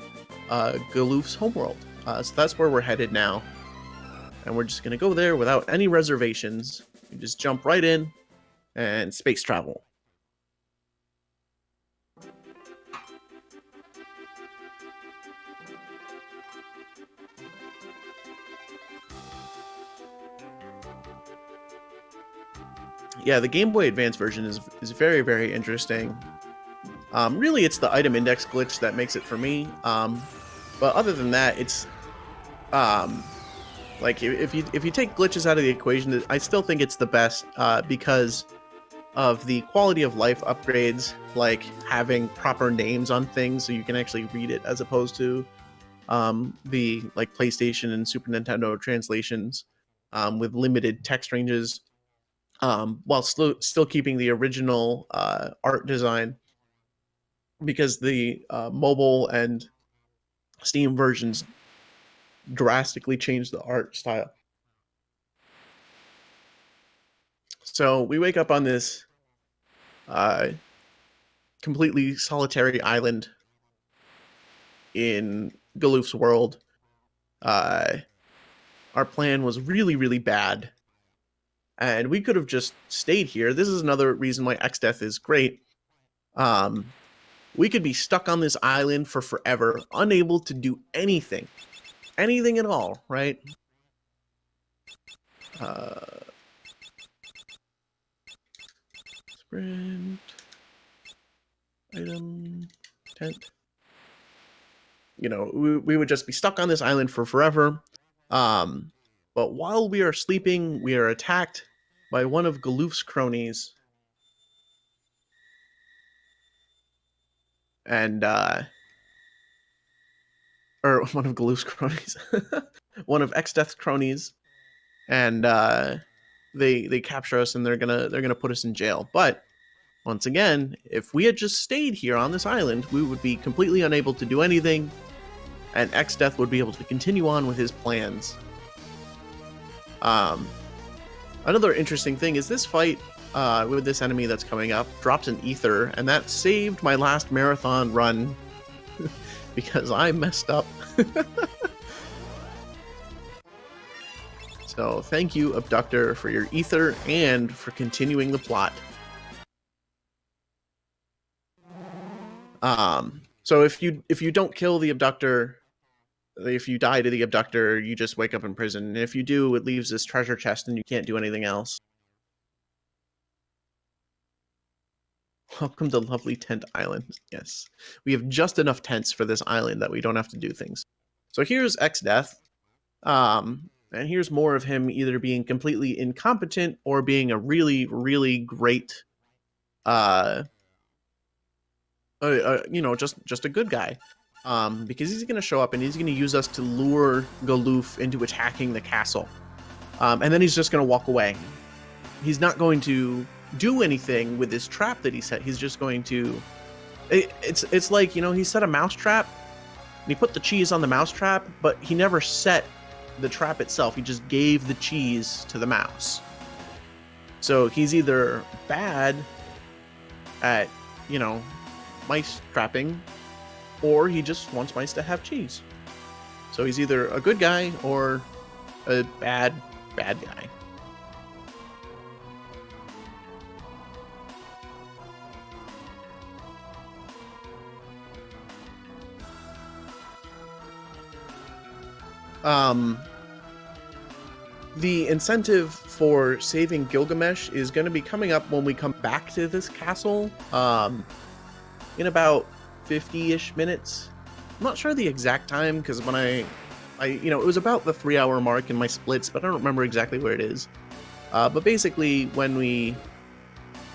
Galoof's homeworld. So that's where we're headed now. And we're just going to go there without any reservations. We just jump right in and space travel. Yeah, the Game Boy Advance version is very, very interesting. Really, it's the item index glitch that makes it for me. But other than that, it's like if you take glitches out of the equation, I still think it's the best because of the quality of life upgrades, like having proper names on things so you can actually read it, as opposed to the like PlayStation and Super Nintendo translations with limited text ranges, while still keeping the original art design, because the mobile and Steam versions drastically changed the art style. So we wake up on this completely solitary island in Galoof's world. Our plan was really, really bad, and we could have just stayed here. This is another reason why X-Death is great. We could be stuck on this island for forever, unable to do anything at all, right? Sprint, item, tent. You know, we would just be stuck on this island for forever. But while we are sleeping, we are attacked by one of Galoof's cronies. And, or one of Galoof's cronies. One of X-Death's cronies. And, they capture us, and they're gonna put us in jail. But once again, if we had just stayed here on this island, we would be completely unable to do anything, and X-Death would be able to continue on with his plans. Another interesting thing is this fight with this enemy that's coming up drops an ether, and that saved my last marathon run because I messed up. So thank you, Abductor, for your ether and for continuing the plot. So if you don't kill the Abductor, if you die to the Abductor, you just wake up in prison. And if you do, it leaves this treasure chest and you can't do anything else. Welcome to lovely Tent Island. Yes. We have just enough tents for this island that we don't have to do things. So here's X-Death. And here's more of him either being completely incompetent or being a really, really great, just a good guy. Because he's going to show up and he's going to use us to lure Galoof into attacking the castle. And then he's just going to walk away. He's not going to do anything with this trap that he set. He's just going to... It's like, he set a mouse trap, and he put the cheese on the mouse trap, but he never set the trap itself. He just gave the cheese to the mouse. So he's either bad at, mice trapping, or he just wants mice to have cheese. So he's either a good guy or a bad guy. The incentive for saving Gilgamesh is going to be coming up when we come back to this castle in about 50-ish minutes. I'm not sure the exact time because when I it was about the 3-hour mark in my splits, but I don't remember exactly where it is. But basically, when we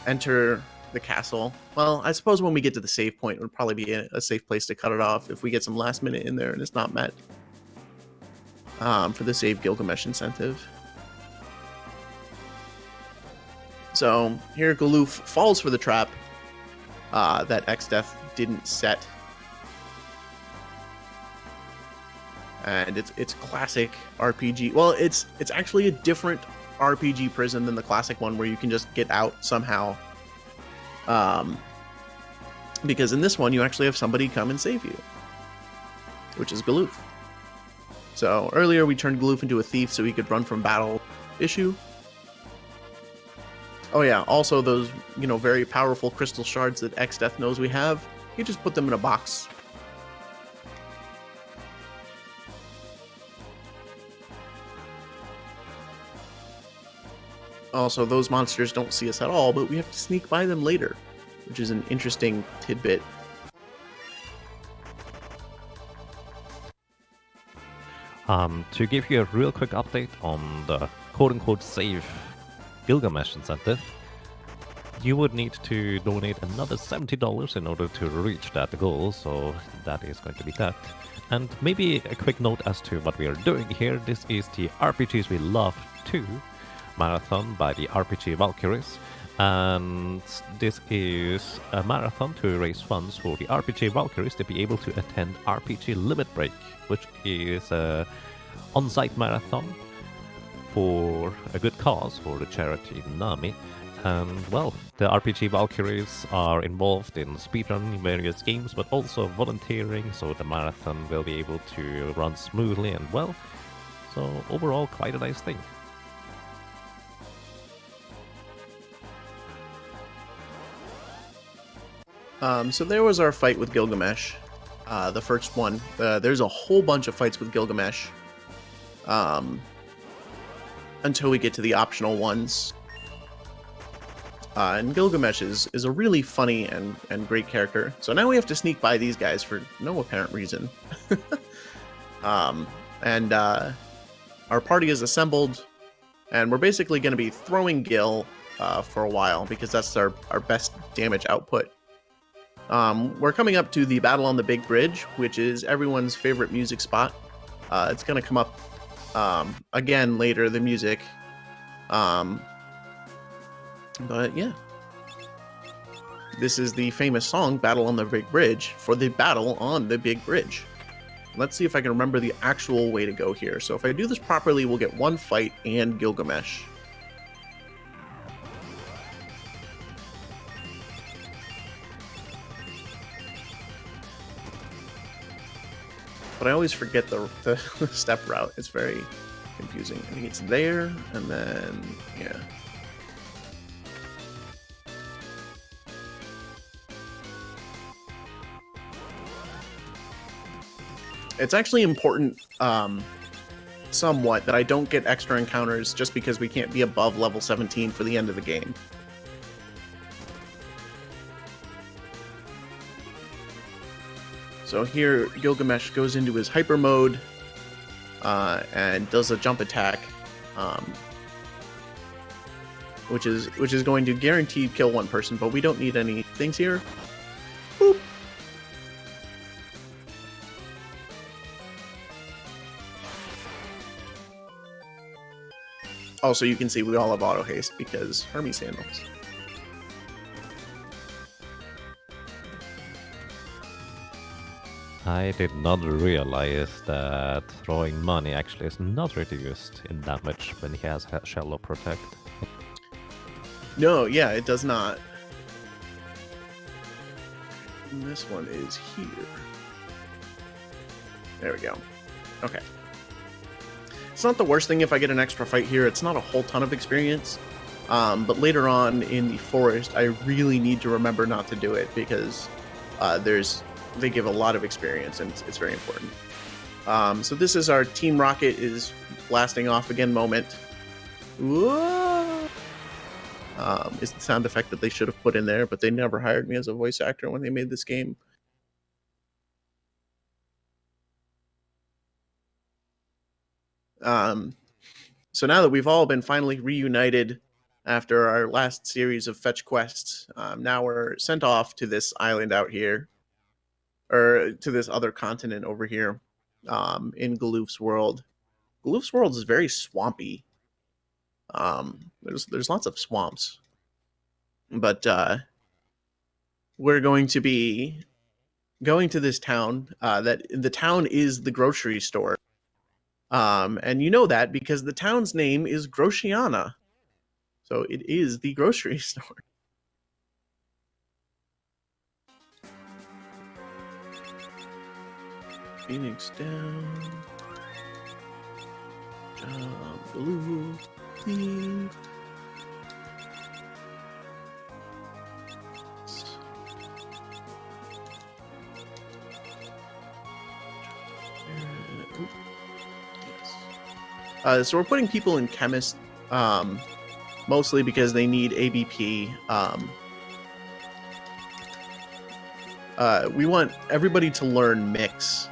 enter the castle, well, I suppose when we get to the save point, it would probably be a safe place to cut it off if we get some last minute in there and it's not met. For the save Gilgamesh incentive. So here Galoof falls for the trap that X-Death didn't set. And it's classic RPG. Well, it's actually a different RPG prison than the classic one where you can just get out somehow. Because in this one, you actually have somebody come and save you, which is Galoof. So earlier we turned Galoof into a thief so he could run from battle issue. Oh yeah, also those, very powerful crystal shards that X-Death knows we have, you just put them in a box. Also, those monsters don't see us at all, but we have to sneak by them later, which is an interesting tidbit. To give you a real quick update on the quote-unquote save Gilgamesh incentive, you would need to donate another $70 in order to reach that goal, so that is going to be that. And maybe a quick note as to what we are doing here. This is the RPGs We Love 2 marathon by the RPG Valkyries, and this is a marathon to raise funds for the RPG Valkyries to be able to attend RPG Limit Break, which is a on-site marathon for a good cause for the charity NAMI. And well, the RPG Valkyries are involved in speedrunning various games, but also volunteering, so the marathon will be able to run smoothly and well. So overall, quite a nice thing. So there was our fight with Gilgamesh, the first one. There's a whole bunch of fights with Gilgamesh until we get to the optional ones. And Gilgamesh is a really funny and great character. So now we have to sneak by these guys for no apparent reason. And our party is assembled, and we're basically going to be throwing Gil for a while because that's our best damage output. We're coming up to the Battle on the Big Bridge, which is everyone's favorite music spot. It's going to come up again later, the music. But yeah. This is the famous song, Battle on the Big Bridge, for the Battle on the Big Bridge. Let's see if I can remember the actual way to go here. So if I do this properly, we'll get one fight and Gilgamesh. But I always forget the step route. It's very confusing. I think it's there, and then, yeah. It's actually important, somewhat, that I don't get extra encounters just because we can't be above level 17 for the end of the game. So here, Gilgamesh goes into his hyper mode and does a jump attack, which is going to guaranteed kill one person, but we don't need any things here. Boop. Also, you can see we all have auto haste because Hermes sandals. I did not realize that throwing money actually is not reduced in damage when he has Shallow Protect. No, yeah, it does not. And this one is here. There we go. Okay. It's not the worst thing if I get an extra fight here. It's not a whole ton of experience. But later on in the forest, I really need to remember not to do it because they give a lot of experience and it's very important. So this is our Team Rocket is blasting off again moment. Whoa! Is the sound effect that they should have put in there, but they never hired me as a voice actor when they made this game. So now that we've all been finally reunited after our last series of fetch quests, now we're sent off to this island out here, or to this other continent over here, in Galoof's world. Galoof's world is very swampy. There's lots of swamps, but we're going to be going to this town. That the town is the grocery store. And you know that because the town's name is Grociana. So it is the grocery store. Phoenix down. Blue. Leave. So we're putting people in chemist, mostly because they need ABP. We want everybody to learn Mix,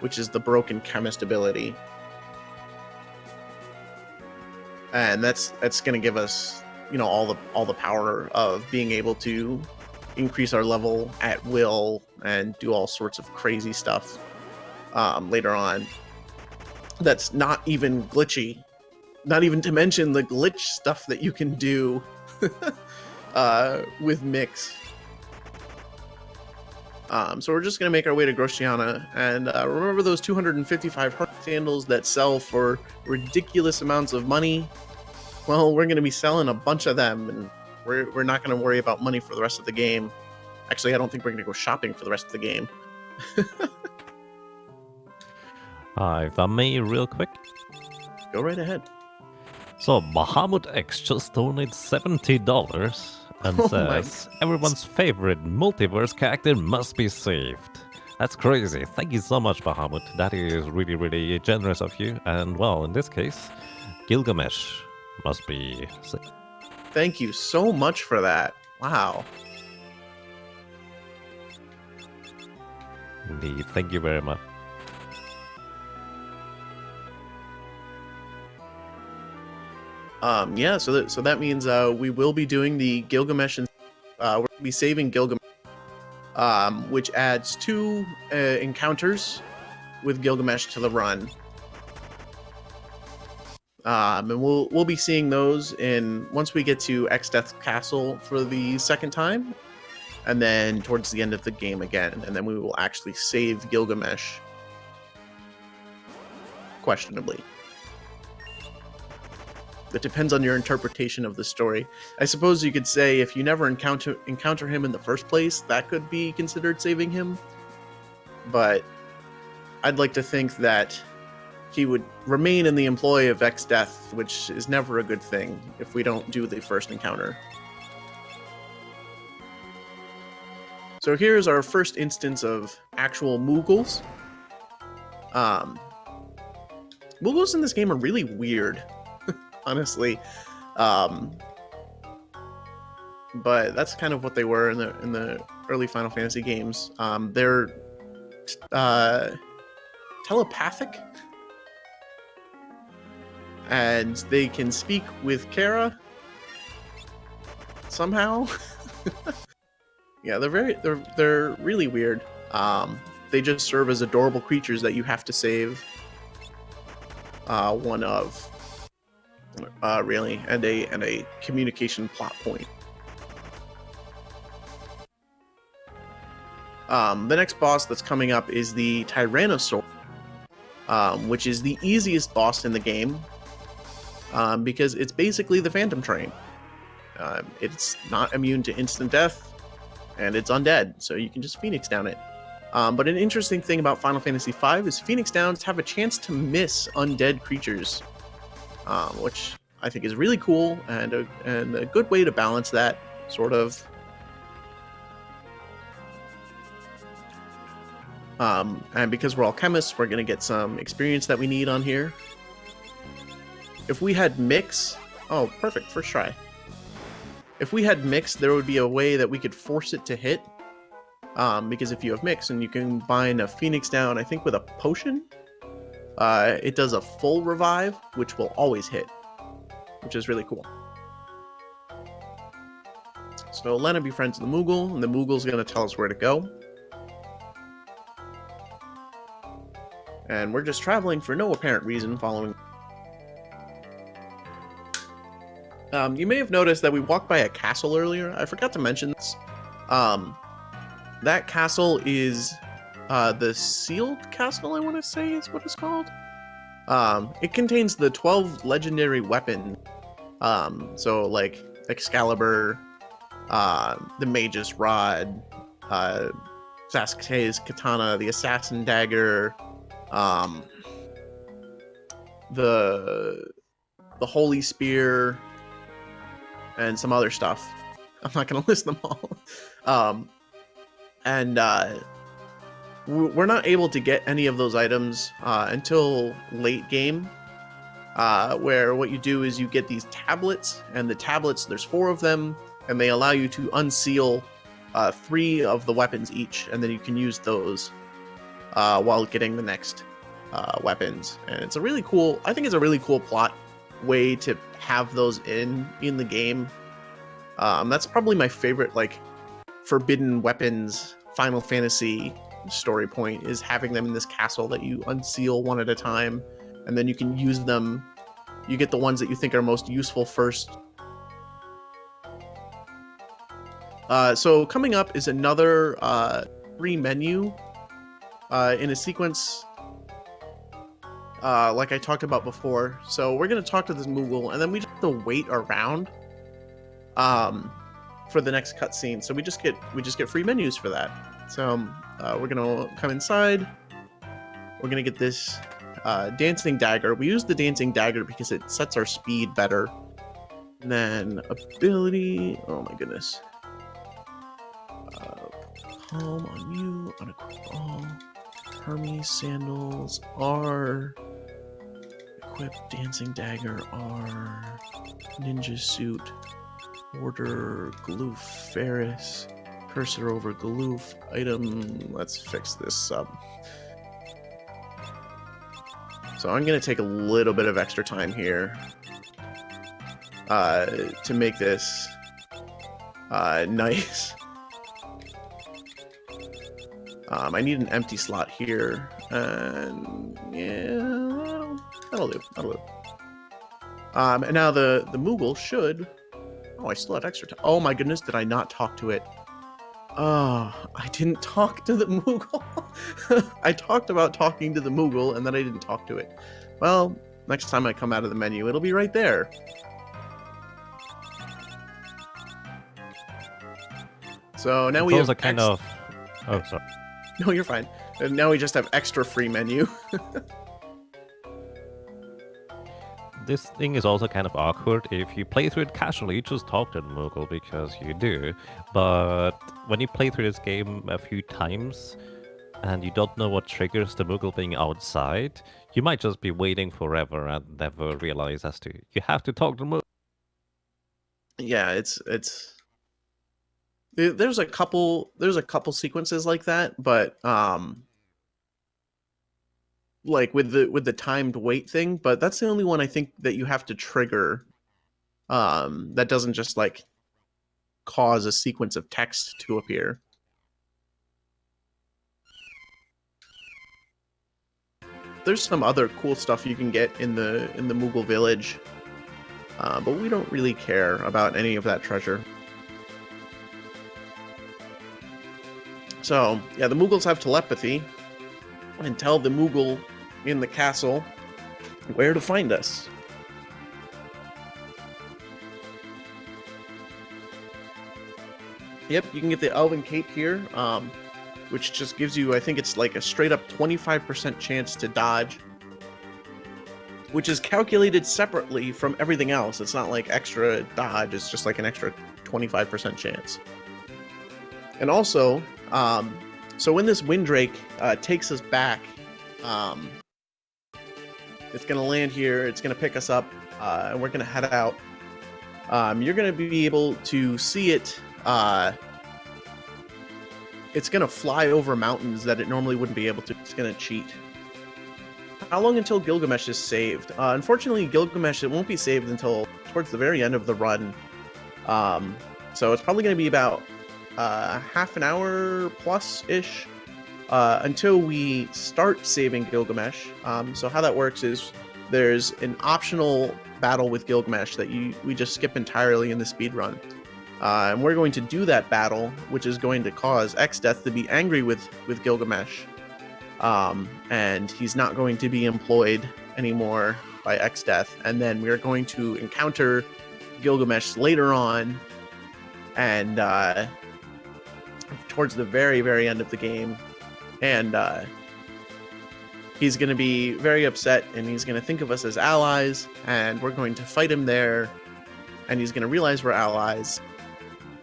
which is the broken chemist ability, and that's going to give us, all the power of being able to increase our level at will and do all sorts of crazy stuff later on. That's not even glitchy, not even to mention the glitch stuff that you can do with Mix. So we're just going to make our way to Grociana, and remember those 255 heart sandals that sell for ridiculous amounts of money? Well, we're going to be selling a bunch of them, and we're not going to worry about money for the rest of the game. Actually, I don't think we're going to go shopping for the rest of the game. If I may, real quick. Go right ahead. So, Bahamut X just donated $70 and says, everyone's favorite multiverse character must be saved. That's crazy. Thank you so much, Bahamut. That is really, really generous of you. And, well, in this case, Gilgamesh must be saved. Thank you so much for that. Wow. Indeed. Thank you very much. Yeah, so that means we will be doing the Gilgamesh, and we're going to be saving Gilgamesh, which adds 2 encounters with Gilgamesh to the run. And we'll be seeing those once we get to Exdeath Castle for the second time, and then towards the end of the game again, and then we will actually save Gilgamesh. Questionably. It depends on your interpretation of the story. I suppose you could say if you never encounter him in the first place, that could be considered saving him. But I'd like to think that he would remain in the employ of Exdeath, which is never a good thing if we don't do the first encounter. So here's our first instance of actual Moogles. Moogles in this game are really weird. Honestly, but that's kind of what they were in the early Final Fantasy games. They're telepathic, and they can speak with Kara somehow. Yeah, they're really weird. They just serve as adorable creatures that you have to save. One of. Really, and a communication plot point. The next boss that's coming up is the Tyrannosaur, which is the easiest boss in the game, because it's basically the Phantom Train. It's not immune to instant death, and it's undead, so you can just Phoenix down it. But an interesting thing about Final Fantasy V is Phoenix Downs have a chance to miss undead creatures, which I think is really cool and a good way to balance that, sort of. And because we're all chemists, we're going to get some experience that we need on here. If we had mix... Oh, perfect. First try. If we had mix, there would be a way that we could force it to hit. Because if you have mix and you combine a Phoenix down, I think with a potion, it does a full revive, which will always hit, which is really cool. So Lena befriends the Moogle, and the Moogle's going to tell us where to go. And we're just traveling for no apparent reason following... you may have noticed that we walked by a castle earlier. I forgot to mention this. That castle is the Sealed Castle, I want to say is what it's called. It contains the 12 legendary weapons. So, like, Excalibur, the Mage's Rod, Sasuke's Katana, the Assassin Dagger, the Holy Spear, and some other stuff. I'm not going to list them all. We're not able to get any of those items until late game, where what you do is you get these tablets, and the tablets, there's 4 of them, and they allow you to unseal 3 of the weapons each, and then you can use those while getting the next weapons. And it's a really cool, I think it's a really cool plot way to have those in the game. That's probably my favorite, like, forbidden weapons Final Fantasy story point, is having them in this castle that you unseal one at a time, and then you can use them. You get the ones that you think are most useful first. So coming up is another free menu in a sequence like I talked about before. So we're going to talk to this Moogle, and then we just have to wait around for the next cutscene. So we just get free menus for that. So we're gonna come inside. We're gonna get this dancing dagger. We use the dancing dagger because it sets our speed better. And then ability. Oh my goodness. Calm on you. Unequip all. Hermes sandals are. Equip dancing dagger are. Ninja suit. Order Gloof Ferris. Cursor over Gloof. Item. Let's fix this up. So I'm going to take a little bit of extra time here to make this nice. I need an empty slot here. And yeah, that'll do. And now the Moogle should... Oh, I still have extra time. Oh my goodness, did I not talk to it? Oh, I didn't talk to the Moogle. I talked about talking to the Moogle, and then I didn't talk to it. Well, next time I come out of the menu, it'll be right there. So now we have... kind of... Oh, sorry. No, you're fine. And now we just have extra free menu. This thing is also kind of awkward. If you play through it casually, just talk to the Moogle because you do. But when you play through this game a few times and you don't know what triggers the Moogle being outside, you might just be waiting forever and never realize as to you have to talk to the Moogle. Yeah, it's there's a couple sequences like that, but like with the timed wait thing, but that's the only one I think that you have to trigger, that doesn't just like cause a sequence of text to appear. There's some other cool stuff you can get in the Moogle village, but we don't really care about any of that treasure. So yeah, the Moogles have telepathy and tell the Moogle in the castle where to find us. Yep, you can get the Elven Cape here, which just gives you, I think it's like a straight up 25% chance to dodge, which is calculated separately from everything else. It's not like extra dodge, it's just like an extra 25% chance. And also, So when this Windrake takes us back, it's going to land here. It's going to pick us up, and we're going to head out. You're going to be able to see it. It's going to fly over mountains that it normally wouldn't be able to. It's going to cheat. How long until Gilgamesh is saved? Unfortunately, Gilgamesh, it won't be saved until towards the very end of the run. So it's probably going to be about half an hour plus-ish until we start saving Gilgamesh. So how that works is there's an optional battle with Gilgamesh that we just skip entirely in the speed run. And we're going to do that battle, which is going to cause Xdeath to be angry with Gilgamesh. And he's not going to be employed anymore by Xdeath. And then we're going to encounter Gilgamesh later on, and towards the very, very end of the game. And he's going to be very upset, and he's going to think of us as allies, and we're going to fight him there, and he's going to realize we're allies.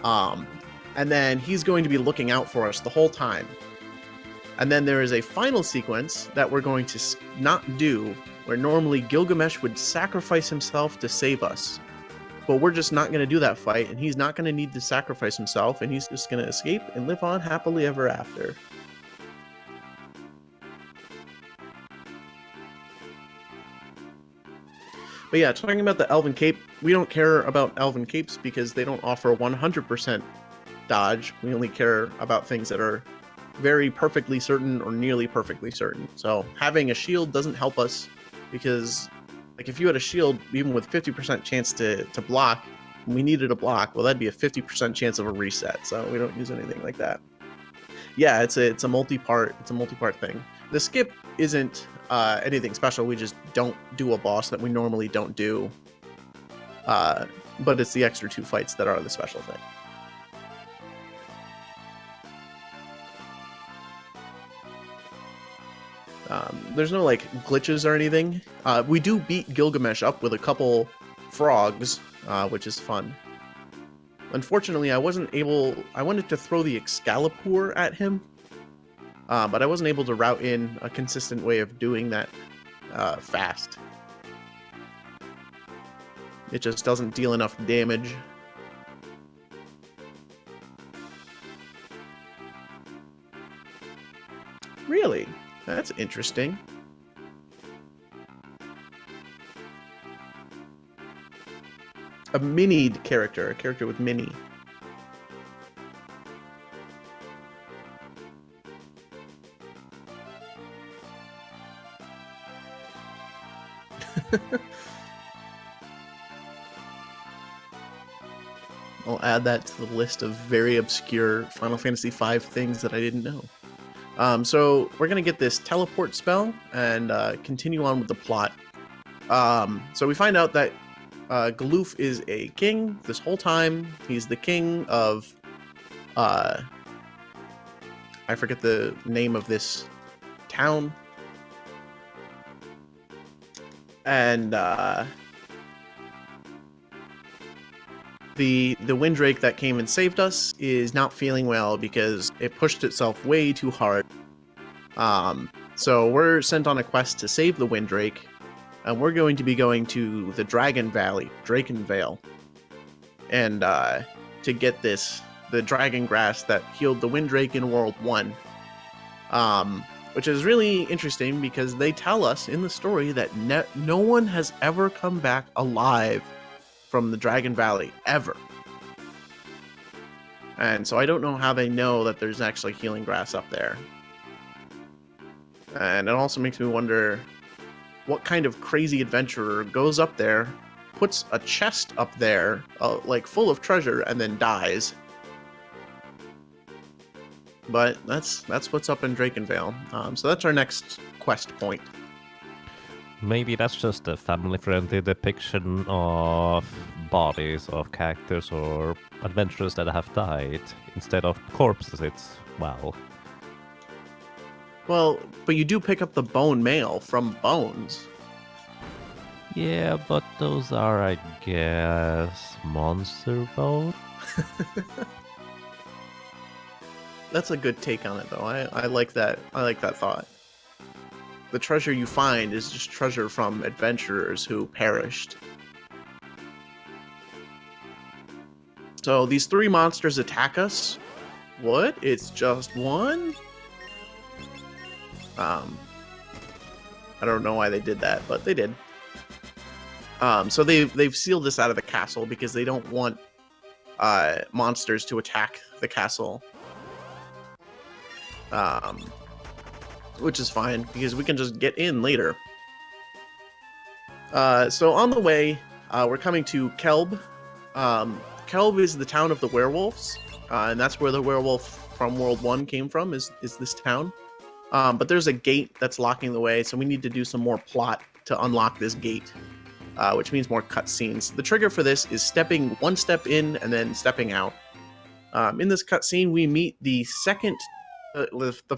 And then he's going to be looking out for us the whole time. And then there is a final sequence that we're going to not do, where normally Gilgamesh would sacrifice himself to save us. But we're just not going to do that fight, and he's not going to need to sacrifice himself, and he's just going to escape and live on happily ever after. But yeah, talking about the Elven Cape, we don't care about Elven Capes because they don't offer 100% dodge. We only care about things that are very perfectly certain or nearly perfectly certain. So having a shield doesn't help us because, like, if you had a shield, even with 50% chance to block, and we needed a block, well, that'd be a 50% chance of a reset. So we don't use anything like that. Yeah, it's a multi-part thing. The skip isn't anything special. We just don't do a boss that we normally don't do. But it's the extra 2 fights that are the special thing. There's no like glitches or anything. We do beat Gilgamesh up with a couple frogs, which is fun. Unfortunately, I wanted to throw the Excalibur at him, but I wasn't able to route in a consistent way of doing that fast. It just doesn't deal enough damage. Really? That's interesting. A minied character, a character with mini. I'll add that to the list of very obscure Final Fantasy V things that I didn't know. So we're going to get this teleport spell and continue on with the plot. So we find out that Galoof is a king this whole time. He's the king of... I forget the name of this town. And the Windrake that came and saved us is not feeling well because it pushed itself way too hard. So we're sent on a quest to save the Windrake, and we're going to be going to the Dragon Vale, and to get the dragon grass that healed the Windrake in World 1. Which is really interesting because they tell us in the story that no one has ever come back alive from the Dragon Valley, ever. And so I don't know how they know that there's actually healing grass up there. And it also makes me wonder what kind of crazy adventurer goes up there, puts a chest up there, like full of treasure, and then dies. But that's what's up in Drakenvale. So that's our next quest point. Maybe that's just a family-friendly depiction of bodies of characters or adventurers that have died. Instead of corpses, it's, well... Well, but you do pick up the bone mail from bones. Yeah, but those are, I guess, monster bones? That's a good take on it, though. I like that. I like that thought. The treasure you find is just treasure from adventurers who perished. So these 3 monsters attack us. What? It's just one? I don't know why they did that, but they did. So they've sealed us out of the castle because they don't want monsters to attack the castle. Which is fine because we can just get in later. So on the way, we're coming to Kelb. Kelb is the town of the werewolves, and that's where the werewolf from World 1 came from, is this town. But there's a gate that's locking the way, so we need to do some more plot to unlock this gate, which means more cutscenes. The trigger for this is stepping 1 step in and then stepping out. In this cutscene, we meet the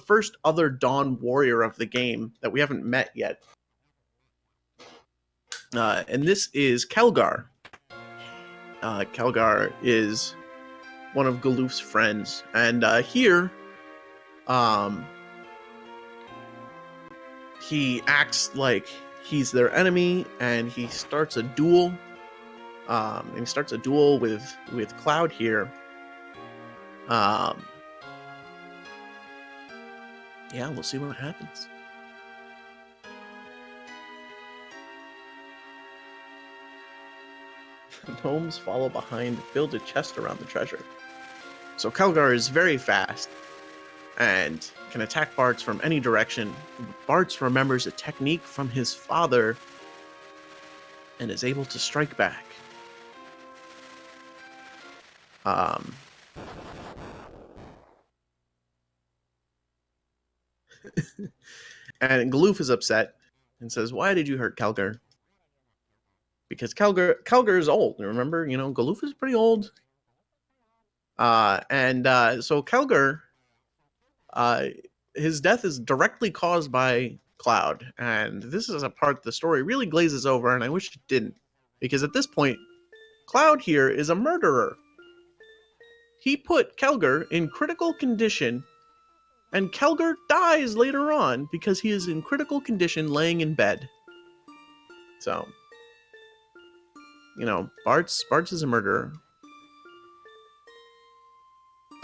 first other Dawn warrior of the game that we haven't met yet. And this is Kelgar. Kelgar is one of Galoof's friends, and here, he acts like he's their enemy, and he starts a duel. With Cloud here. Yeah, we'll see what happens. Gnomes follow behind, build a chest around the treasure. So Kelgar is very fast and can attack Bartz from any direction. Bartz remembers a technique from his father and is able to strike back. And Galoof is upset and says, "Why did you hurt Kelgar?" Because Kelgar is old. Remember, Galoof is pretty old. So Kelgar, his death is directly caused by Cloud, and this is a part the story really glazes over, and I wish it didn't, because at this point, Cloud here is a murderer. He put Kelgar in critical condition, and Kelgar dies later on because he is in critical condition laying in bed. So, Bartz is a murderer.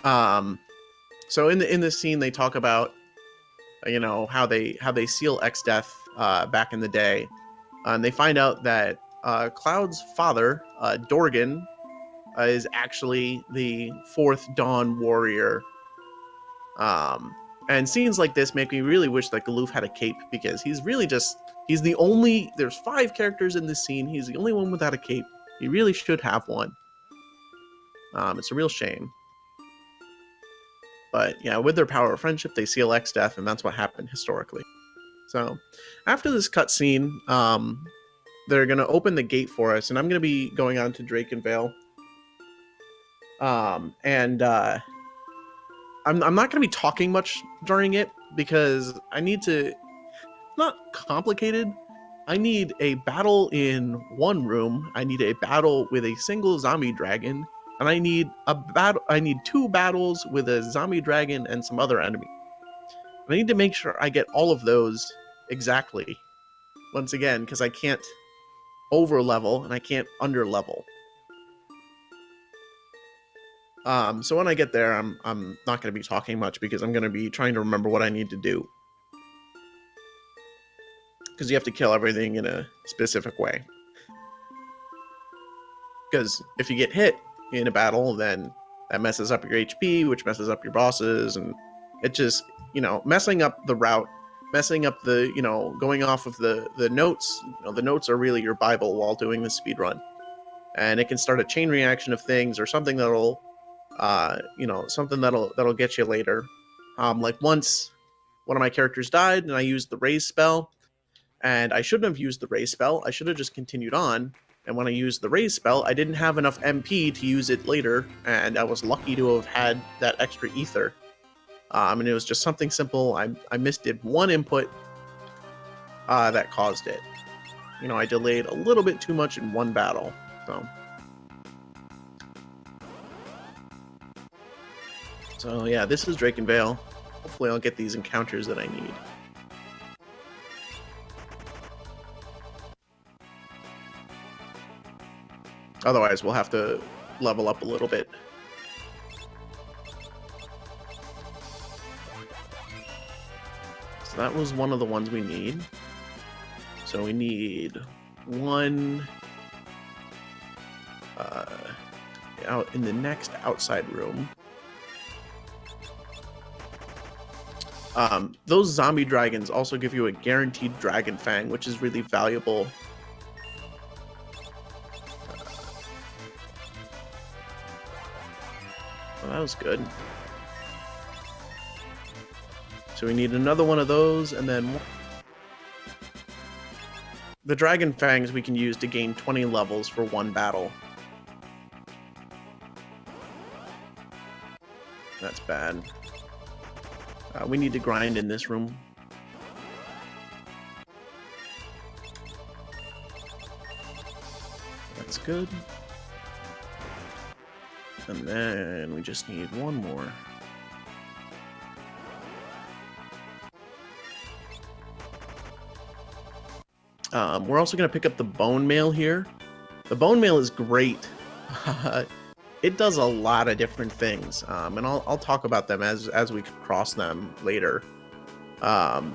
So in this scene, they talk about, how they seal X-Death back in the day, and they find out that Cloud's father, Dorgan, is actually the 4th Dawn warrior. And scenes like this make me really wish that Galoof had a cape, because he's the only, there's 5 characters in this scene, he's the only one without a cape. He really should have one. It's a real shame. But yeah, with their power of friendship, they seal X-Death, and that's what happened historically. So after this cutscene, they're going to open the gate for us, and I'm going to be going on to Drakenvale. I'm not going to be talking much during it, because it's not complicated. I need a battle in one room. I need a battle with a single zombie dragon, and I need 2 battles with a zombie dragon and some other enemy. And I need to make sure I get all of those exactly. Once again, because I can't over level and I can't under level. So when I get there, I'm not going to be talking much, because I'm going to be trying to remember what I need to do. Because you have to kill everything in a specific way. Because if you get hit in a battle, then that messes up your HP, which messes up your bosses, and it just, messing up the route, messing up the, going off of the notes. The notes are really your Bible while doing the speedrun. And it can start a chain reaction of things, or something that'll get you later. Like once one of my characters died and I used the raise spell, and I shouldn't have used the raise spell. I should have just continued on. And when I used the raise spell, I didn't have enough MP to use it later, and I was lucky to have had that extra ether. And it was just something simple. I misdid one input that caused it. I delayed a little bit too much in one battle. So yeah, this is Drake and Vale. Hopefully I'll get these encounters that I need. Otherwise, we'll have to level up a little bit. So that was one of the ones we need. So we need one out in the next outside room. Those zombie dragons also give you a guaranteed dragon fang, which is really valuable. Well, that was good. So we need another one of those, and then the dragon fangs we can use to gain 20 levels for one battle. That's bad. We need to grind in this room. That's good. And then we just need one more. We're also going to pick up the bone mail here. The bone mail is great. It does a lot of different things, and I'll talk about them as we cross them later. The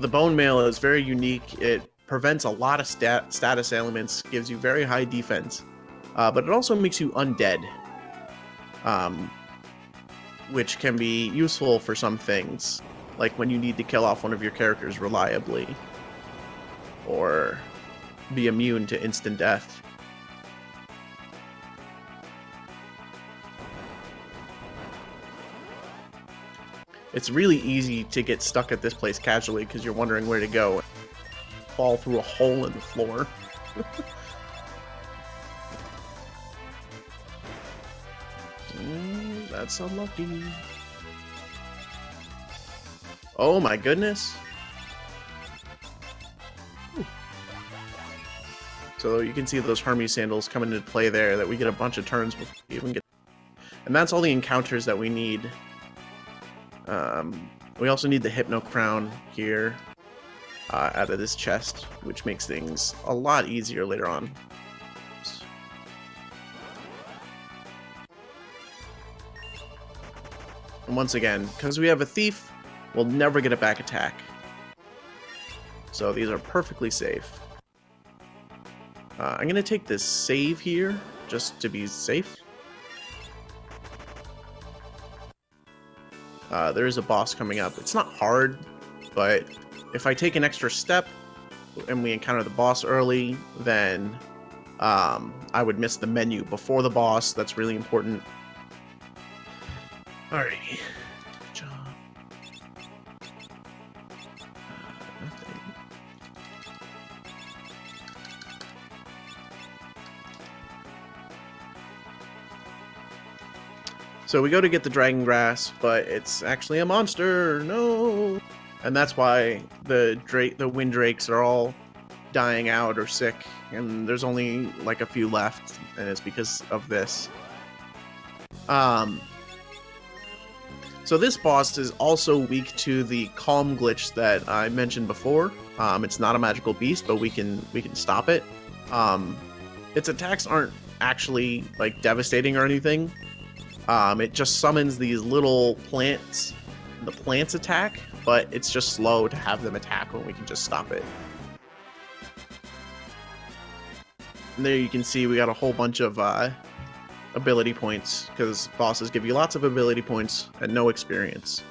bone mail is very unique. It prevents a lot of status ailments, gives you very high defense, but it also makes you undead, which can be useful for some things, like when you need to kill off one of your characters reliably, or be immune to instant death. It's really easy to get stuck at this place casually because you're wondering where to go. Fall through a hole in the floor. That's unlucky. Oh my goodness. So you can see those Hermes sandals coming into play there, that we get a bunch of turns before we even get. And that's all the encounters that we need. We also need the Hypno Crown here out of this chest, which makes things a lot easier later on. And once again, because we have a thief, we'll never get a back attack. So these are perfectly safe. I'm going to take this save here, just to be safe. There is a boss coming up. It's not hard, but if I take an extra step and we encounter the boss early, then I would miss the menu before the boss. That's really important. Alrighty. Good job. Nothing. So we go to get the dragon grass, but it's actually a monster. No. And that's why the wind drakes are all dying out or sick, and there's only like a few left, and it's because of this. So this boss is also weak to the calm glitch that I mentioned before. It's not a magical beast, but we can stop it. Its attacks aren't actually like devastating or anything. It just summons these little plants. The plants attack, but it's just slow to have them attack when we can just stop it. And there you can see we got a whole bunch of ability points, because bosses give you lots of ability points and no experience.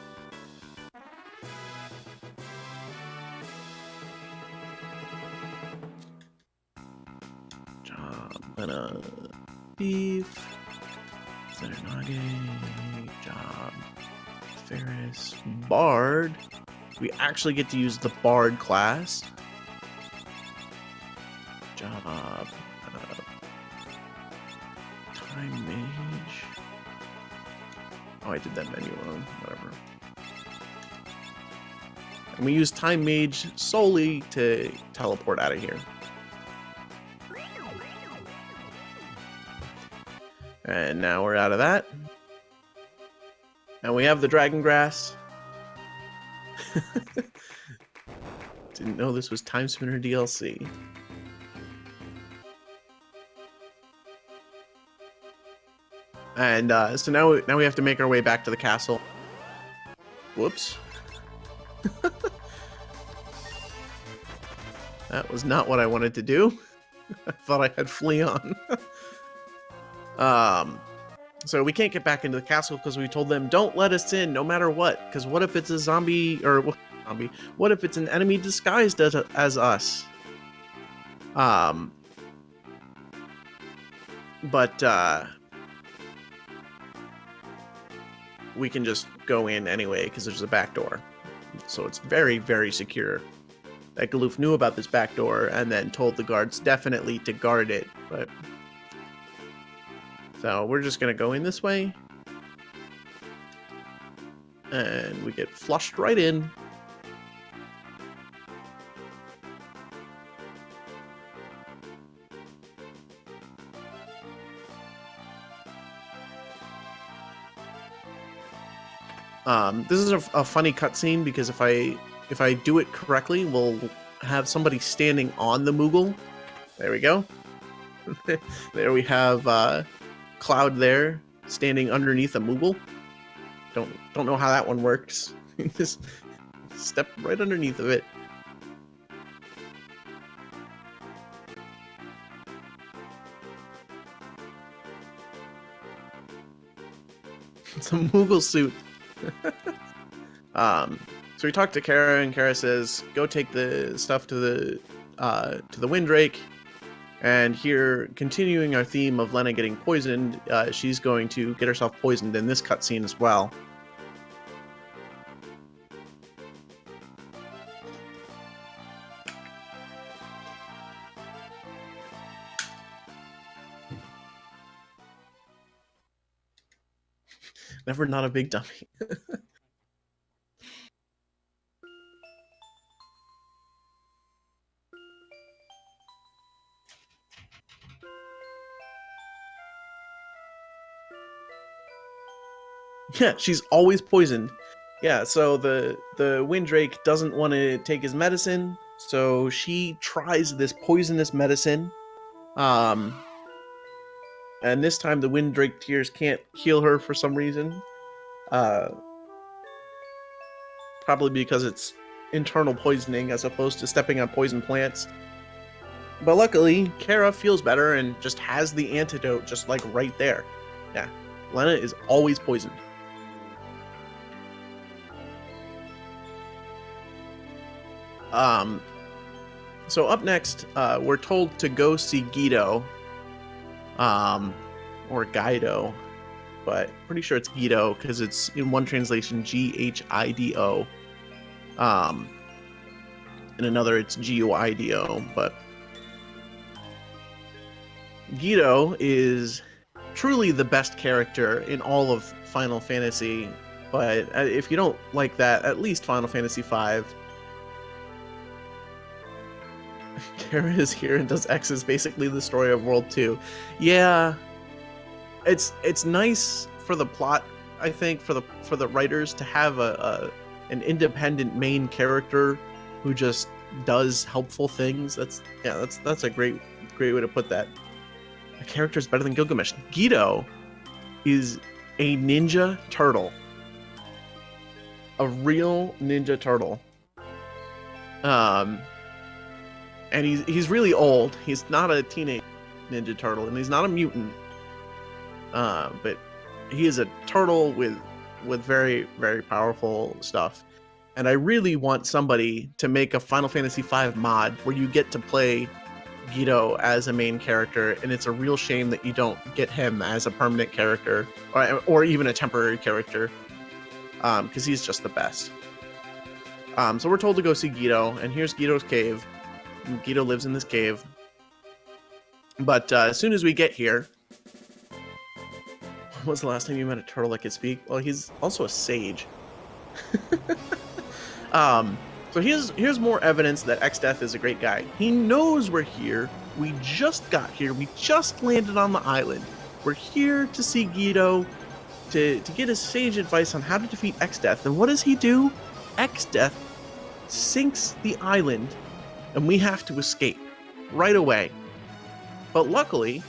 Job, beef, Zenonage, job, Ferris, Bard. We actually get to use the Bard class. Job. Time Mage. Oh, I did that menu wrong. Whatever. And we use Time Mage solely to teleport out of here. And now we're out of that. And we have the dragon grass. Didn't know this was Time Spinner DLC. And so now we have to make our way back to the castle. Whoops. That was not what I wanted to do. I thought I had flee on. So we can't get back into the castle because we told them don't let us in no matter what. Because what if it's a zombie or zombie? What if it's an enemy disguised as us? But we can just go in anyway because there's a back door. So it's very, very secure. That Galoof knew about this back door and then told the guards definitely to guard it. But so we're just gonna go in this way. And we get flushed right in. This is a funny cutscene because if I do it correctly, we'll have somebody standing on the Moogle. There we go. There we have Cloud there standing underneath a Moogle. Don't know how that one works. Just step right underneath of it. It's a Moogle suit. So we talked to Kara, and Kara says, "Go take the stuff to the Windrake." And here, continuing our theme of Lena getting poisoned, she's going to get herself poisoned in this cutscene as well. Never not a big dummy. Yeah, she's always poisoned. Yeah, so the Windrake doesn't want to take his medicine, so she tries this poisonous medicine. And this time the Windrake tears can't heal her for some reason. Probably because it's internal poisoning as opposed to stepping on poison plants. But luckily, Kara feels better and just has the antidote just like right there. Yeah, Lena is always poisoned. So up next, we're told to go see Guido, or Guido, but pretty sure it's Guido because it's in one translation Ghido, in another it's Guido, but Guido is truly the best character in all of Final Fantasy, but if you don't like that, at least Final Fantasy V. Kara is here and does X is basically the story of World 2. Yeah, it's nice for the plot, I think, for the writers to have an independent main character who just does helpful things. That's a great way to put that. A character is better than Gilgamesh. Guido is a ninja turtle, a real ninja turtle. And he's really old. He's not a teenage ninja turtle, and he's not a mutant. But he is a turtle with very, very powerful stuff. And I really want somebody to make a Final Fantasy V mod where you get to play Guido as a main character, and it's a real shame that you don't get him as a permanent character, or even a temporary character, because he's just the best. So we're told to go see Guido, and here's Guido's cave. Guido lives in this cave. But as soon as we get here... When was the last time you met a turtle that could speak? Well, he's also a sage. So here's more evidence that Xdeath is a great guy. He knows we're here. We just got here. We just landed on the island. We're here to see Guido to get his sage advice on how to defeat X-Death. And what does he do? X-Death sinks the island, and we have to escape right away. But luckily,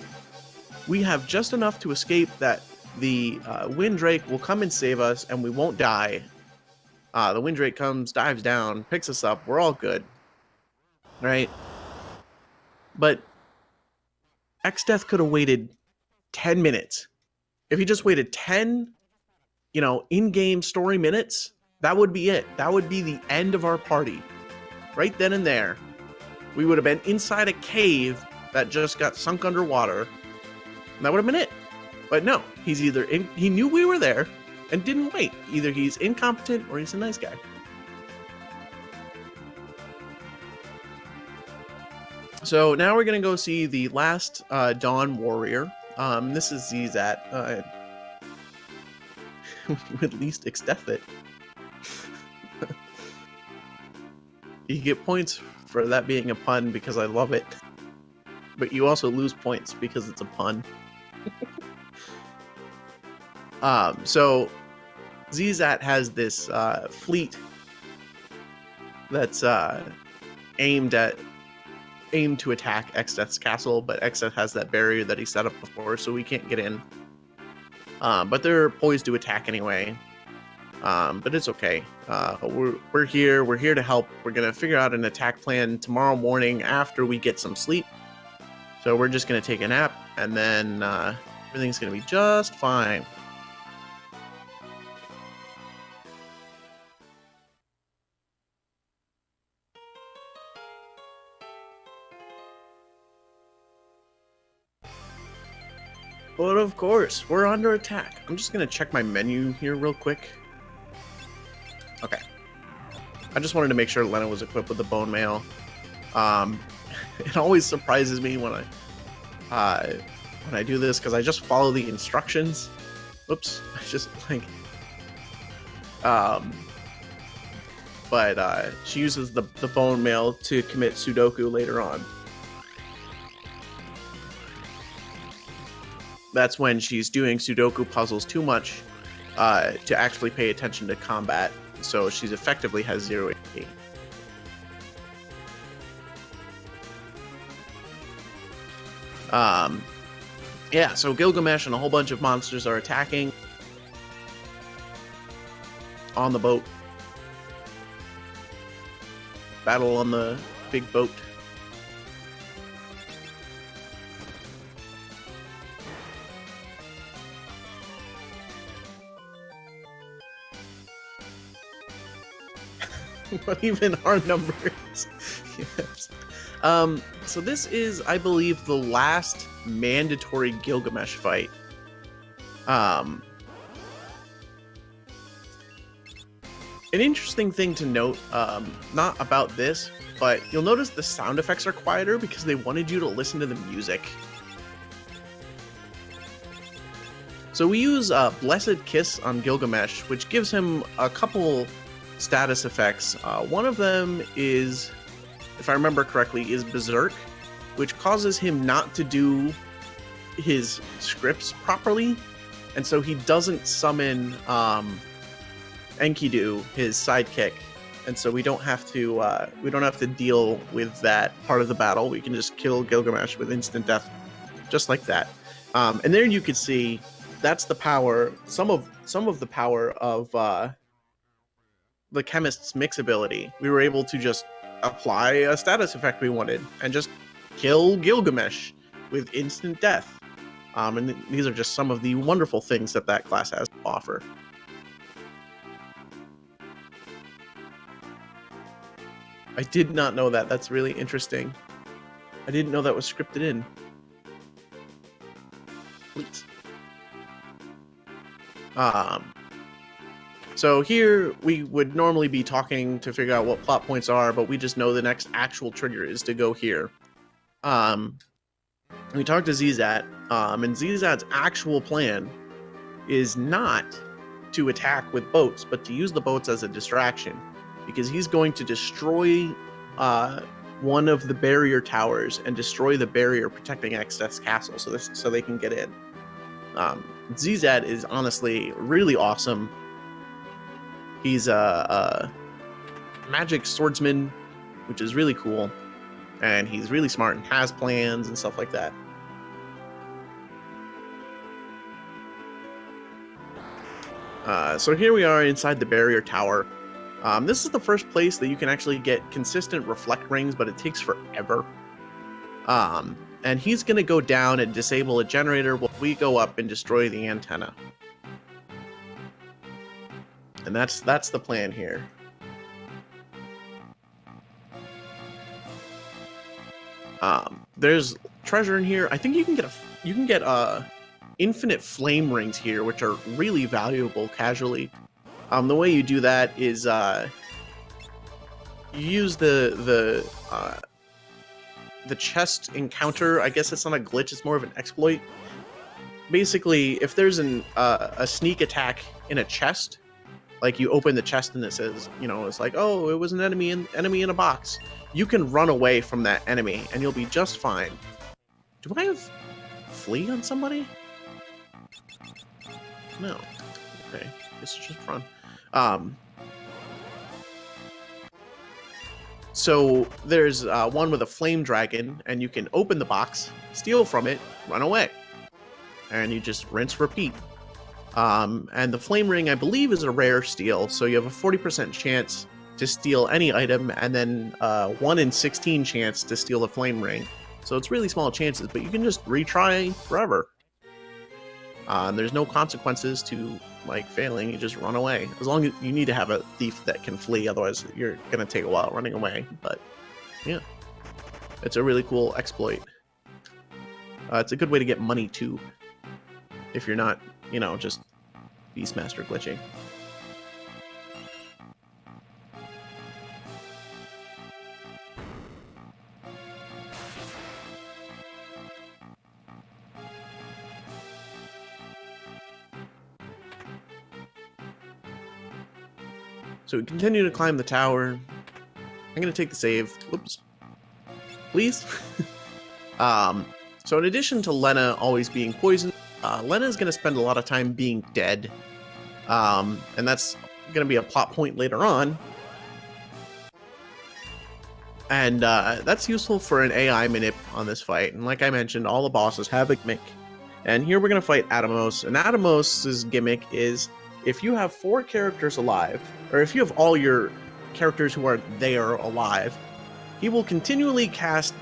we have just enough to escape that the Windrake will come and save us, and we won't die. The Windrake comes, dives down, picks us up. We're all good, right? But X-Death could have waited 10 minutes. If he just waited 10, in-game story minutes, that would be it. That would be the end of our party. Right then and there. We would have been inside a cave that just got sunk underwater. And that would have been it. But no, he knew we were there and didn't wait. Either he's incompetent or he's a nice guy. So now we're going to go see the last Dawn Warrior. This is Zizat. We would at least X-Death it. You get points for that being a pun because I love it. But you also lose points because it's a pun. So Zizat has this fleet that's aimed to attack X-Death's castle, but X-Death has that barrier that he set up before, so we can't get in. But they're poised to attack anyway. But it's okay. We're here to help. We're gonna figure out an attack plan tomorrow morning after we get some sleep. So we're just gonna take a nap, and then everything's gonna be just fine. But of course, we're under attack. I'm just gonna check my menu here real quick. Okay. I just wanted to make sure Lena was equipped with the bone mail. It always surprises me when I do this because I just follow the instructions. Oops, I just but she uses the bone mail to commit Sudoku later on. That's when she's doing Sudoku puzzles too much to actually pay attention to combat. So she's effectively has 0 HP. Yeah, so Gilgamesh and a whole bunch of monsters are attacking on the boat. Battle on the big boat. What even are numbers? Yes. So this is, I believe, the last mandatory Gilgamesh fight. An interesting thing to note, not about this, but you'll notice the sound effects are quieter because they wanted you to listen to the music. So we use Blessed Kiss on Gilgamesh, which gives him a couple status effects. One of them is, if I remember correctly, is Berserk, which causes him not to do his scripts properly, and so he doesn't summon Enkidu, his sidekick, and so we don't have to deal with that part of the battle. We can just kill Gilgamesh with instant death, just like that. And there you could see that's the power. Some of the power of the chemist's mix ability. We were able to just apply a status effect we wanted and just kill Gilgamesh with instant death. And these are just some of the wonderful things that class has to offer. I did not know that. That's really interesting. I didn't know that was scripted in. Please. So here we would normally be talking to figure out what plot points are, but we just know the next actual trigger is to go here. We talked to Zizat, and Zizat's actual plan is not to attack with boats, but to use the boats as a distraction, because he's going to destroy one of the barrier towers and destroy the barrier protecting X-Death's castle so they can get in. ZZ is honestly really awesome. He's a magic swordsman, which is really cool, and he's really smart and has plans and stuff like that. So here we are inside the barrier tower. This is the first place that you can actually get consistent reflect rings, but it takes forever. And he's going to go down and disable a generator while we go up and destroy the antenna. And that's the plan here. There's treasure in here. I think you can get infinite flame rings here, which are really valuable casually. The way you do that is you use the chest encounter. I guess it's not a glitch, it's more of an exploit. Basically, if there's a sneak attack in a chest, like you open the chest and it says, it's like, oh, it was an enemy in a box. You can run away from that enemy and you'll be just fine. Do I have flee on somebody? No. Okay, guess it's just run. So there's one with a flame dragon, and you can open the box, steal from it, run away, and you just rinse, repeat. And the flame ring, I believe, is a rare steal, so you have a 40% chance to steal any item, and then 1 in 16 chance to steal the flame ring. So it's really small chances, but you can just retry forever. And there's no consequences to failing. You just run away. As long as you need to have a thief that can flee, otherwise you're gonna take a while running away. But yeah, it's a really cool exploit. It's a good way to get money too, if you're not, just Beastmaster glitching. So we continue to climb the tower. I'm gonna take the save. Whoops. Please. So in addition to Lena always being poisoned, Lena is gonna spend a lot of time being dead. And that's gonna be a plot point later on. And that's useful for an AI manip on this fight. And like I mentioned, all the bosses have a gimmick. And here we're gonna fight Atomos. And Atomos' gimmick is if you have 4 characters alive, or if you have all your characters who are there alive, he will continually cast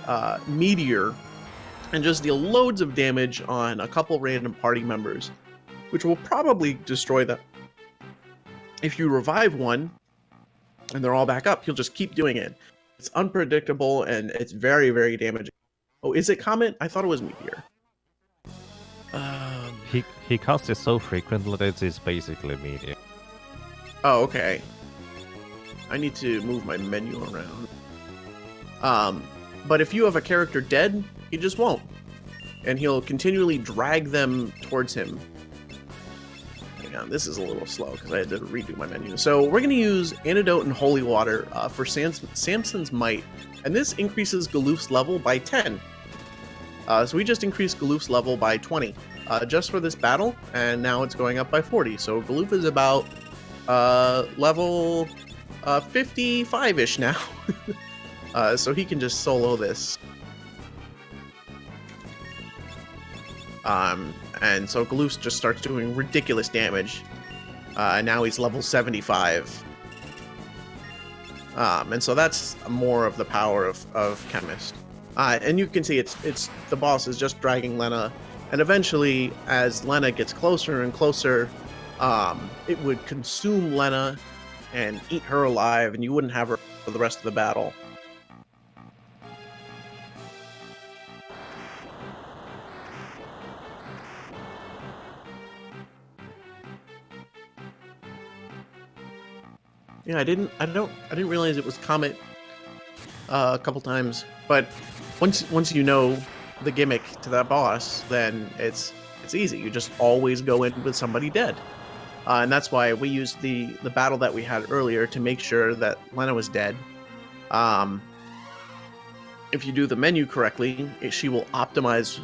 Meteor and just deal loads of damage on a couple random party members, which will probably destroy them. If you revive one and they're all back up, he'll just keep doing it. It's unpredictable and it's very, very damaging. Oh, is it Comet? I thought it was Meteor. He casts it so frequently that it's basically Meteor. Oh, okay. I need to move my menu around. But if you have a character dead, he just won't. And he'll continually drag them towards him. Hang on, this is a little slow because I had to redo my menu. So we're going to use Antidote and Holy Water for Samson's Might. And this increases Galoof's level by 10. So we just increased Galoof's level by 20 just for this battle, and now it's going up by 40. So Galoof is about level 55-ish now. So he can just solo this. And so Galoof just starts doing ridiculous damage. And now he's level 75. And so that's more of the power of Chemist. And you can see it's the boss is just dragging Lena, and eventually, as Lena gets closer and closer, it would consume Lena and eat her alive, and you wouldn't have her for the rest of the battle. Yeah, I didn't realize it was Comet a couple times, but once you know the gimmick to that boss, then it's easy. You just always go in with somebody dead. And that's why we used the battle that we had earlier to make sure that Lena was dead. If you do the menu correctly, she will optimize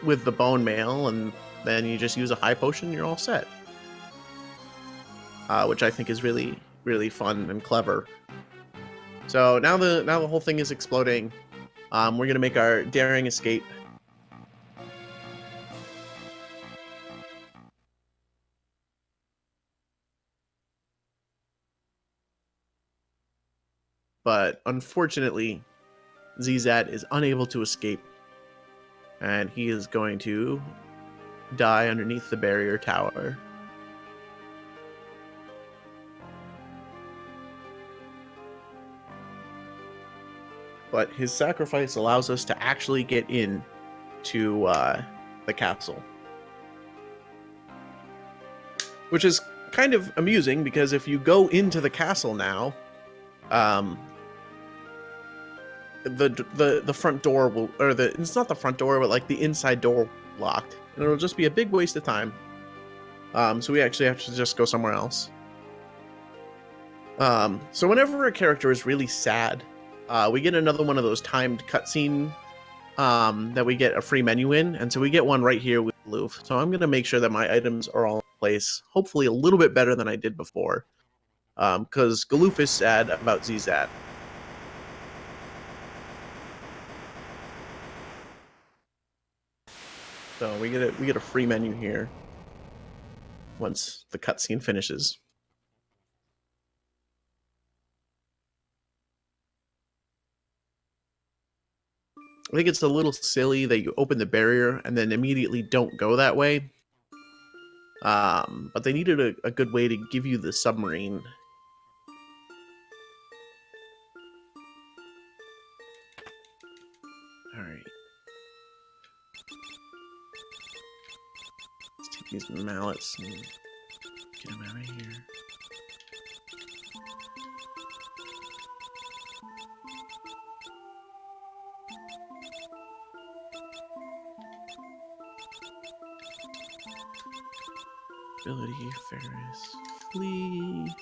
with the bone mail, and then you just use a high potion and you're all set. Which I think is really, really fun and clever. So now the whole thing is exploding. We're gonna make our daring escape. But unfortunately, Zizat is unable to escape, and he is going to die underneath the barrier tower. But his sacrifice allows us to actually get in to the castle. Which is kind of amusing, because if you go into the castle now, the front door will, or it's not the front door, but like the inside door locked, and it'll just be a big waste of time. So we actually have to just go somewhere else. So whenever a character is really sad, we get another one of those timed cutscene that we get a free menu in, and so we get one right here with Loof. So I'm gonna make sure that my items are all in place, hopefully a little bit better than I did before, because Galoof is sad about Zizat. So we get a free menu here once the cutscene finishes. I think it's a little silly that you open the barrier and then immediately don't go that way. But they needed a good way to give you the submarine. Alright. Let's take these mallets and get them out of here. Ability, Ferris, flee.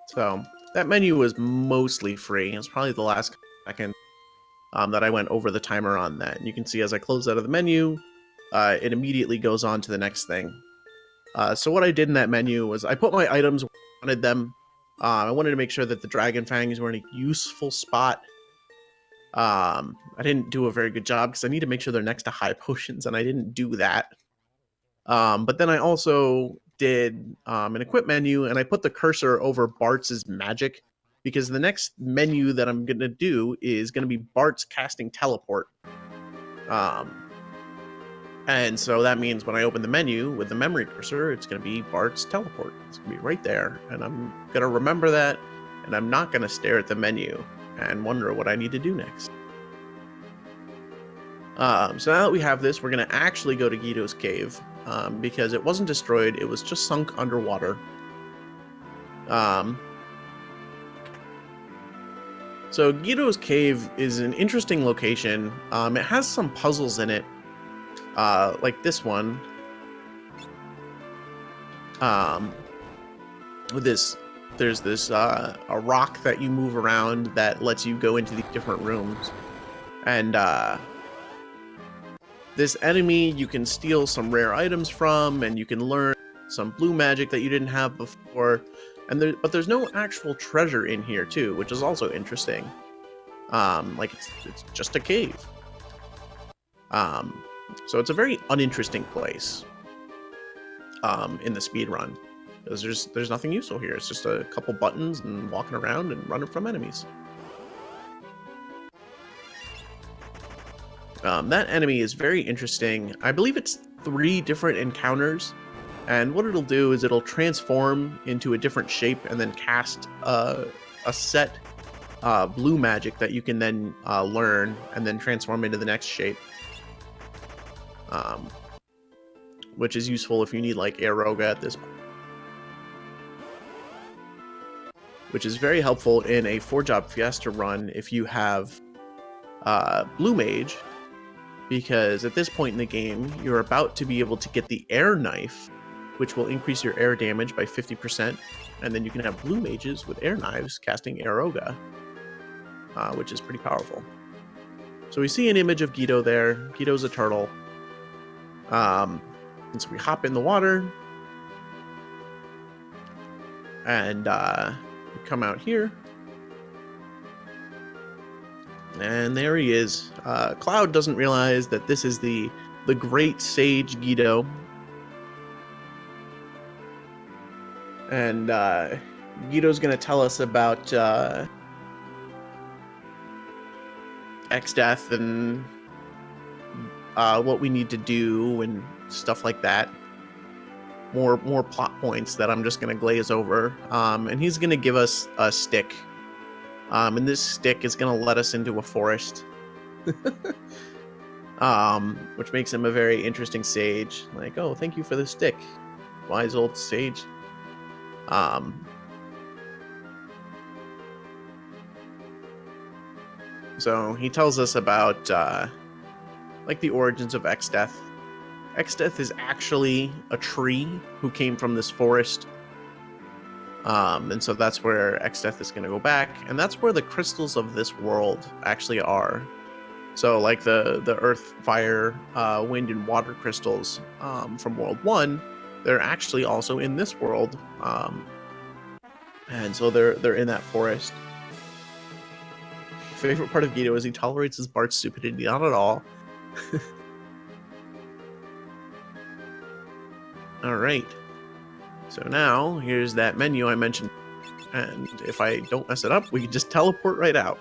So that menu was mostly free. It was probably the last second that I went over the timer on that. And you can see as I close out of the menu, it immediately goes on to the next thing. So what I did in that menu was I put my items where I wanted them. I wanted to make sure that the dragon fangs were in a useful spot. I didn't do a very good job because I need to make sure they're next to high potions, and I didn't do that. But then I also did an equip menu, and I put the cursor over Bart's magic, because the next menu that I'm going to do is going to be Bart's casting teleport. And so that means when I open the menu with the memory cursor, it's going to be Bart's teleport. It's going to be right there, and I'm going to remember that, and I'm not going to stare at the menu and wonder what I need to do next. So now that we have this, we're going to actually go to Guido's cave, because it wasn't destroyed, it was just sunk underwater. So Guido's cave is an interesting location. It has some puzzles in it, like this one. With this, there's this a rock that you move around that lets you go into the different rooms, and this enemy you can steal some rare items from, and you can learn some blue magic that you didn't have before. But there's no actual treasure in here too, which is also interesting. Like it's just a cave. So it's a very uninteresting place. In the speed run, because there's nothing useful here. It's just a couple buttons and walking around and running from enemies. That enemy is very interesting. I believe it's 3 different encounters, and what it'll do is it'll transform into a different shape and then cast a set blue magic that you can then learn and then transform into the next shape. Which is useful if you need like Aeroga at this point. Which is very helpful in a 4-job Fiesta run if you have Blue Mage, because at this point in the game, you're about to be able to get the Air Knife, which will increase your air damage by 50%, and then you can have Blue Mages with Air Knives casting Aeroga, which is pretty powerful. So we see an image of Guido there. Guido's a turtle. And so we hop in the water. And we come out here. And there he is. Cloud doesn't realize that this is the great sage Guido. And Guido's going to tell us about X-Death and what we need to do and stuff like that. More plot points that I'm just going to glaze over. And he's going to give us a stick. And this stick is going to let us into a forest. Which makes him a very interesting sage. Like, oh, thank you for the stick, wise old sage. So he tells us about like the origins of X-Death. X-Death is actually a tree who came from this forest. And so that's where X-Death is going to go back, and that's where the crystals of this world actually are. So like the earth, fire, wind, and water crystals from World 1, they're actually also in this world. And so they're in that forest. Favorite part of Guido is he tolerates his Bart's stupidity. Not at all. Alright. So now, here's that menu I mentioned. And if I don't mess it up, we can just teleport right out.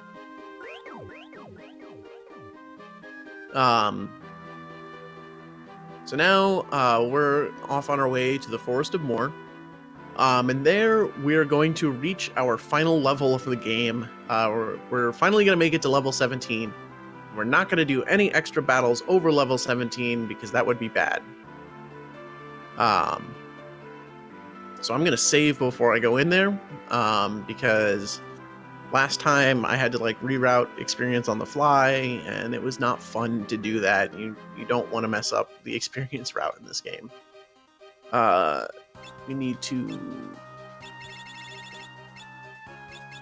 So now we're off on our way to the Forest of Moor. And there we're going to reach our final level of the game. We're finally going to make it to level 17. We're not going to do any extra battles over level 17 because that would be bad. So I'm going to save before I go in there because last time I had to like reroute experience on the fly, and it was not fun to do that. You don't want to mess up the experience route in this game. We need to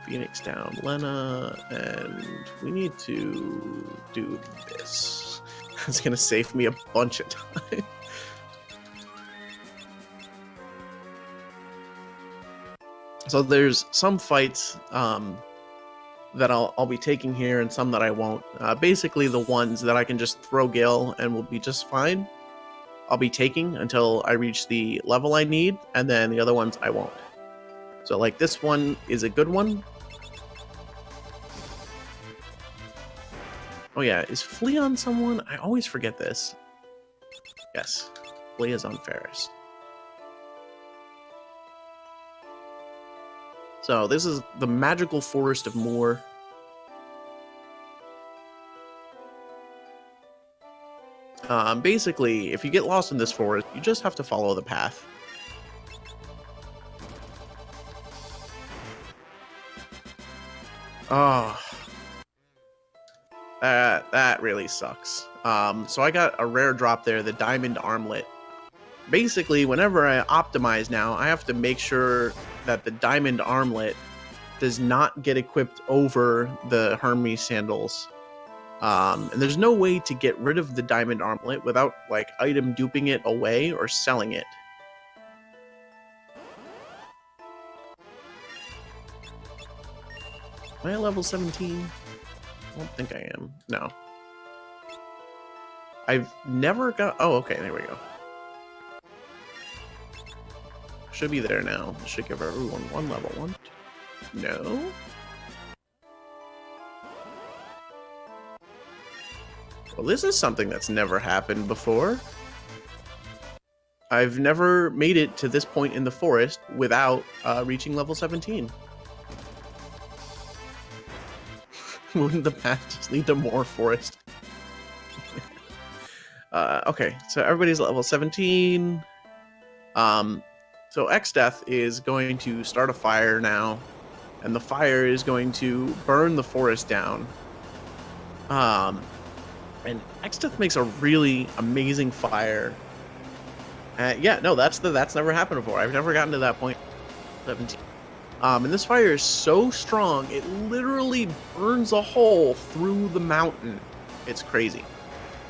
Phoenix down Lena, and we need to do this. It's going to save me a bunch of time. So there's some fights that I'll be taking here and some that I won't. Basically the ones that I can just throw Gale and will be just fine, I'll be taking until I reach the level I need, and then the other ones I won't. So like this one is a good one. Oh yeah, is Flea on someone? I always forget this. Yes, Flea is on Ferris. So this is the magical Forest of Moor. Basically, if you get lost in this forest, you just have to follow the path. Oh, that really sucks. So I got a rare drop there, the Diamond Armlet. Basically, whenever I optimize now, I have to make sure that the Diamond Armlet does not get equipped over the Hermes Sandals. And there's no way to get rid of the Diamond Armlet without, like, item duping it away or selling it. Am I at level 17? I don't think I am. No. I've never got... Oh, okay, there we go. Should be there now. Should give everyone one level. 1, 2. No? Well, this is something that's never happened before. I've never made it to this point in the forest without reaching level 17. Wouldn't the path just lead to more forest? Okay, so everybody's level 17. So X-Death is going to start a fire now, and the fire is going to burn the forest down. And X-Death makes a really amazing fire. Yeah, no, that's never happened before. I've never gotten to that point. 17. And this fire is so strong, it literally burns a hole through the mountain. It's crazy.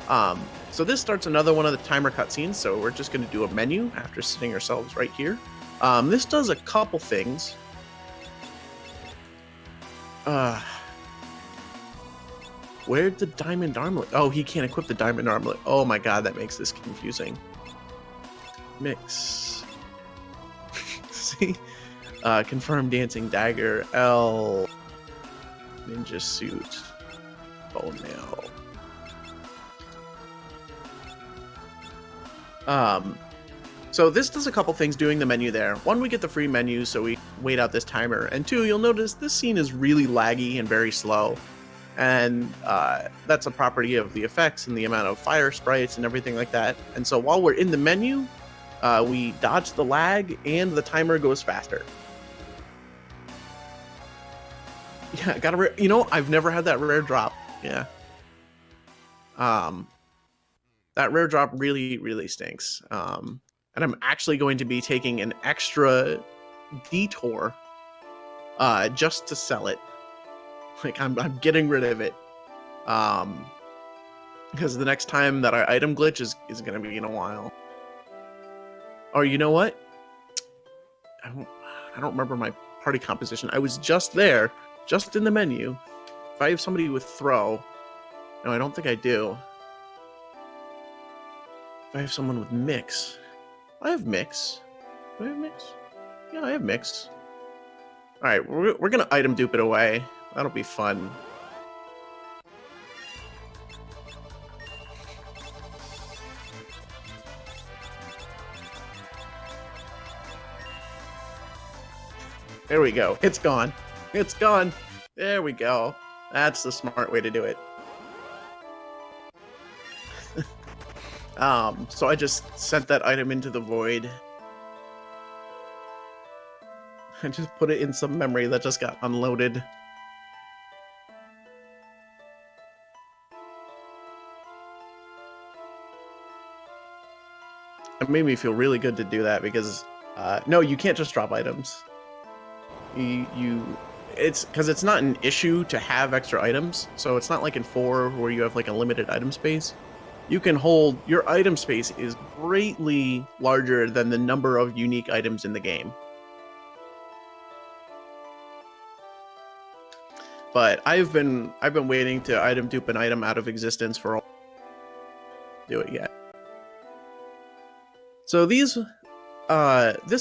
So this starts another one of the timer cutscenes. So we're just going to do a menu after sitting ourselves right here. This does a couple things. Where'd the diamond armlet? Oh, he can't equip the diamond armlet. Oh my god, that makes this confusing. Mix. See? Confirm dancing dagger. L. Ninja suit. Bone nail. So this does a couple things doing the menu there. One, we get the free menu, so we wait out this timer. And two, you'll notice this scene is really laggy and very slow. And that's a property of the effects and the amount of fire sprites and everything like that. And so while we're in the menu, we dodge the lag and the timer goes faster. Yeah, got a rare. You know, I've never had that rare drop. Yeah. That rare drop really, really stinks. And I'm actually going to be taking an extra detour just to sell it. Like, I'm getting rid of it. Because the next time that our item glitch is going to be in a while. Or you know what? I don't remember my party composition. I was just there, just in the menu. If I have somebody with throw... No, I don't think I do. If I have someone with mix... I have mix. Do I have mix? Yeah, I have mix. Alright, we're gonna item dupe it away. That'll be fun. There we go. It's gone. It's gone. There we go. That's the smart way to do it. So I just sent that item into the void. I just put it in some memory that just got unloaded. It made me feel really good to do that because, no, you can't just drop items. It's because it's not an issue to have extra items, so it's not like in 4 where you have like a limited item space. You can hold, your item space is greatly larger than the number of unique items in the game. But I've been waiting to item dupe an item out of existence for a while. Do it yet. So this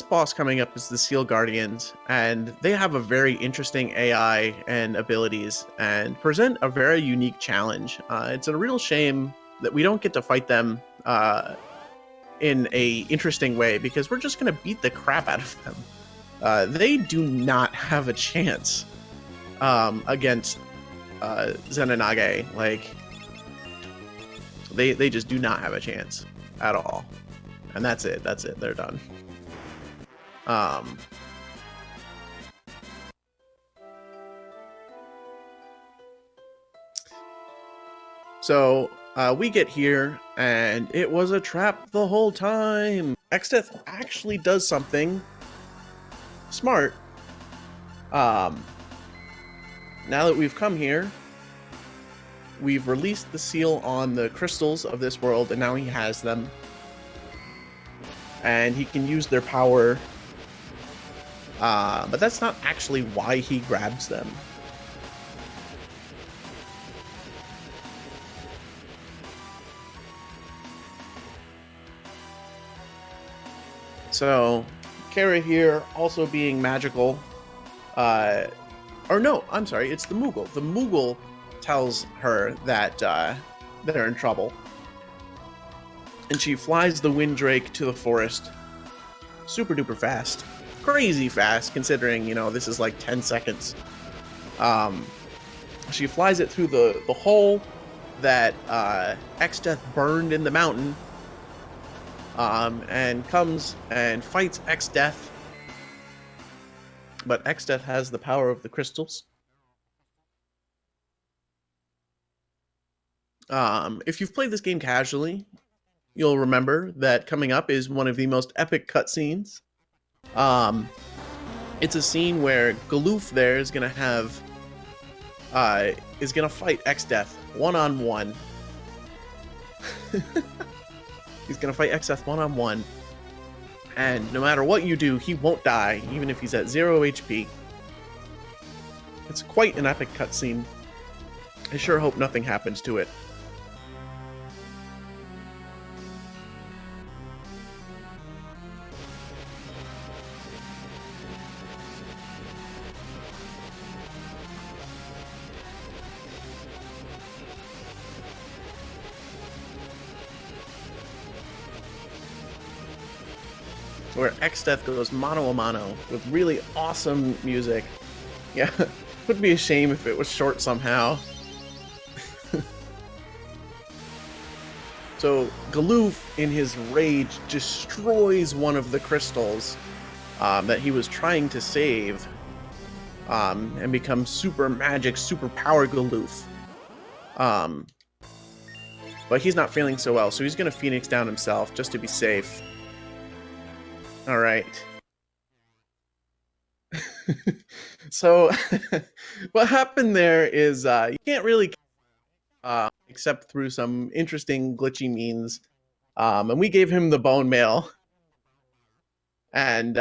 boss coming up is the Seal Guardians, and they have a very interesting AI and abilities, and present a very unique challenge. It's a real shame that we don't get to fight them in a interesting way, because we're just going to beat the crap out of them. They do not have a chance against Zenonage. Like, they just do not have a chance at all. And that's it. They're done. So we get here, and it was a trap the whole time. Xdeath actually does something smart. Now that we've come here, we've released the seal on the crystals of this world, and now he has them. And he can use their power, but that's not actually why he grabs them. So, Kara here also being magical, or no, I'm sorry, it's the Moogle. The Moogle tells her that they're in trouble. And she flies the Windrake to the forest super duper fast. Crazy fast, considering, you know, this is like 10 seconds. She flies it through the hole that Xdeath burned in the mountain, and comes and fights Xdeath. But Xdeath has the power of the crystals. If you've played this game casually, you'll remember that coming up is one of the most epic cutscenes. It's a scene where Galoof there is gonna fight Xdeath, one-on-one. He's gonna fight Xdeath one-on-one. And no matter what you do, he won't die, even if he's at 0 HP. It's quite an epic cutscene. I sure hope nothing happens to it. Where Xdeath goes mano a mano with really awesome music. Yeah, would be a shame if it was short somehow. So Galoof, in his rage, destroys one of the crystals that he was trying to save, and becomes super magic, super power Galoof. But he's not feeling so well, so he's gonna Phoenix down himself just to be safe. All right. So what happened there is you can't really except through some interesting glitchy means, and we gave him the bone mail, and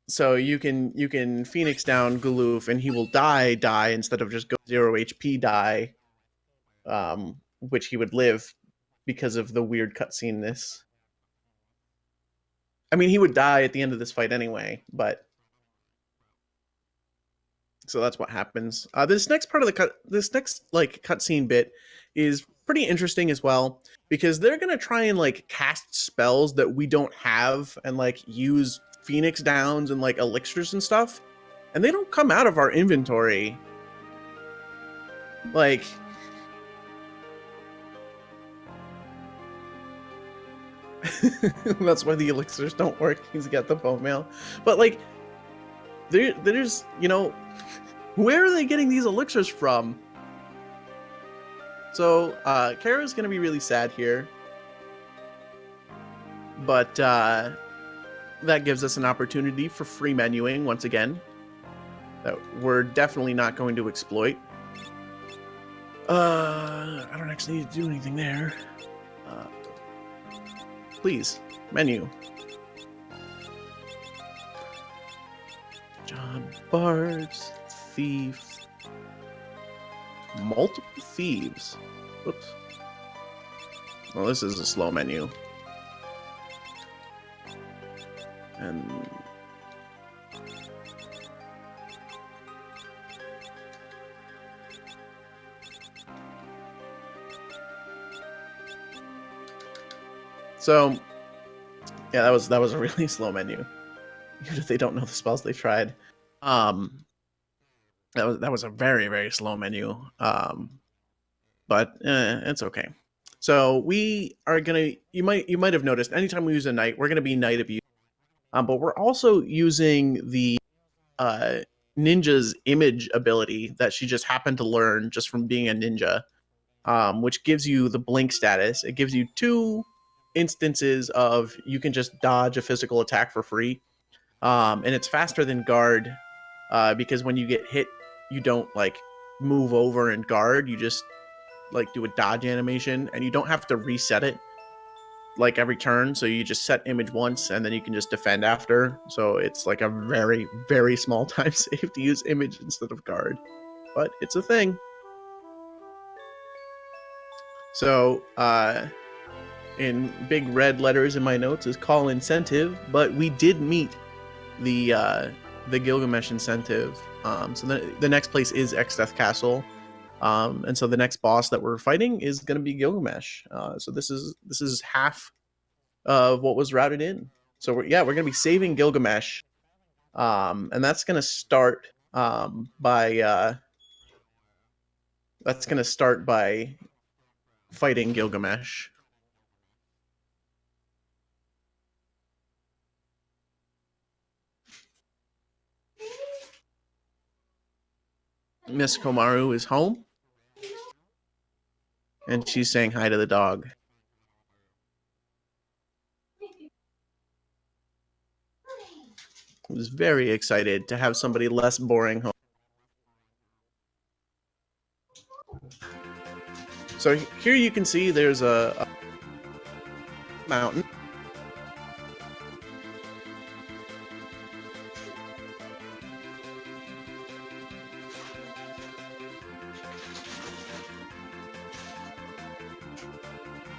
so you can Phoenix down Galoof and he will die instead of just go 0 HP die, which he would live because of the weird cutscene-ness. I mean, he would die at the end of this fight anyway, but so that's what happens. This next part of this next like cutscene bit is pretty interesting as well, because they're gonna try and like cast spells that we don't have and like use Phoenix downs and like elixirs and stuff, and they don't come out of our inventory. Like, that's why the elixirs don't work. He's got the bone mail, but like, there's where are they getting these elixirs from? So Kara's gonna be really sad here, but that gives us an opportunity for free menuing once again that we're definitely not going to exploit. I don't actually need to do anything there. Please, menu. Job, bards, thief, multiple thieves. Whoops. Well, this is a slow menu. And so, yeah, that was a really slow menu. Even if they don't know the spells they tried, that was a very, very slow menu. But it's okay. So we are gonna. You might have noticed anytime we use a knight, we're gonna be Knight of You. But we're also using the ninja's image ability that she just happened to learn just from being a ninja, which gives you the blink status. It gives you 2 instances of you can just dodge a physical attack for free, and it's faster than guard, because when you get hit, you don't like move over and guard. You just like do a dodge animation, and you don't have to reset it like every turn. So you just set image once, and then you can just defend after. So it's like a very, very small time save to use image instead of guard, but it's a thing. So in big red letters in my notes is call incentive, but we did meet the Gilgamesh incentive. So the next place is Xdeath Castle. And so the next boss that we're fighting is going to be Gilgamesh. So this is half of what was routed in. So we're going to be saving Gilgamesh, and that's going to start by fighting Gilgamesh. Miss Komaru is home, and she's saying hi to the dog. I was very excited to have somebody less boring home. So here you can see there's a mountain.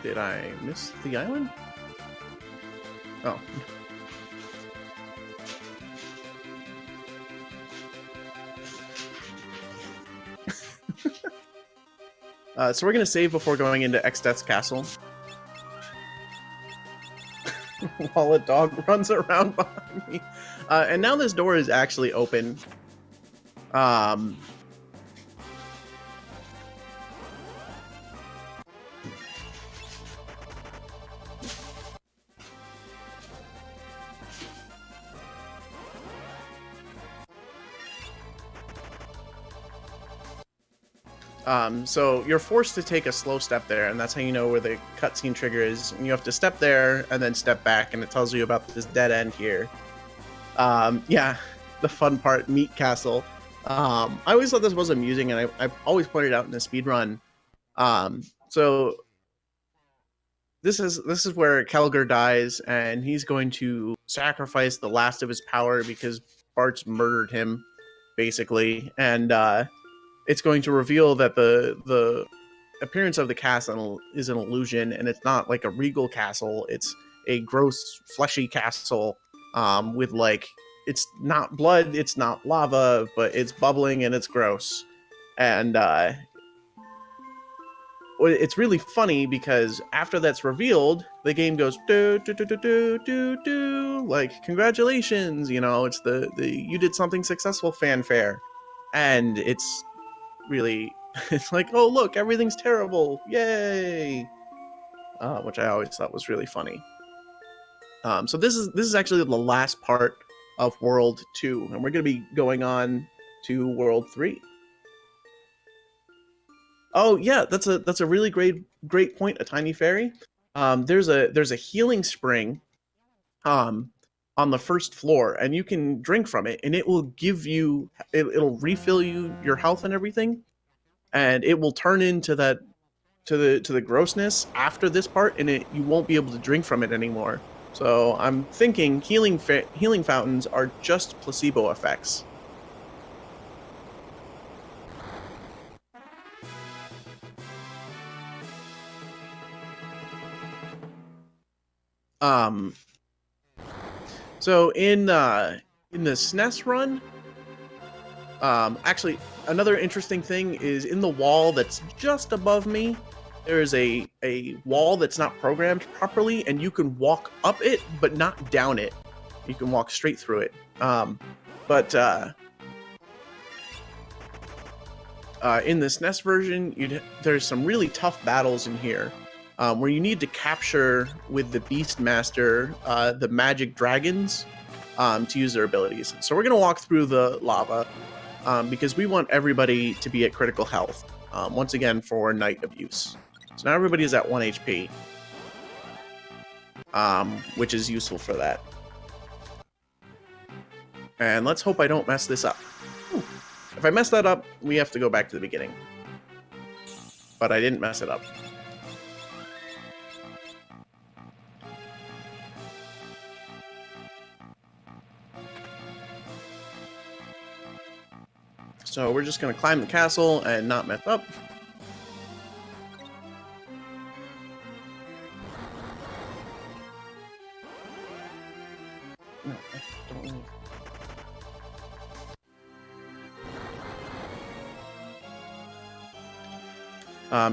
Did I miss the island? Oh. So we're going to save before going into X-Death's castle. While a dog runs around behind me. And now this door is actually open. So you're forced to take a slow step there, and that's how you know where the cutscene trigger is. And you have to step there and then step back, and it tells you about this dead end here. Yeah, the fun part, Meat Castle. I always thought this was amusing, and I've always pointed out in the speedrun. So this is where Kelger dies, and he's going to sacrifice the last of his power because Bart's murdered him, basically, and it's going to reveal that the appearance of the castle is an illusion, and it's not like a regal castle. It's a gross, fleshy castle with like, it's not blood, it's not lava, but it's bubbling and it's gross. And it's really funny because after that's revealed, the game goes do do do do do do do, like congratulations, you know, it's the you did something successful fanfare, and it's really it's like, oh look, everything's terrible, yay, which I always thought was really funny. So this is actually the last part of World 2, and we're going to be going on to World 3. Oh yeah, that's a really great point, a tiny fairy. There's a healing spring on the first floor, and you can drink from it, and it will give you it'll refill your health and everything, and it will turn into that to the grossness after this part, and you won't be able to drink from it anymore. So I'm thinking healing fountains are just placebo effects. So in the SNES run, actually another interesting thing is in the wall that's just above me, there is a wall that's not programmed properly, and you can walk up it but not down it. You can walk straight through it. But in this SNES version, there's some really tough battles in here. Where you need to capture with the Beastmaster the magic dragons to use their abilities. So we're going to walk through the lava because we want everybody to be at critical health, once again for Night Abuse. So now everybody is at 1 HP, which is useful for that. And let's hope I don't mess this up. Ooh. If I mess that up, we have to go back to the beginning. But I didn't mess it up. So we're just going to climb the castle and not mess up. No, I don't really...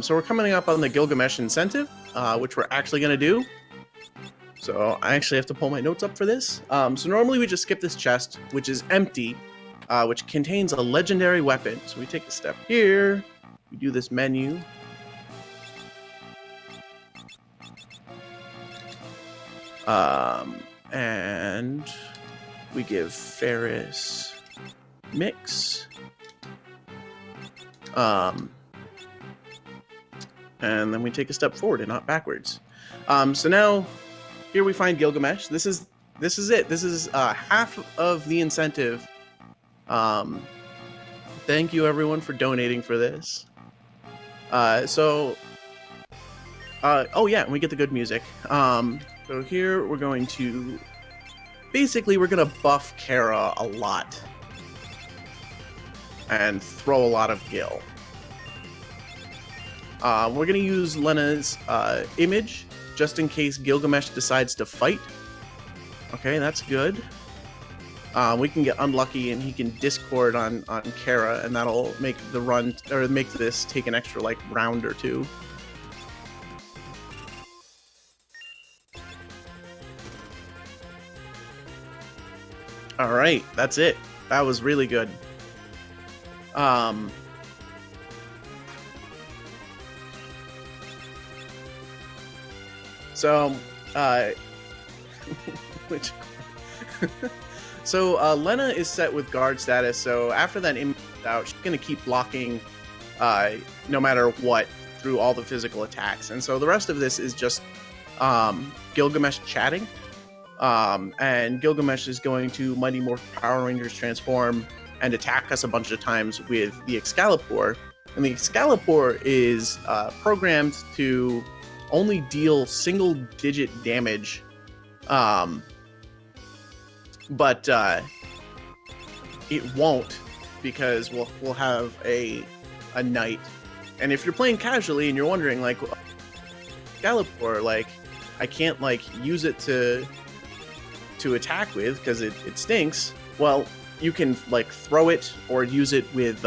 So we're coming up on the Gilgamesh incentive, which we're actually going to do. So I actually have to pull my notes up for this. So normally we just skip this chest, which is empty, which contains a legendary weapon. So we take a step here, we do this menu. And we give Ferris Mix. And then we take a step forward and not backwards. So now, here we find Gilgamesh. This is it. This is half of the incentive. Thank you everyone for donating for this. So Oh yeah, and we get the good music. So here we're going to basically we're gonna buff Kara a lot and throw a lot of Gil. We're gonna use Lena's image just in case Gilgamesh decides to fight. Okay, that's good. We can get unlucky and he can discord on Kara, and that'll make the run or make this take an extra like round or two. All right, that's it. That was really good. So, which so Lena is set with guard status. So after that image is out, she's gonna keep blocking, no matter what, through all the physical attacks. And so the rest of this is just Gilgamesh chatting. And Gilgamesh is going to Mighty Morphin Power Rangers transform and attack us a bunch of times with the Excalibur. And the Excalibur is programmed to only deal single-digit damage, but it won't, because we'll have a knight. And if you're playing casually and you're wondering, like, Excalibur, like, I can't like use it to attack with because it stinks. Well, you can like throw it or use it with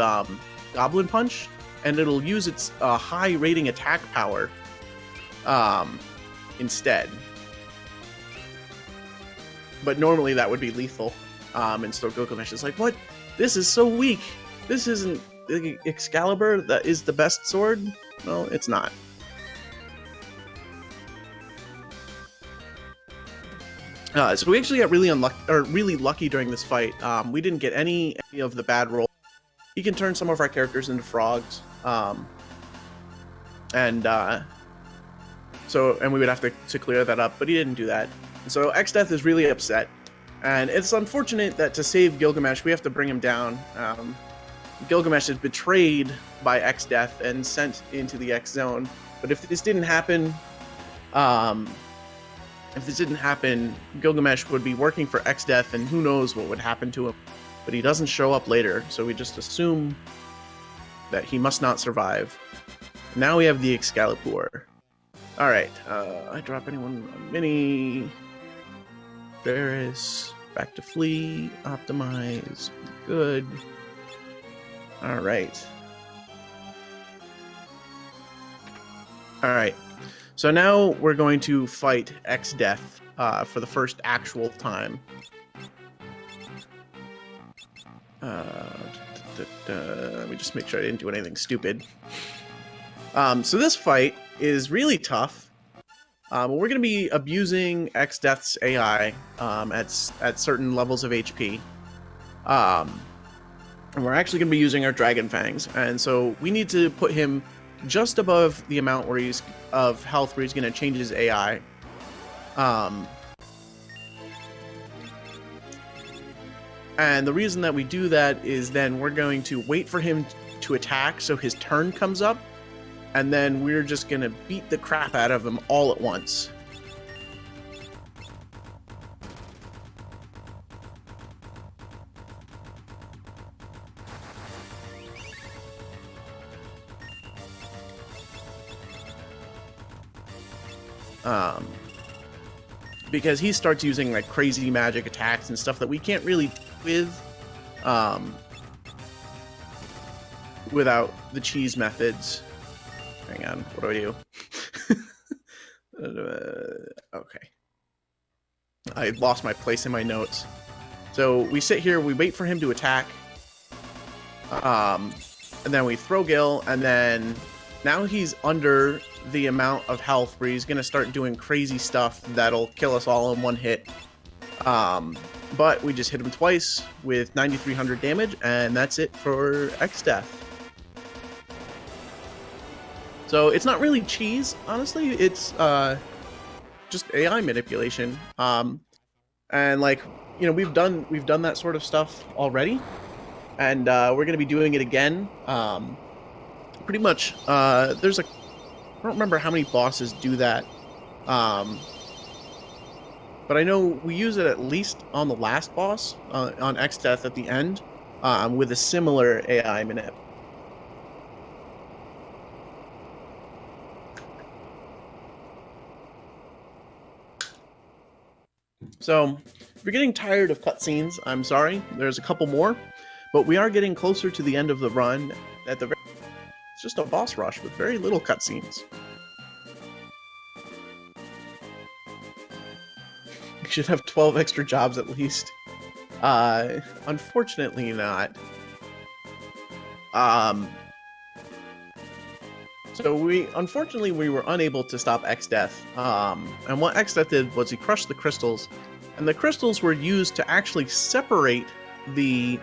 Goblin Punch, and it'll use its high rating attack power instead. But normally that would be lethal. And so Gilgamesh is like, what? This is so weak. This isn't the Excalibur that is the best sword? No, it's not. So we actually got really lucky during this fight. We didn't get any of the bad rolls. He can turn some of our characters into frogs, and we would have to clear that up, but he didn't do that. And so X-Death is really upset, and it's unfortunate that to save Gilgamesh, we have to bring him down. Gilgamesh is betrayed by X-Death and sent into the X Zone. But if this didn't happen, Gilgamesh would be working for X-Death, and who knows what would happen to him. But he doesn't show up later, so we just assume that he must not survive. Now we have the Excalibur. Alright, I drop anyone on Mini. Varys, back to flee, optimize, good. Alright. Alright. So now we're going to fight X-Death for the first actual time. Let me just make sure I didn't do anything stupid. So this fight is really tough. We're going to be abusing X-Death's AI at certain levels of HP. And we're actually going to be using our Dragon Fangs. And so we need to put him just above the amount where he's of health where he's going to change his AI. And the reason that we do that is then we're going to wait for him to attack so his turn comes up, and then we're just going to beat the crap out of him all at once. Because he starts using like crazy magic attacks and stuff that we can't really deal with without the cheese methods. Hang on, what do I do? Okay. I lost my place in my notes. So we sit here, we wait for him to attack, and then we throw Gil, and then now he's under the amount of health where he's going to start doing crazy stuff that'll kill us all in one hit. But we just hit him twice with 9,300 damage, and that's it for X-Death. So it's not really cheese, honestly. It's just AI manipulation. And like, you know, we've done that sort of stuff already, and we're going to be doing it again. Pretty much, there's don't remember how many bosses do that. But I know we use it at least on the last boss, on X Death at the end, with a similar AI manip. So, if you're getting tired of cutscenes, I'm sorry. There's a couple more, but we are getting closer to the end of the run. It's just a boss rush with very little cutscenes. You should have 12 extra jobs at least. Unfortunately not. So unfortunately we were unable to stop X Death. And what X Death did was he crushed the crystals, and the crystals were used to actually separate the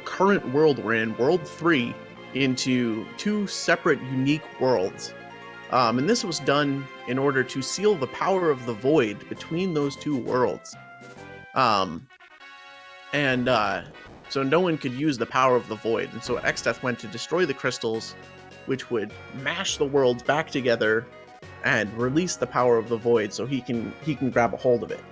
current world we're in, World 3, into two separate unique worlds. And this was done in order to seal the power of the void between those two worlds. So no one could use the power of the void. And so X-Death went to destroy the crystals, which would mash the worlds back together and release the power of the void so he can grab a hold of it.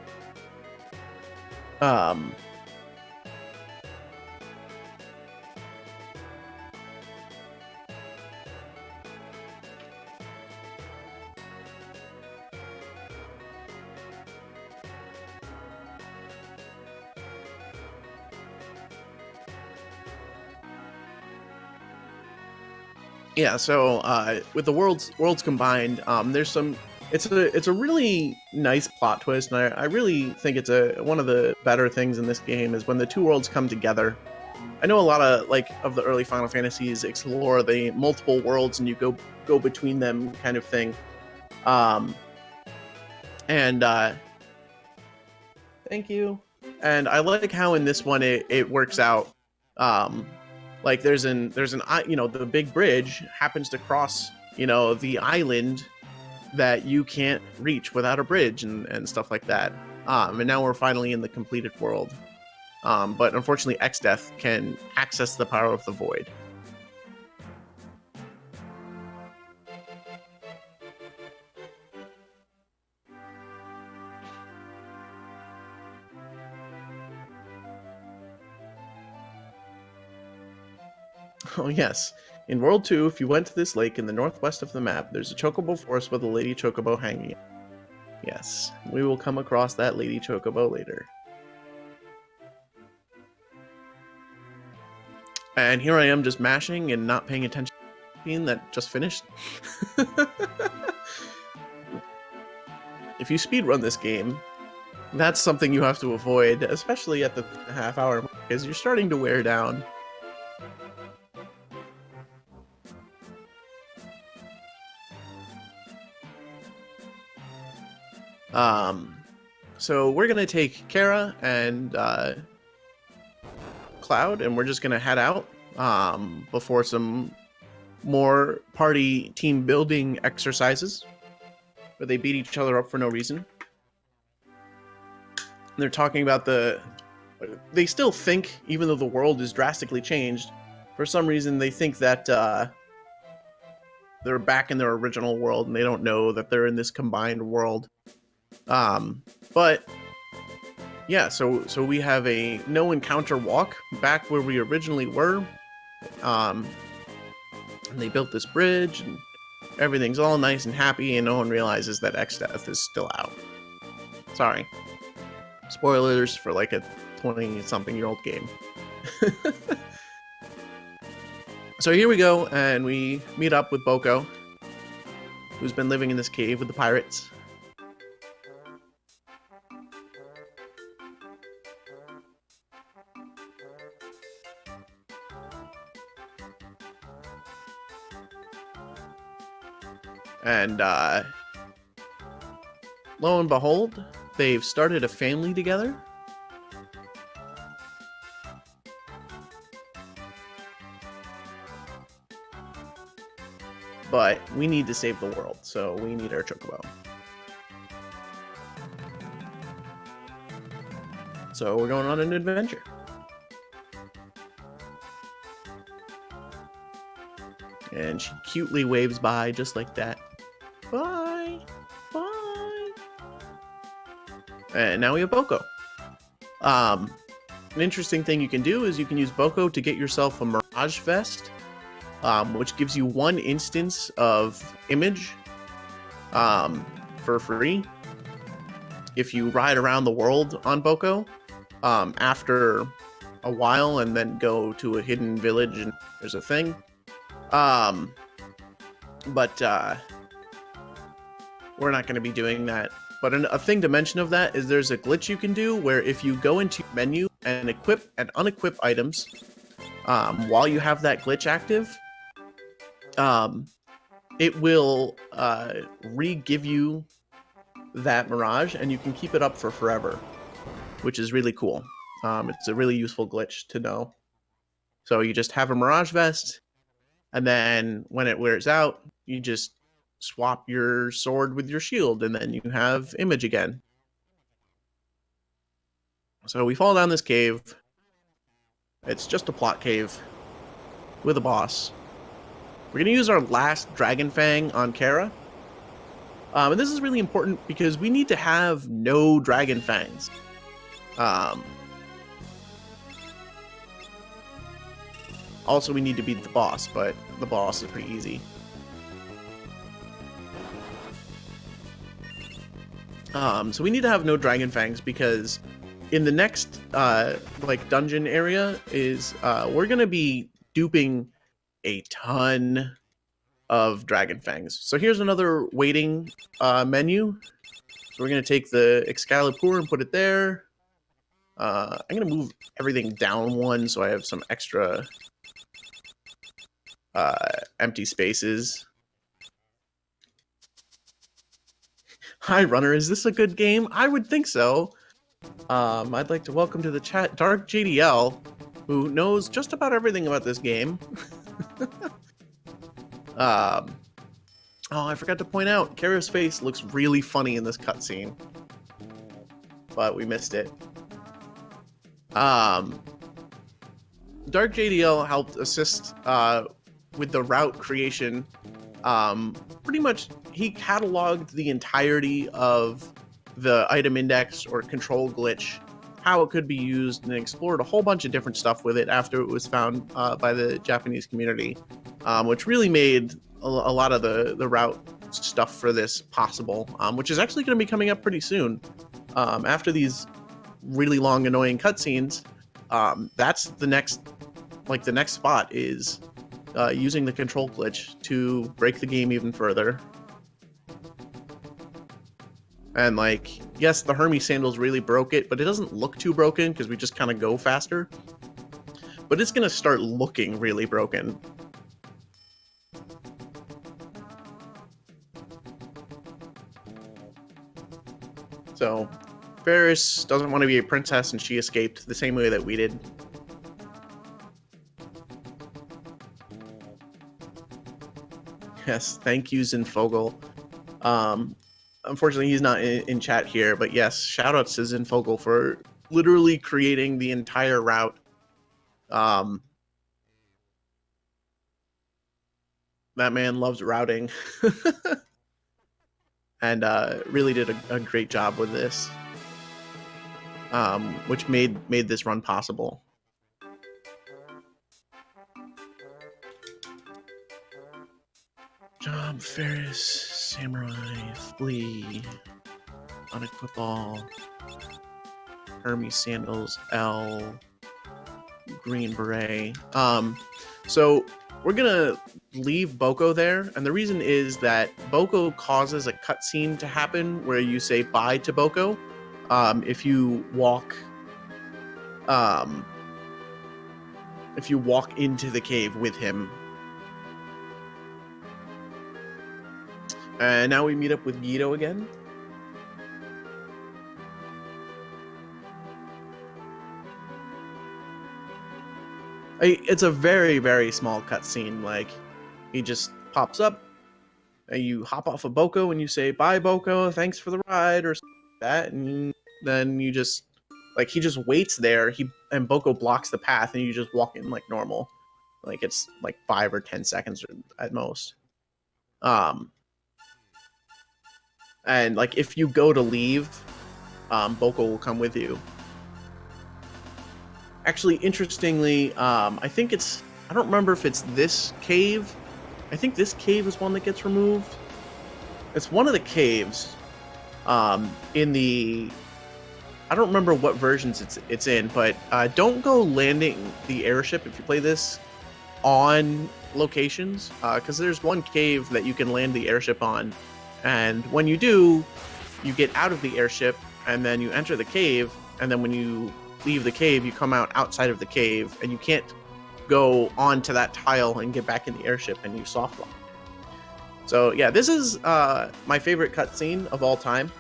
Yeah, so with the worlds combined, there's some. It's a really nice plot twist, and I really think it's one of the better things in this game is when the two worlds come together. I know a lot of of the early Final Fantasies explore the multiple worlds and you go between them kind of thing. Thank you. And I like how in this one it works out. Like there's an the big bridge happens to cross the island that you can't reach without a bridge and stuff like that. And now we're finally in the completed world. But unfortunately, X-Death can access the power of the void. Oh yes. In World 2, if you went to this lake in the northwest of the map, there's a chocobo forest with a lady chocobo hanging. Yes, we will come across that lady chocobo later. And here I am just mashing and not paying attention to the scene that just finished. If you speedrun this game, that's something you have to avoid, especially at the half-hour mark, because you're starting to wear down. So we're gonna take Kara and Cloud, and we're just gonna head out before some more party team building exercises where they beat each other up for no reason. They're talking about they still think, even though the world is drastically changed, for some reason they think that they're back in their original world and they don't know that they're in this combined world. But yeah, so we have a no encounter walk back where we originally were. And they built this bridge and everything's all nice and happy, and no one realizes that X-Death is still out. Sorry. Spoilers for like a 20-something-year-old game. So here we go, and we meet up with Boko, who's been living in this cave with the pirates. And lo and behold, they've started a family together. But we need to save the world, so we need our chocobo. So we're going on an adventure. And she cutely waves bye just like that. Bye! Bye! And now we have Boko. An interesting thing you can do is you can use Boko to get yourself a Mirage Vest, which gives you 1 instance of image for free if you ride around the world on Boko after a while and then go to a hidden village and there's a thing. But we're not going to be doing that. But a thing to mention of that is there's a glitch you can do where if you go into your menu and equip and unequip items while you have that glitch active, it will re-give you that Mirage, and you can keep it up for forever, which is really cool. It's a really useful glitch to know. So you just have a Mirage Vest, and then when it wears out, you just swap your sword with your shield, and then you have image again. So we fall down this cave. It's just a plot cave with a boss. We're going to use our last Dragon Fang on Kara. And this is really important because we need to have no Dragon Fangs. Also, we need to beat the boss, but the boss is pretty easy. So we need to have no Dragon Fangs because in the next dungeon area is we're gonna be duping a ton of Dragon Fangs. So here's another waiting menu. So we're gonna take the Excalibur and put it there. I'm gonna move everything down 1 so I have some extra empty spaces. Hi, Runner. Is this a good game? I would think so. I'd like to welcome to the chat Dark JDL, who knows just about everything about this game. Oh, I forgot to point out, Kara's face looks really funny in this cutscene, but we missed it. Dark JDL helped assist with the route creation. Pretty much, he cataloged the entirety of the item index or control glitch, how it could be used, and explored a whole bunch of different stuff with it after it was found by the Japanese community, which really made a lot of the route stuff for this possible, which is actually going to be coming up pretty soon. After these really long, annoying cutscenes, that's the next spot is using the control glitch to break the game even further. And yes, the Hermes sandals really broke it, but it doesn't look too broken because we just kind of go faster. But it's gonna start looking really broken. So, Ferris doesn't want to be a princess, and she escaped the same way that we did. Yes, thank you, Zinfogel. Unfortunately, he's not in chat here, but yes, shoutouts to Zinfogel for literally creating the entire route. That man loves routing. And really did a great job with this, which made this run possible. Job, Ferris, Samurai, Flea, Unequip All, Hermes Sandals, L, Green Beret. So we're gonna leave Boko there, and the reason is that Boko causes a cutscene to happen where you say bye to Boko. If you walk into the cave with him. And now we meet up with Guido again. It's a very, very small cutscene. He just pops up, and you hop off of Boko, and you say, "Bye, Boko. Thanks for the ride," or something like that. And then you just, he just waits there. And Boko blocks the path, and you just walk in like normal. Like it's like 5 or 10 seconds at most. And like if you go to leave, Boko will come with you. Actually, interestingly, I think I don't remember if it's this cave. I think this cave is one that gets removed. It's one of the caves in the... I don't remember what versions it's in, but don't go landing the airship if you play this on locations, because there's one cave that you can land the airship on, and when you do, you get out of the airship, and then you enter the cave, and then when you leave the cave, you come out outside of the cave, and you can't go onto that tile and get back in the airship, and you soft lock. So yeah, this is my favorite cutscene of all time.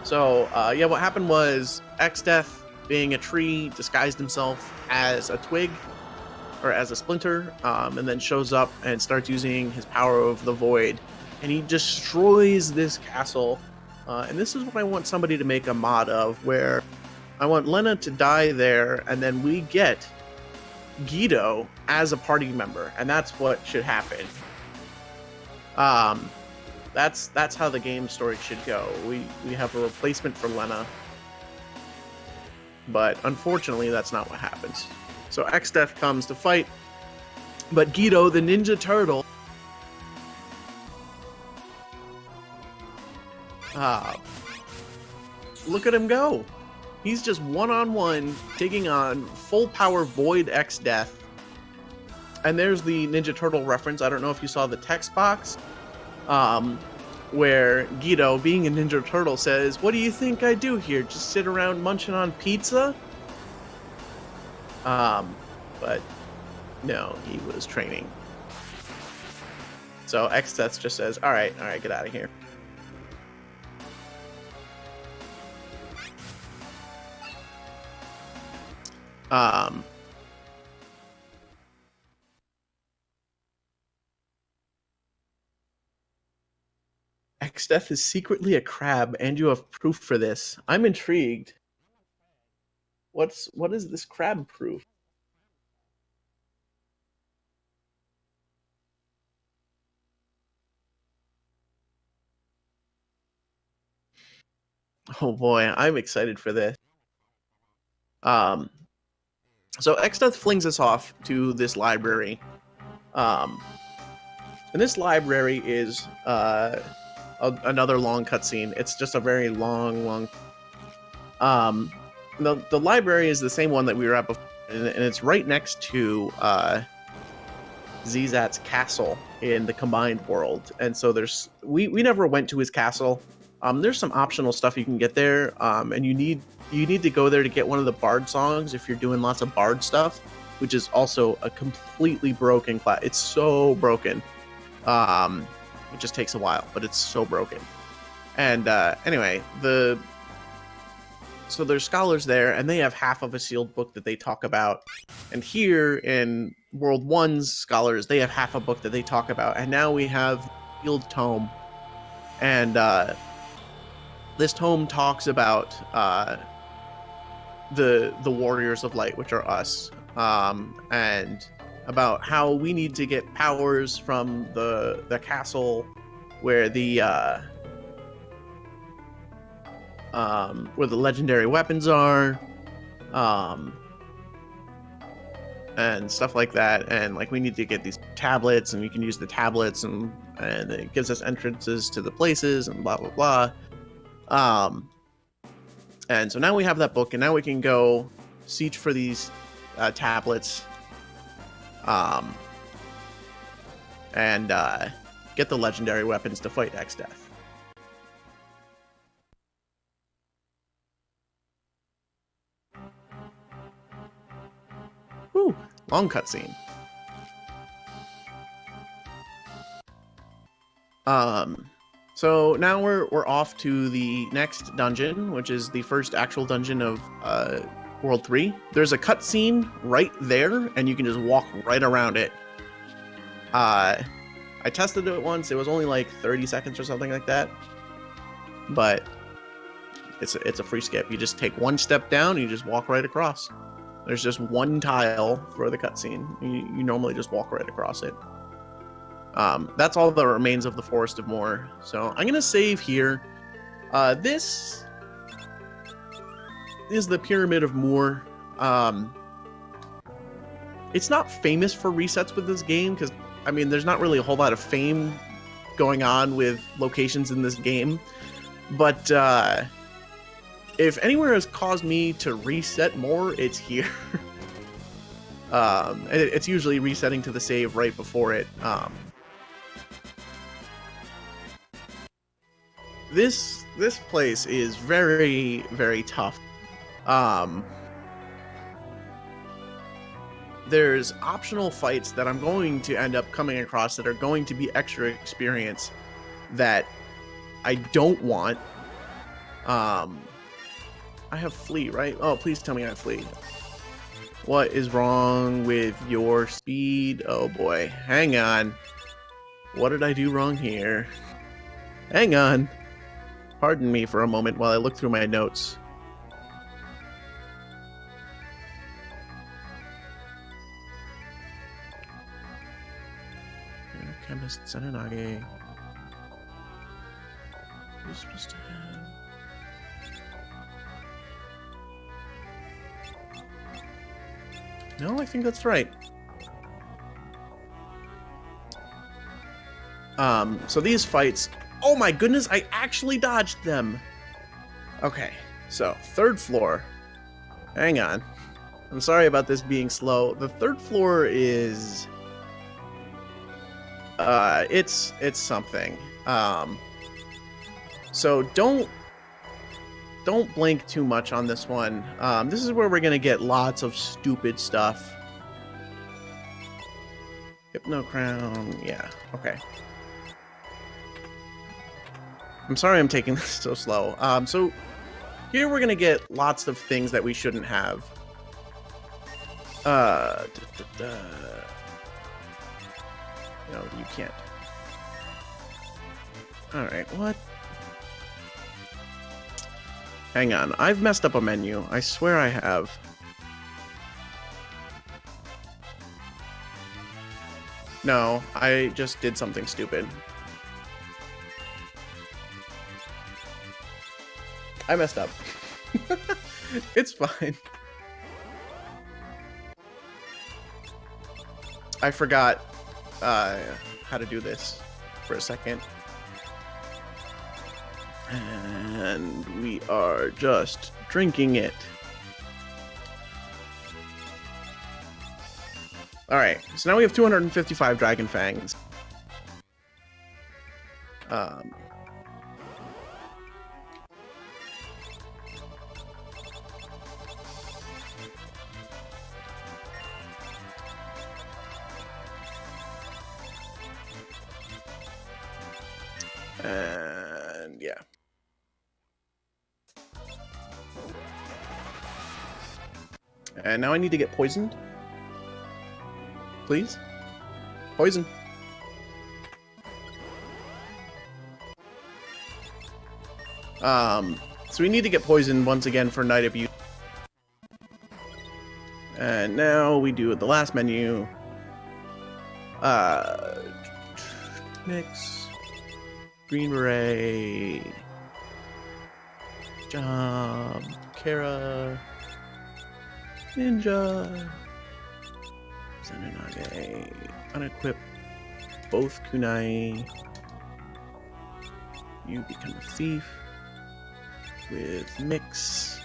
So yeah, what happened was X-Death, being a tree, disguised himself as a twig or as a splinter, and then shows up and starts using his power of the void, and he destroys this castle. And this is what I want somebody to make a mod of, where I want Lena to die there, and then we get Guido as a party member, and that's what should happen. That's how the game story should go. We have a replacement for Lena, but unfortunately that's not what happens. So X-Death comes to fight, but Guido, the Ninja Turtle, look at him go. He's just one-on-one taking on full power Void X-Death. And there's the Ninja Turtle reference. I don't know if you saw the text box, where Guido, being a Ninja Turtle, says, "What do you think I do here? Just sit around munching on pizza?" But no, he was training. So X-Death just says, all right, get out of here. X-Death is secretly a crab, and you have proof for this. I'm intrigued. What is this crab proof? Oh boy, I'm excited for this. So X-Death flings us off to this library. And this library is another long cutscene. It's just a very long. The library is the same one that we were at before, and it's right next to Zizat's castle in the combined world. And so we never went to his castle. There's some optional stuff you can get there, and you need to go there to get one of the bard songs if you're doing lots of bard stuff, which is also a completely broken class. It's so broken. It just takes a while, but it's so broken. And anyway, so there's scholars there, and they have half of a sealed book that they talk about. And here in World 1's scholars, they have half a book that they talk about. And now we have sealed tome. And this tome talks about the warriors of light, which are us, and about how we need to get powers from the castle where the legendary weapons are, and stuff like that. And like we need to get these tablets, and we can use the tablets, and it gives us entrances to the places, and blah blah blah. And so now we have that book, and now we can go siege for these tablets, and get the legendary weapons to fight X-Death. Whew, long cutscene. So now we're off to the next dungeon, which is the first actual dungeon of World 3. There's a cutscene right there, and you can just walk right around it. I tested it once. It was only like 30 seconds or something like that. But it's a free skip. You just take one step down, and you just walk right across. There's just one tile for the cutscene. You normally just walk right across it. That's all that remains of the Forest of Moor. So I'm gonna save here. This is the Pyramid of Moor. It's not famous for resets with this game because, I mean, there's not really a whole lot of fame going on with locations in this game. But if anywhere has caused me to reset more, it's here. It's usually resetting to the save right before it. This place is very, very tough. There's optional fights that I'm going to end up coming across that are going to be extra experience that I don't want. I have flee, right? Oh, please tell me I have flee. What is wrong with your speed? Oh boy, hang on. What did I do wrong here? Hang on. Pardon me for a moment while I look through my notes. Chemist Senonage. You're supposed to have... No, I think that's right. So these fights... Oh my goodness, I actually dodged them! Okay, so, third floor. Hang on. I'm sorry about this being slow. The third floor is... it's something. So don't blink too much on this one. This is where we're gonna get lots of stupid stuff. Hypno Crown, yeah, okay. I'm sorry I'm taking this so slow. So here we're gonna get lots of things that we shouldn't have. No, you can't. Alright, what? Hang on, I've messed up a menu. I swear I have. No, I just did something stupid. I messed up. It's fine. I forgot how to do this for a second. And we are just drinking it. Alright, so now we have 255 Dragon Fangs. And yeah. And now I need to get poisoned. Please? Poison. So we need to get poisoned once again for Night Abuse. And now we do the last menu. Mix. Green Beret. Job. Kara. Ninja. Senonage. Unequip both kunai. You become a thief. With Mix.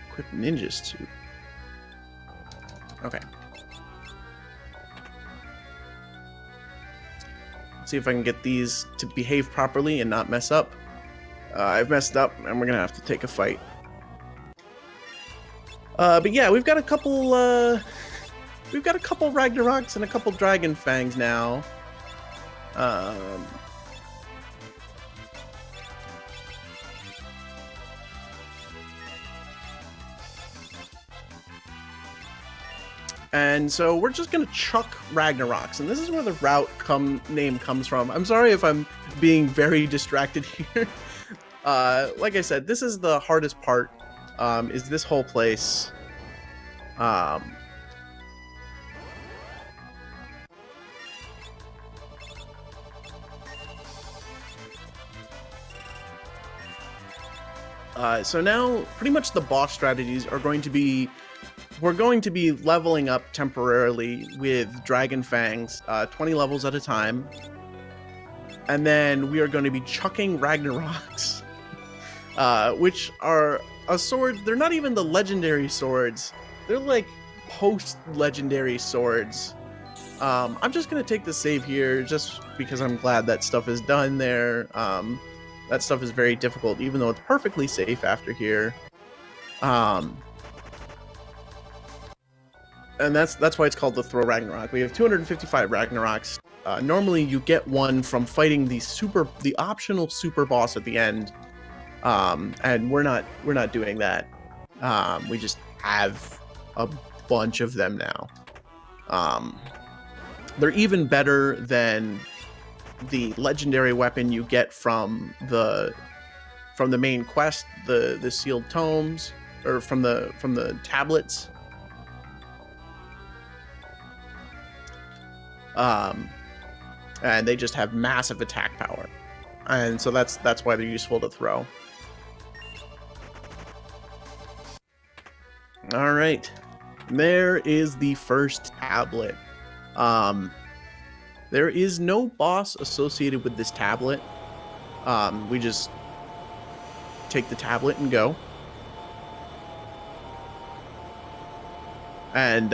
Equip ninjas too. Okay. Let's see if I can get these to behave properly and not mess up. I've messed up, and we're gonna have to take a fight. But yeah, we've got a couple Ragnaroks and a couple Dragon Fangs now. And so we're just gonna chuck Ragnaroks, and this is where the route name comes from. I'm sorry if I'm being very distracted here. Like I said, this is the hardest part is this whole place. So now, pretty much the boss strategies are going to be, we're going to be leveling up temporarily with Dragon Fangs, 20 levels at a time. And then we are going to be chucking Ragnaroks, which are a sword. They're not even the legendary swords. They're like post-legendary swords. I'm just going to take the save here just because I'm glad that stuff is done there. That stuff is very difficult, even though it's perfectly safe after here. And that's why it's called the Throw Ragnarok. We have 255 Ragnaroks. Normally, you get one from fighting the optional super boss at the end, and we're not doing that. We just have a bunch of them now. They're even better than the legendary weapon you get from the main quest, the sealed tomes, or from the tablets. And they just have massive attack power, and so that's why they're useful to throw. All right, there is the first tablet. There is no boss associated with this tablet. We just take the tablet and go. And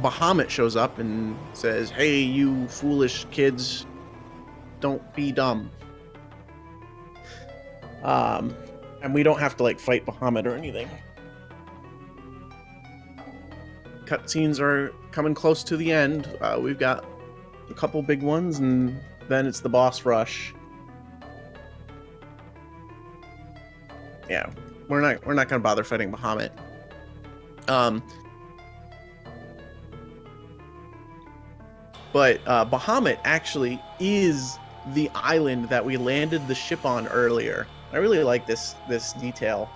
Bahamut shows up and says, "Hey, you foolish kids, don't be dumb." And we don't have to like fight Bahamut or anything. Cutscenes are coming close to the end. We've got a couple big ones, and then it's the boss rush. Yeah, we're not gonna bother fighting Bahamut. But Bahamut actually is the island that we landed the ship on earlier. I really like this detail,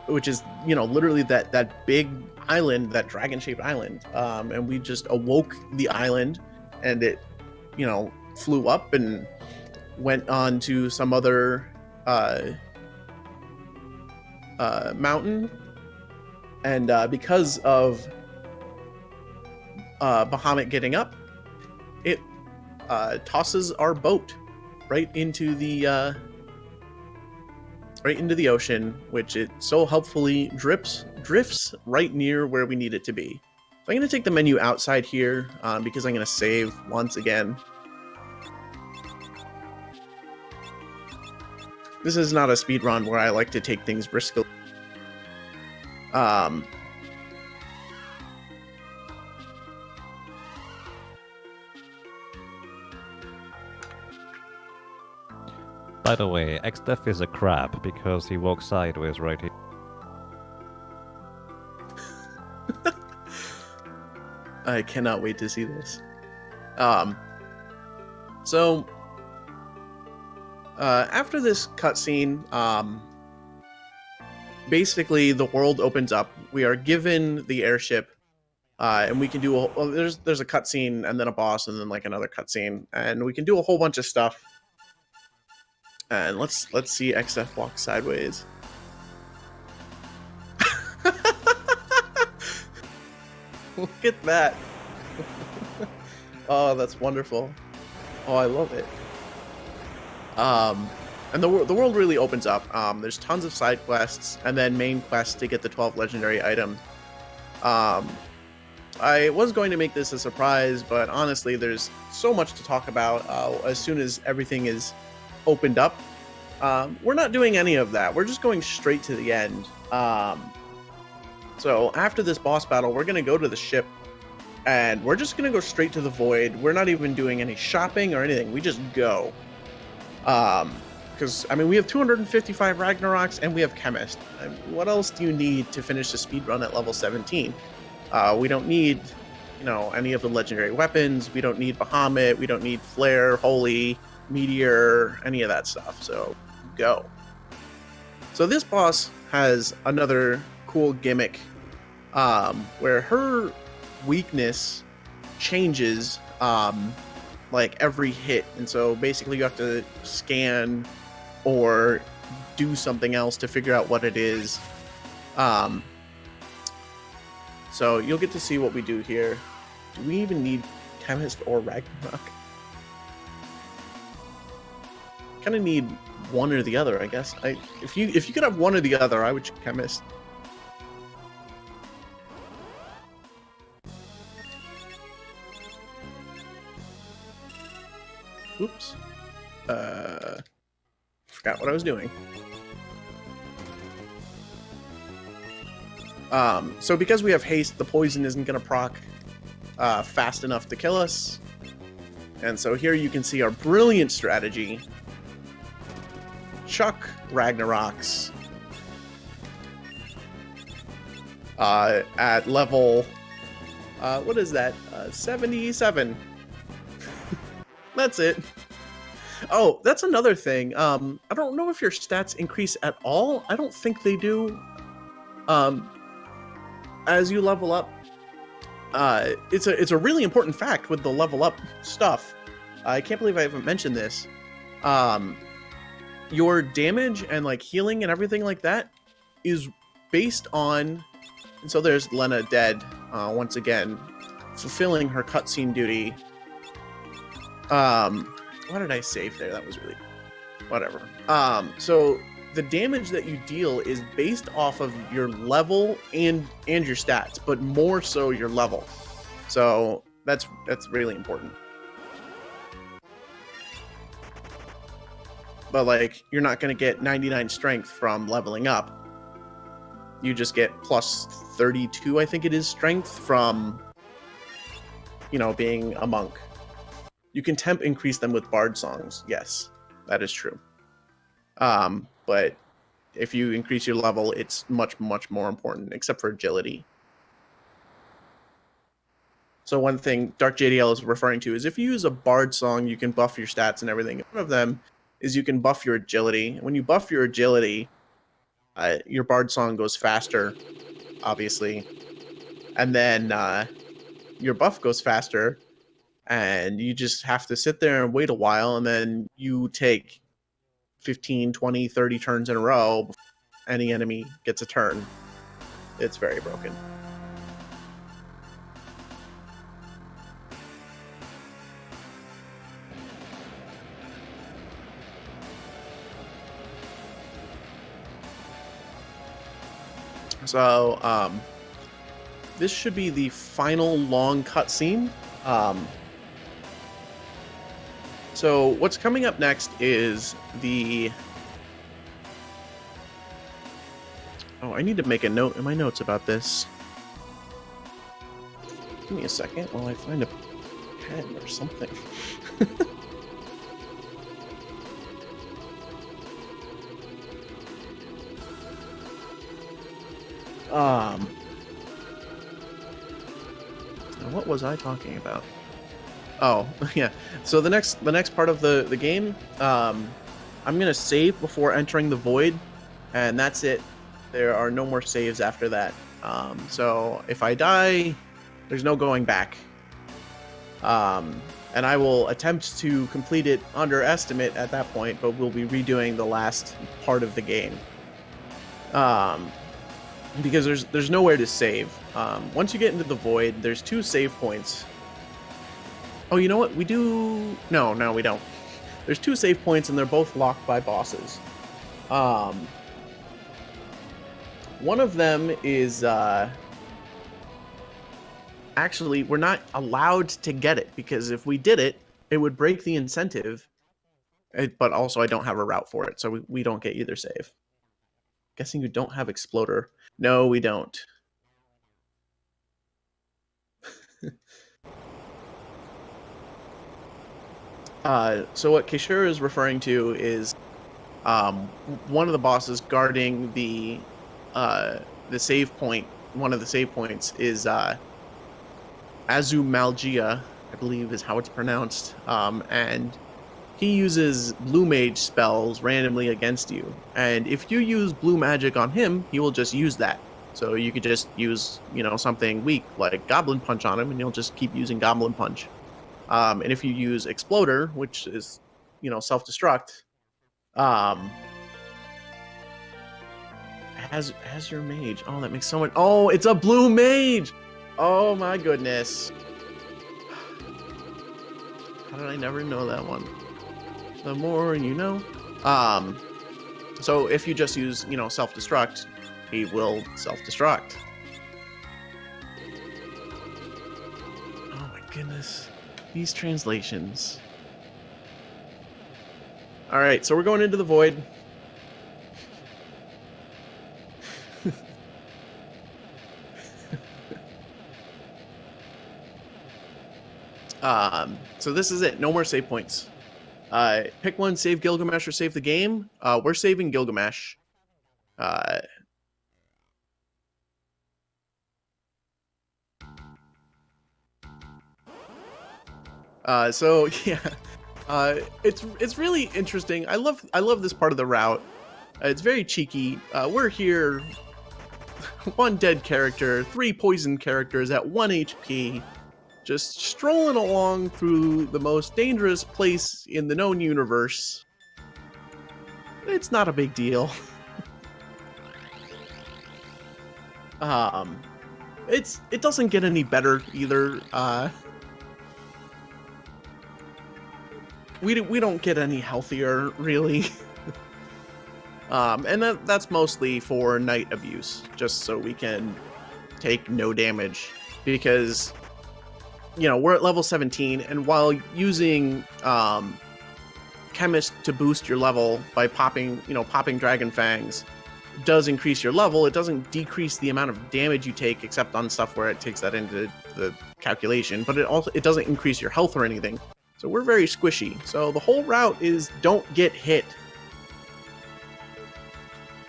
which is, you know, literally that big island, that dragon-shaped island, and we just awoke the island, and it, you know, flew up and went on to some other mountain, and because of Bahamut getting up, it tosses our boat right into the ocean, which it so helpfully drifts right near where we need it to be. So I'm going to take the menu outside here because I'm going to save once again. This is not a speedrun where I like to take things briskly. By the way, X-Def is a crab because he walks sideways right here. I cannot wait to see this. So after this cutscene, basically the world opens up. We are given the airship, and we can do there's a cutscene and then a boss and then like another cutscene, and we can do a whole bunch of stuff. And let's see XF walk sideways. Look at that. Oh, that's wonderful. Oh, I love it. And the world really opens up. There's tons of side quests and then main quests to get the 12 legendary items. I was going to make this a surprise, but honestly, there's so much to talk about as soon as everything is opened up. We're not doing any of that. We're just going straight to the end. So after this boss battle, we're going to go to the ship, and we're just going to go straight to the void. We're not even doing any shopping or anything. We just go. Because, I mean, we have 255 Ragnaroks, and we have Chemist. I mean, what else do you need to finish the speedrun at level 17? We don't need, you know, any of the legendary weapons. We don't need Bahamut. We don't need Flare, Holy, Meteor, any of that stuff. So, go. So this boss has another cool gimmick where her weakness changes like every hit, and so basically you have to scan or do something else to figure out what it is. So you'll get to see what we do here. Do we even need Chemist or Ragnarok? Kind of need one or the other, I guess. If you could have one or the other, I would choose Chemist. Oops. Forgot what I was doing. So because we have haste, the poison isn't going to proc fast enough to kill us. And so here you can see our brilliant strategy. Chuck Ragnaroks at level, what is that? 77. That's it. Oh, that's another thing. I don't know if your stats increase at all. I don't think they do. As you level up, it's a really important fact with the level up stuff. I can't believe I haven't mentioned this. Your damage and like healing and everything like that is based on. And so there's Lena dead once again, fulfilling her cutscene duty. What did I save there? That was really whatever. So the damage that you deal is based off of your level and your stats, but more so your level. So that's really important. But like, you're not going to get 99 strength from leveling up. You just get plus 32, I think it is, strength from, being a monk. You can temp increase them with bard songs. Yes, that is true. But if you increase your level, it's much, much more important, except for agility. So one thing Dark JDL is referring to is if you use a bard song, you can buff your stats and everything. One of them is you can buff your agility. When you buff your agility, your bard song goes faster, obviously. And then your buff goes faster, and you just have to sit there and wait a while, and then you take 15, 20, 30 turns in a row before any enemy gets a turn. It's very broken. So, this should be the final long cutscene. So what's coming up next is the... Oh, I need to make a note in my notes about this. Give me a second while I find a pen or something. What was I talking about? Oh, yeah. So the next part of the game, I'm gonna save before entering the void, and that's it. There are no more saves after that. So if I die, there's no going back. And I will attempt to complete it under estimate at that point, but we'll be redoing the last part of the game. Because there's nowhere to save. Once you get into the void, there's 2 save points. Oh, you know what? We do... No, we don't. There's 2 save points, and they're both locked by bosses. One of them is... Actually, we're not allowed to get it, because if we did it, it would break the incentive. But also, I don't have a route for it, so we don't get either save. Guessing you don't have Exploder. No, we don't. So what Kishur is referring to is one of the bosses guarding the save point. One of the save points is Azumalgia, I believe is how it's pronounced. And he uses blue mage spells randomly against you. And if you use blue magic on him, he will just use that. So you could just use, something weak like Goblin Punch on him, and he'll just keep using Goblin Punch. And if you use Exploder, which is, self-destruct, as your mage. Oh, that makes so much. Oh, it's a blue mage. Oh my goodness. How did I never know that one? The more you know. So if you just use, self-destruct, he will self-destruct. Oh my goodness. These translations. All right, so we're going into the void. So this is it. No more save points. Pick one, save Gilgamesh or save the game. We're saving Gilgamesh. So yeah, it's really interesting. I love this part of the route. It's very cheeky. We're here, one dead character, 3 poisoned characters at 1 HP. Just strolling along through the most dangerous place in the known universe. It's not a big deal. It doesn't get any better either. We don't get any healthier really. And that's mostly for night abuse, just so we can take no damage, because we're at level 17, and while using Chemist to boost your level by popping Dragon Fangs does increase your level, it doesn't decrease the amount of damage you take, except on stuff where it takes that into the calculation, but it doesn't increase your health or anything. So we're very squishy. So the whole route is don't get hit.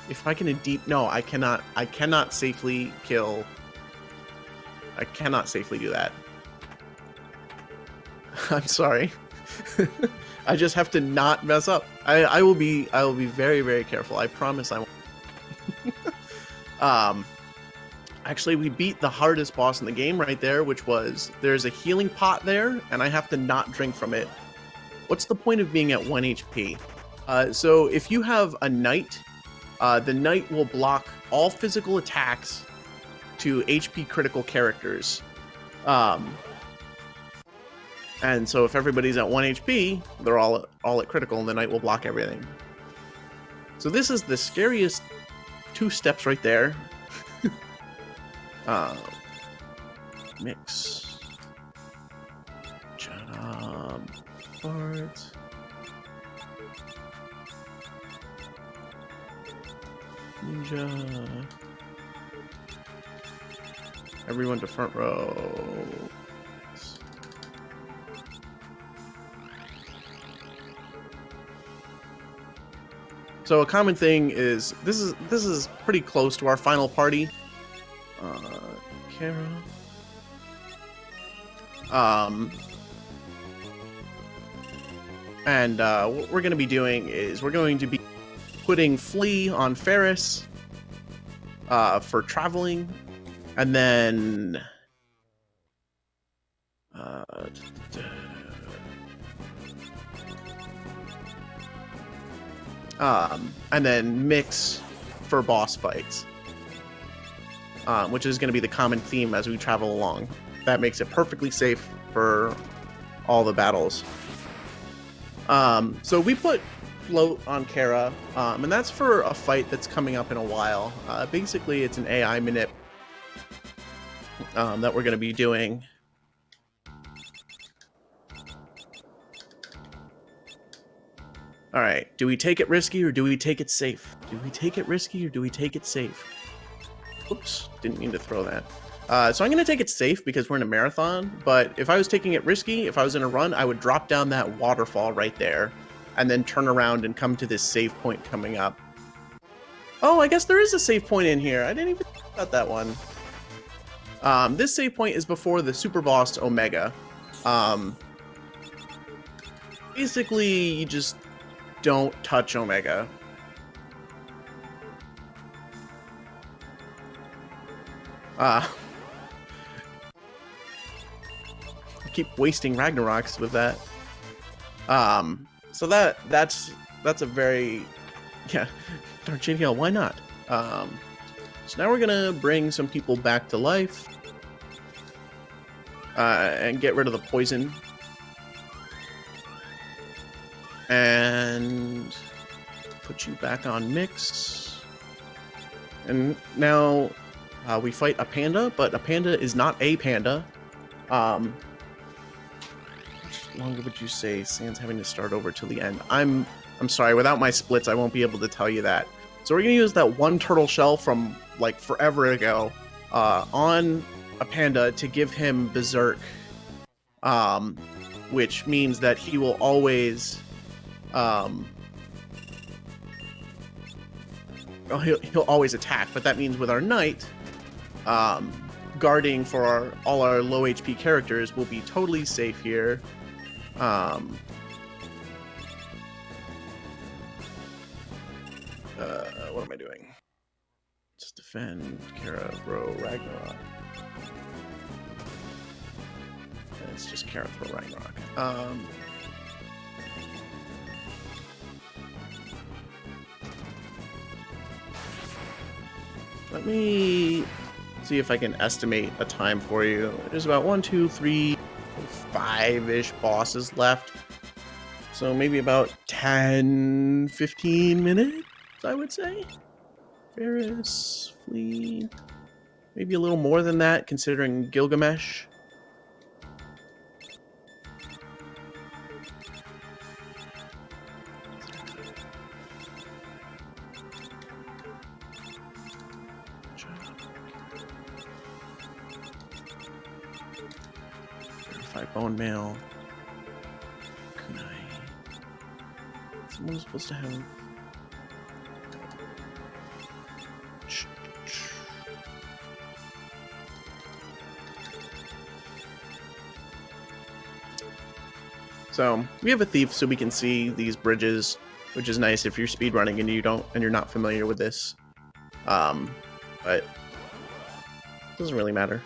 If I can no, I cannot safely kill. I cannot safely do that. I'm sorry. I just have to not mess up. I will be very, very careful. I promise I won't. Actually, we beat the hardest boss in the game right there, which was, there's a healing pot there, and I have to not drink from it. What's the point of being at 1 HP? So if you have a knight, the knight will block all physical attacks to HP critical characters. And so if everybody's at 1 HP, they're all at critical, and the knight will block everything. So this is the scariest 2 steps right there. Mix. Job. Part. Ninja. Everyone to front row. So a common thing is this is pretty close to our final party. Kara. And what we're going to be doing is we're going to be putting Flea on Ferris for traveling, and then Mix for boss fights, which is going to be the common theme as we travel along. That makes it perfectly safe for all the battles. So we put Float on Kara, and that's for a fight that's coming up in a while. Basically, it's an AI manip that we're going to be doing. All right, do we take it risky or do we take it safe? Do we take it risky or do we take it safe? Oops, didn't mean to throw that. So I'm going to take it safe because we're in a marathon, but if I was taking it risky, if I was in a run, I would drop down that waterfall right there and then turn around and come to this save point coming up. Oh, I guess there is a save point in here. I didn't even think about that one. This save point is before the super boss Omega. basically, you just don't touch Omega. I keep wasting Ragnaroks with that. So that's a very, yeah, Dark JDL, why not? So now we're gonna bring some people back to life, and get rid of the poison, and put you back on mix. And now we fight a panda, but a panda is not a panda. How much longer would you say Sans having to start over till the end? I'm sorry, without my splits, I won't be able to tell you that. So we're gonna use that one turtle shell from like forever ago on a panda to give him berserk, which means that he will always he'll always attack. But that means with our knight guarding for all our low HP characters, we'll be totally safe here. What am I doing? Just defend, Kara, throw, Ragnarok. It's just Kara, throw, Ragnarok. Let me see if I can estimate a time for you. There's about 1, 2, 3, 5-ish bosses left. So maybe about 10, 15 minutes, I would say. Ferris, Fleet, maybe a little more than that, considering Gilgamesh. Verify bone mail. Kunai. Someone's supposed to have. So we have a thief, so we can see these bridges, which is nice if you're speedrunning and you're not familiar with this. But it doesn't really matter.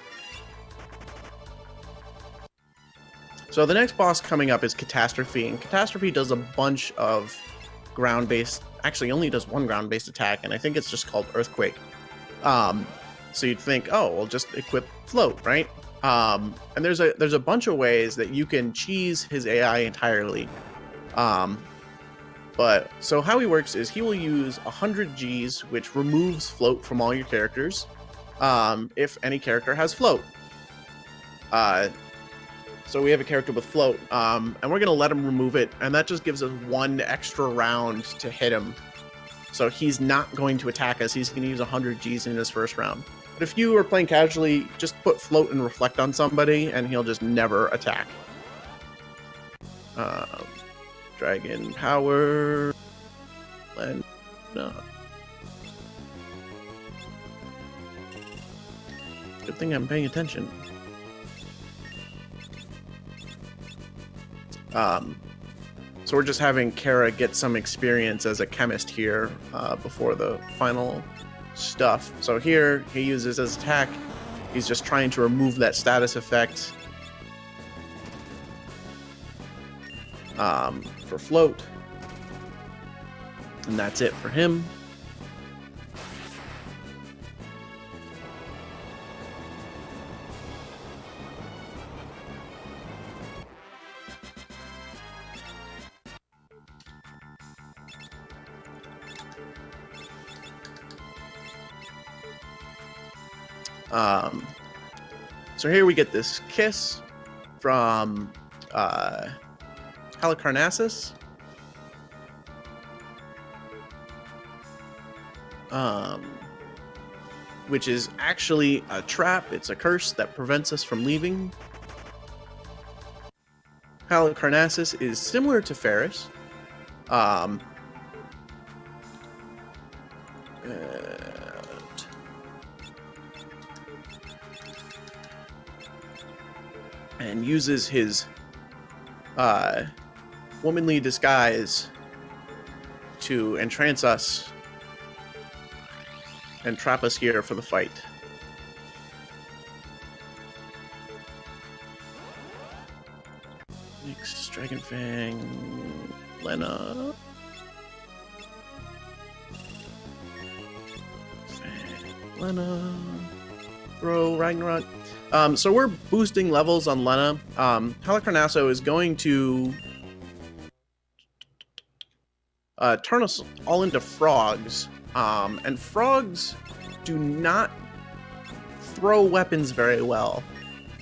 So the next boss coming up is Catastrophe, and Catastrophe does a bunch of ground-based. Actually, only does one ground-based attack, and I think it's just called Earthquake. So you'd think, oh, we'll just equip Float, right? And there's a bunch of ways that you can cheese his AI entirely. But so how he works is he will use 100 Gs, which removes Float from all your characters, if any character has Float. So we have a character with Float, and we're gonna let him remove it, and that just gives us one extra round to hit him. So he's not going to attack us. He's gonna use 100 Gs in his first round. But if you are playing casually, just put Float and Reflect on somebody, and he'll just never attack. Dragon Power. And no. Good thing I'm paying attention. So we're just having Kara get some experience as a chemist here before the final stuff. So here he uses his attack. He's just trying to remove that status effect for Float. And that's it for him. So here we get this kiss from Halicarnassus. Which is actually a trap. It's a curse that prevents us from leaving. Halicarnassus is similar to Ferris. And uses his womanly disguise to entrance us and trap us here for the fight. Nyx, Dragonfang, Lena. Lena. Throw, Ragnarok. So we're boosting levels on Lena. Helicarnasso is going to turn us all into frogs. And frogs do not throw weapons very well,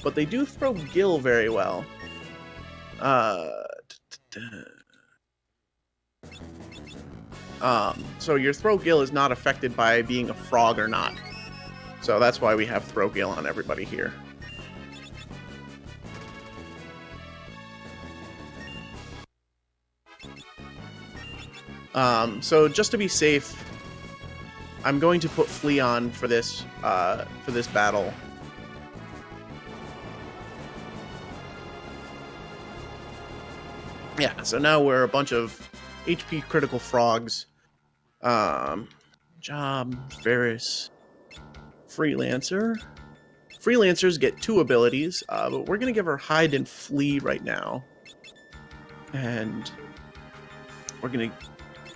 but they do throw Gil very well. So your throw Gil is not affected by being a frog or not. So that's why we have throw Gil on everybody here. So just to be safe, I'm going to put Flea on for this battle. Yeah, so now we're a bunch of HP critical frogs. Job, Ferris, Freelancer. Freelancers get 2 abilities, but we're going to give her Hide and Flee right now. And we're going to...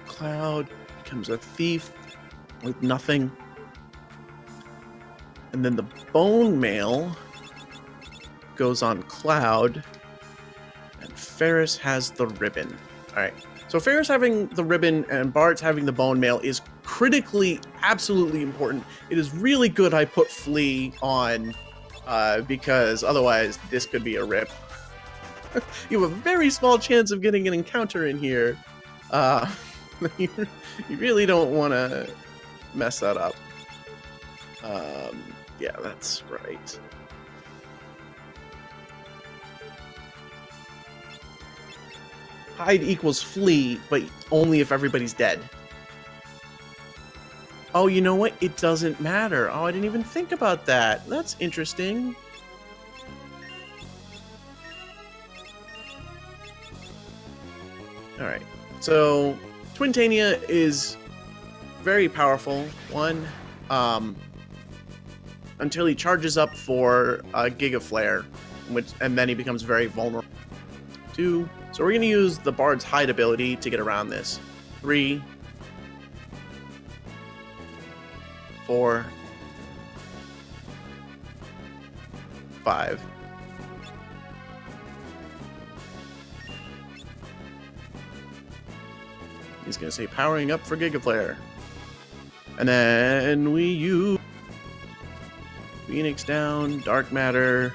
Cloud becomes a thief with nothing. And then the Bone Mail goes on Cloud. And Ferris has the ribbon. Alright. So Ferris having the ribbon and Bart's having the Bone Mail is critically, absolutely important. It is really good I put Flea on, because otherwise this could be a rip. You have a very small chance of getting an encounter in here. You really don't want to mess that up. Yeah, that's right. Hide equals flee, but only if everybody's dead. Oh, you know what? It doesn't matter. Oh, I didn't even think about that. That's interesting. Alright, so Twintania is very powerful. 1, until he charges up for Giga Flare, and then he becomes very vulnerable. 2, so we're going to use the Bard's Hide ability to get around this. 3, 4, 5. He's going to say powering up for Giga Flare. And then we use Phoenix down, Dark Matter.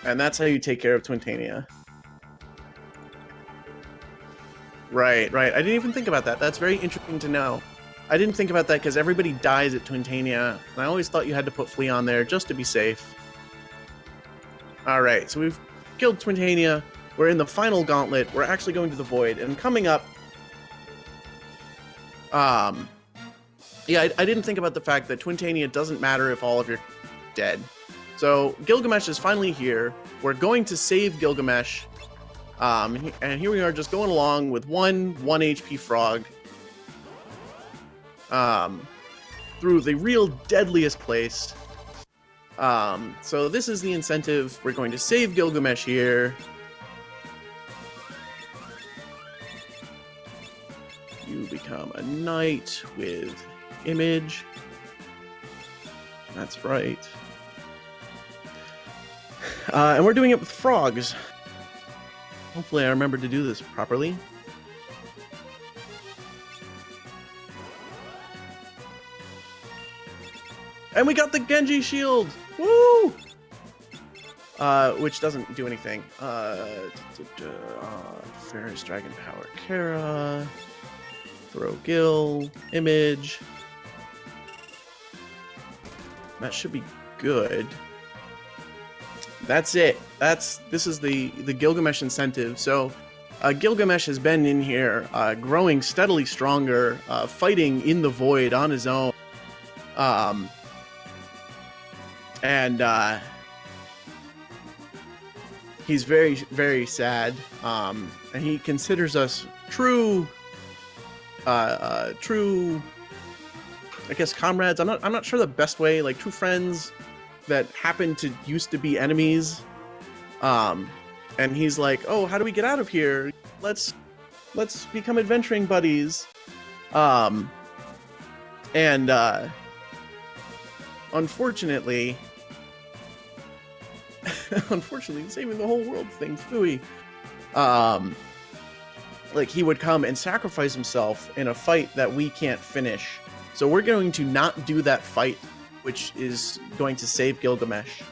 And that's how you take care of Twintania. Right. I didn't even think about that. That's very interesting to know. I didn't think about that because everybody dies at Twintania. And I always thought you had to put Flea on there just to be safe. Alright, so we've killed Twintania. We're in the final gauntlet. We're actually going to the Void. And coming up... Yeah, I didn't think about the fact that Twintania doesn't matter if all of your dead. So Gilgamesh is finally here. We're going to save Gilgamesh. And here we are just going along with one HP frog. Through the real deadliest place. So this is the incentive. We're going to save Gilgamesh here. You become a knight with image. That's right. And we're doing it with frogs. Hopefully I remember to do this properly. And we got the Genji shield! Woo! Which doesn't do anything. Ferris, Dragon Power, Kara. Throw Gil, image. That should be good. That's it. This is the Gilgamesh incentive. So Gilgamesh has been in here, growing steadily stronger, fighting in the void on his own. he's very, very sad, and he considers us true, I guess, comrades. I'm not sure the best way, like true friends that happen to used to be enemies. And he's like, oh, how do we get out of here? Let's become adventuring buddies. And unfortunately, saving the whole world thing, Fooey. Like he would come and sacrifice himself in a fight that we can't finish. So we're going to not do that fight, which is going to save Gilgamesh.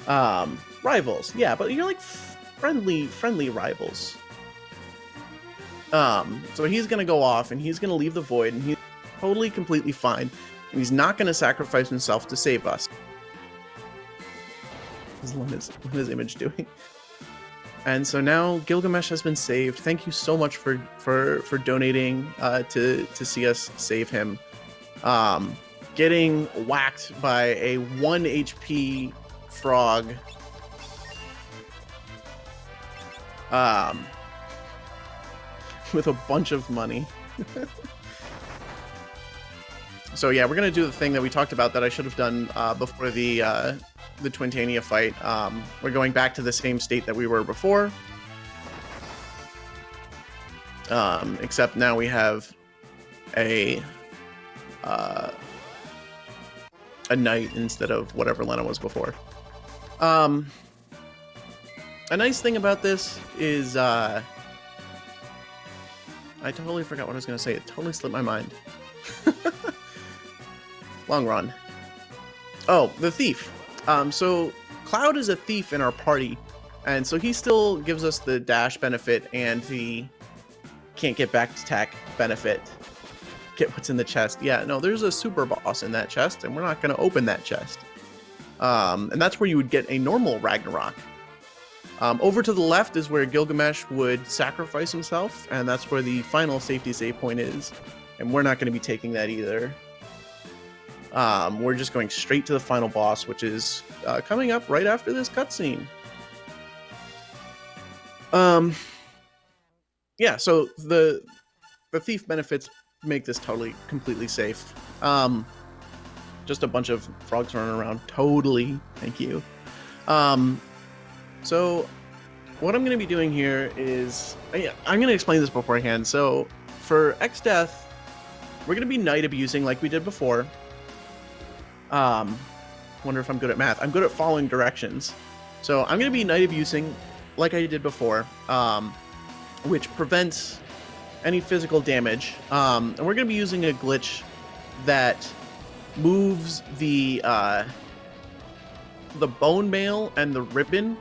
Rivals, yeah, but you're like friendly rivals. So he's gonna go off and he's gonna leave the void, and he's totally, completely fine, and he's not gonna sacrifice himself to save us. What is Image doing? And so now Gilgamesh has been saved. Thank you so much for donating to see us save him. Getting whacked by a 1 HP frog. With a bunch of money. So yeah, we're gonna do the thing that we talked about that I should have done before the Twintania fight. We're going back to the same state that we were before. Except now we have a knight instead of whatever Lena was before. A nice thing about this is I totally forgot what I was going to say. It totally slipped my mind. Long run. Oh, the thief. So Cloud is a thief in our party, and so he still gives us the dash benefit and the can't get back to tech benefit. Get what's in the chest. Yeah, no, there's a super boss in that chest, and we're not going to open that chest. And that's where you would get a normal Ragnarok. Over to the left is where Gilgamesh would sacrifice himself, and that's where the final safety save point is, and we're not going to be taking that either. We're just going straight to the final boss, which is coming up right after this cutscene. Yeah, so the thief benefits make this totally, completely safe. Just a bunch of frogs running around. Totally. Thank you. So what I'm going to be doing here is... I'm going to explain this beforehand. So for X-Death, we're going to be knight abusing like we did before. Wonder if I'm good at math. I'm good at following directions. So I'm going to be knight abusing like I did before, which prevents any physical damage. And we're going to be using a glitch that moves the bone mail and the ribbon.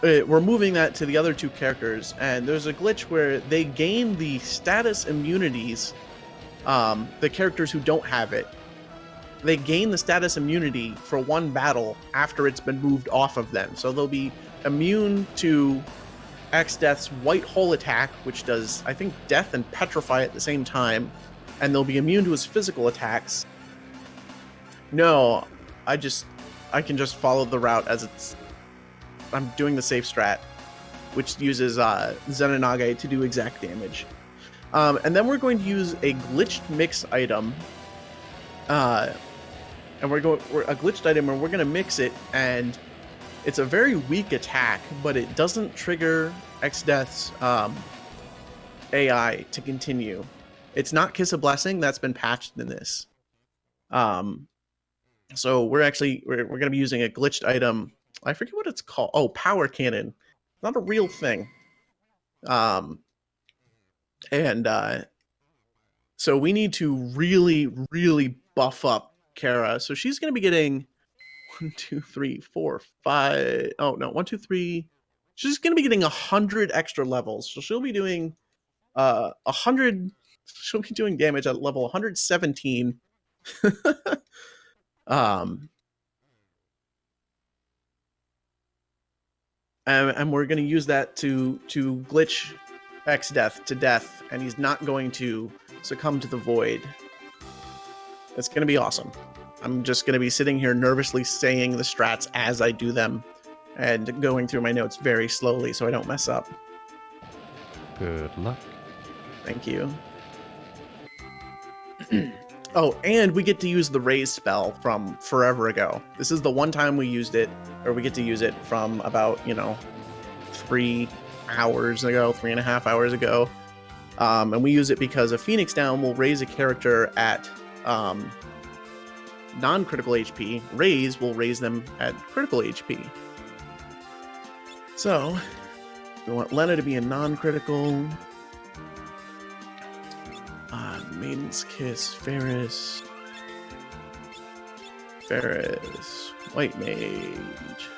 We're moving that to the other two characters, and there's a glitch where they gain the status immunities. The characters who don't have it, they gain the status immunity for one battle after it's been moved off of them. So they'll be immune to X-Death's white hole attack, which does, I think, death and petrify at the same time, and they'll be immune to his physical attacks. No, I can just follow the route as it's... I'm doing the safe strat, which uses Zenonage to do exact damage. And then we're going to use a glitched mix item. And we're a glitched item, and we're going to mix it, and it's a very weak attack, but it doesn't trigger X-Death's AI to continue. It's not Kiss a Blessing. That's been patched in this. So we're going to be using a glitched item. I forget what it's called. Oh, Power Cannon. Not a real thing. So we need to really, really buff up Kara. So she's going to be getting 1, 2, 3, 4, 5. Oh, no. 1, 2, 3. She's going to be getting 100 extra levels. So she'll be doing 100. She'll be doing damage at level 117. And we're going to use that to glitch X-Death to death, and he's not going to succumb to the void. It's going to be awesome. I'm just going to be sitting here nervously saying the strats as I do them, and going through my notes very slowly so I don't mess up. Good luck. Thank you. Oh, and we get to use the raise spell from forever ago. This is the one time we used it, or we get to use it from about, 3 hours ago, 3.5 hours ago. And we use it because a Phoenix Down will raise a character at non-critical HP. Raise will raise them at critical HP. So, we want Lena to be a non-critical. Maiden's Kiss, Ferris, White Mage,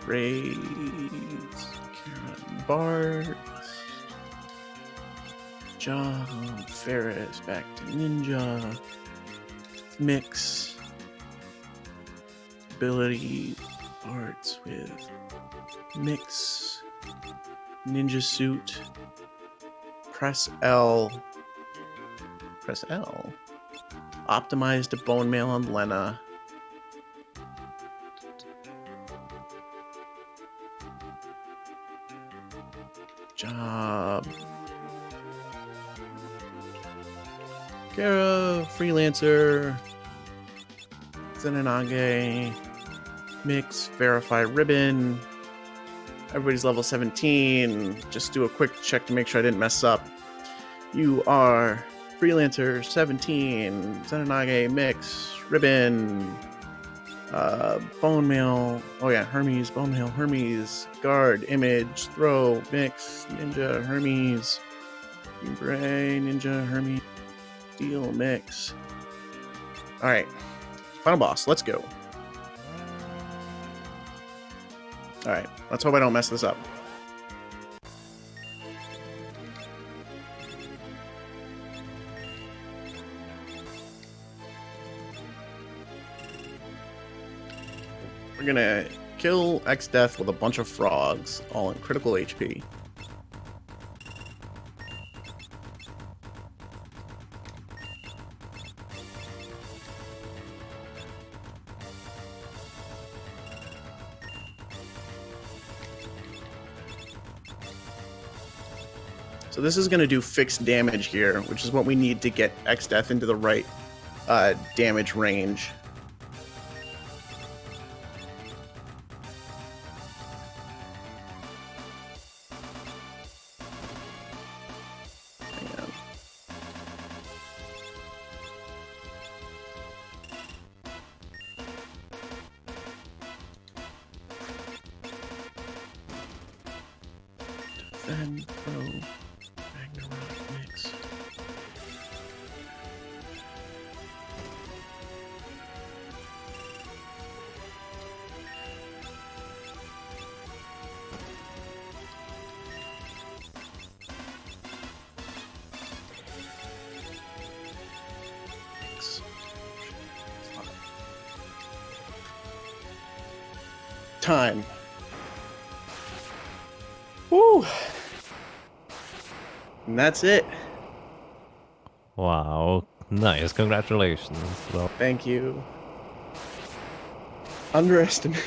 Raise, Karen Bart, Jump, Ferris, back to Ninja, Mix, ability, parts with Mix, Ninja Suit, press L, optimized bone mail on Lena, job, Kara, Freelancer, Zenanage, Mix, Verify Ribbon. Everybody's level 17. Just do a quick check to make sure I didn't mess up. You are Freelancer 17, Zenanage, Mix, Ribbon, Bone Mail. Oh yeah, Hermes, Bone Mail, Hermes, Guard, Image, Throw, Mix, Ninja, Hermes, Gray, Ninja, Hermes, Steel, Mix. Alright, final boss, let's go. Alright, let's hope I don't mess this up. We're gonna kill X-Death with a bunch of frogs, all in critical HP. So this is going to do fixed damage here, which is what we need to get X-Death into the right damage range. Hang on. Defend, throw. Mix. Time. Woo! And that's it. Wow, nice, congratulations. Well, Thank you. Underestimate.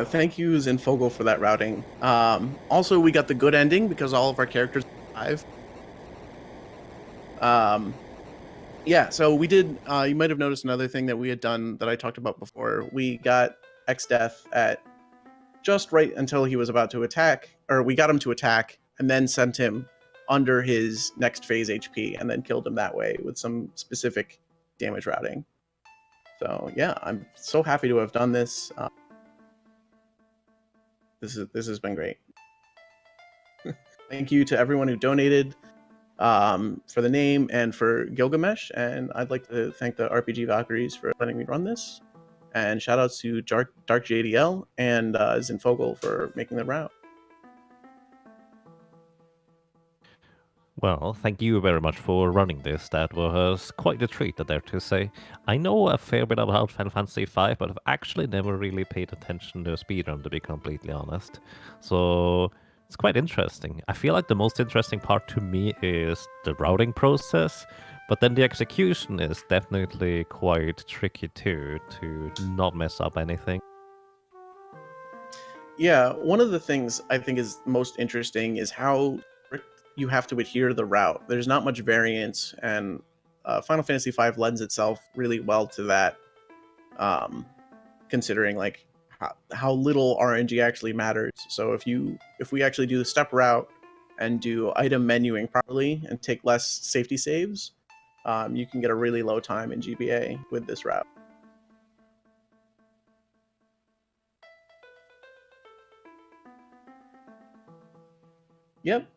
Thank you Zinfogel for that routing. Also, we got the good ending because all of our characters are alive. Yeah, so we did, you might have noticed another thing that we had done that I talked about before. We got X-Death at just right until he was about to attack, or we got him to attack, and then sent him under his next phase HP, and then killed him that way with some specific damage routing. So yeah, I'm so happy to have done this. This has been great. Thank you to everyone who donated for the name and for Gilgamesh, and I'd like to thank the RPG Valkyries for letting me run this. And shout outs to Dark JDL and Zinfogel for making the route. well, thank you very much for running this. That was quite a treat, I dare to say. I know a fair bit about Final Fantasy V, but I've actually never really paid attention to speedrun, to be completely honest. So it's quite interesting. I feel like the most interesting part to me is the routing process, But then the execution is definitely quite tricky too, to not mess up anything. Yeah, one of the things I think is most interesting is how strict you have to adhere to the route. There's not much variance, and Final Fantasy V lends itself really well to that, considering like how little RNG actually matters. So if we actually do the step route and do item menuing properly and take less safety saves, you can get a really low time in GBA with this route. Yep.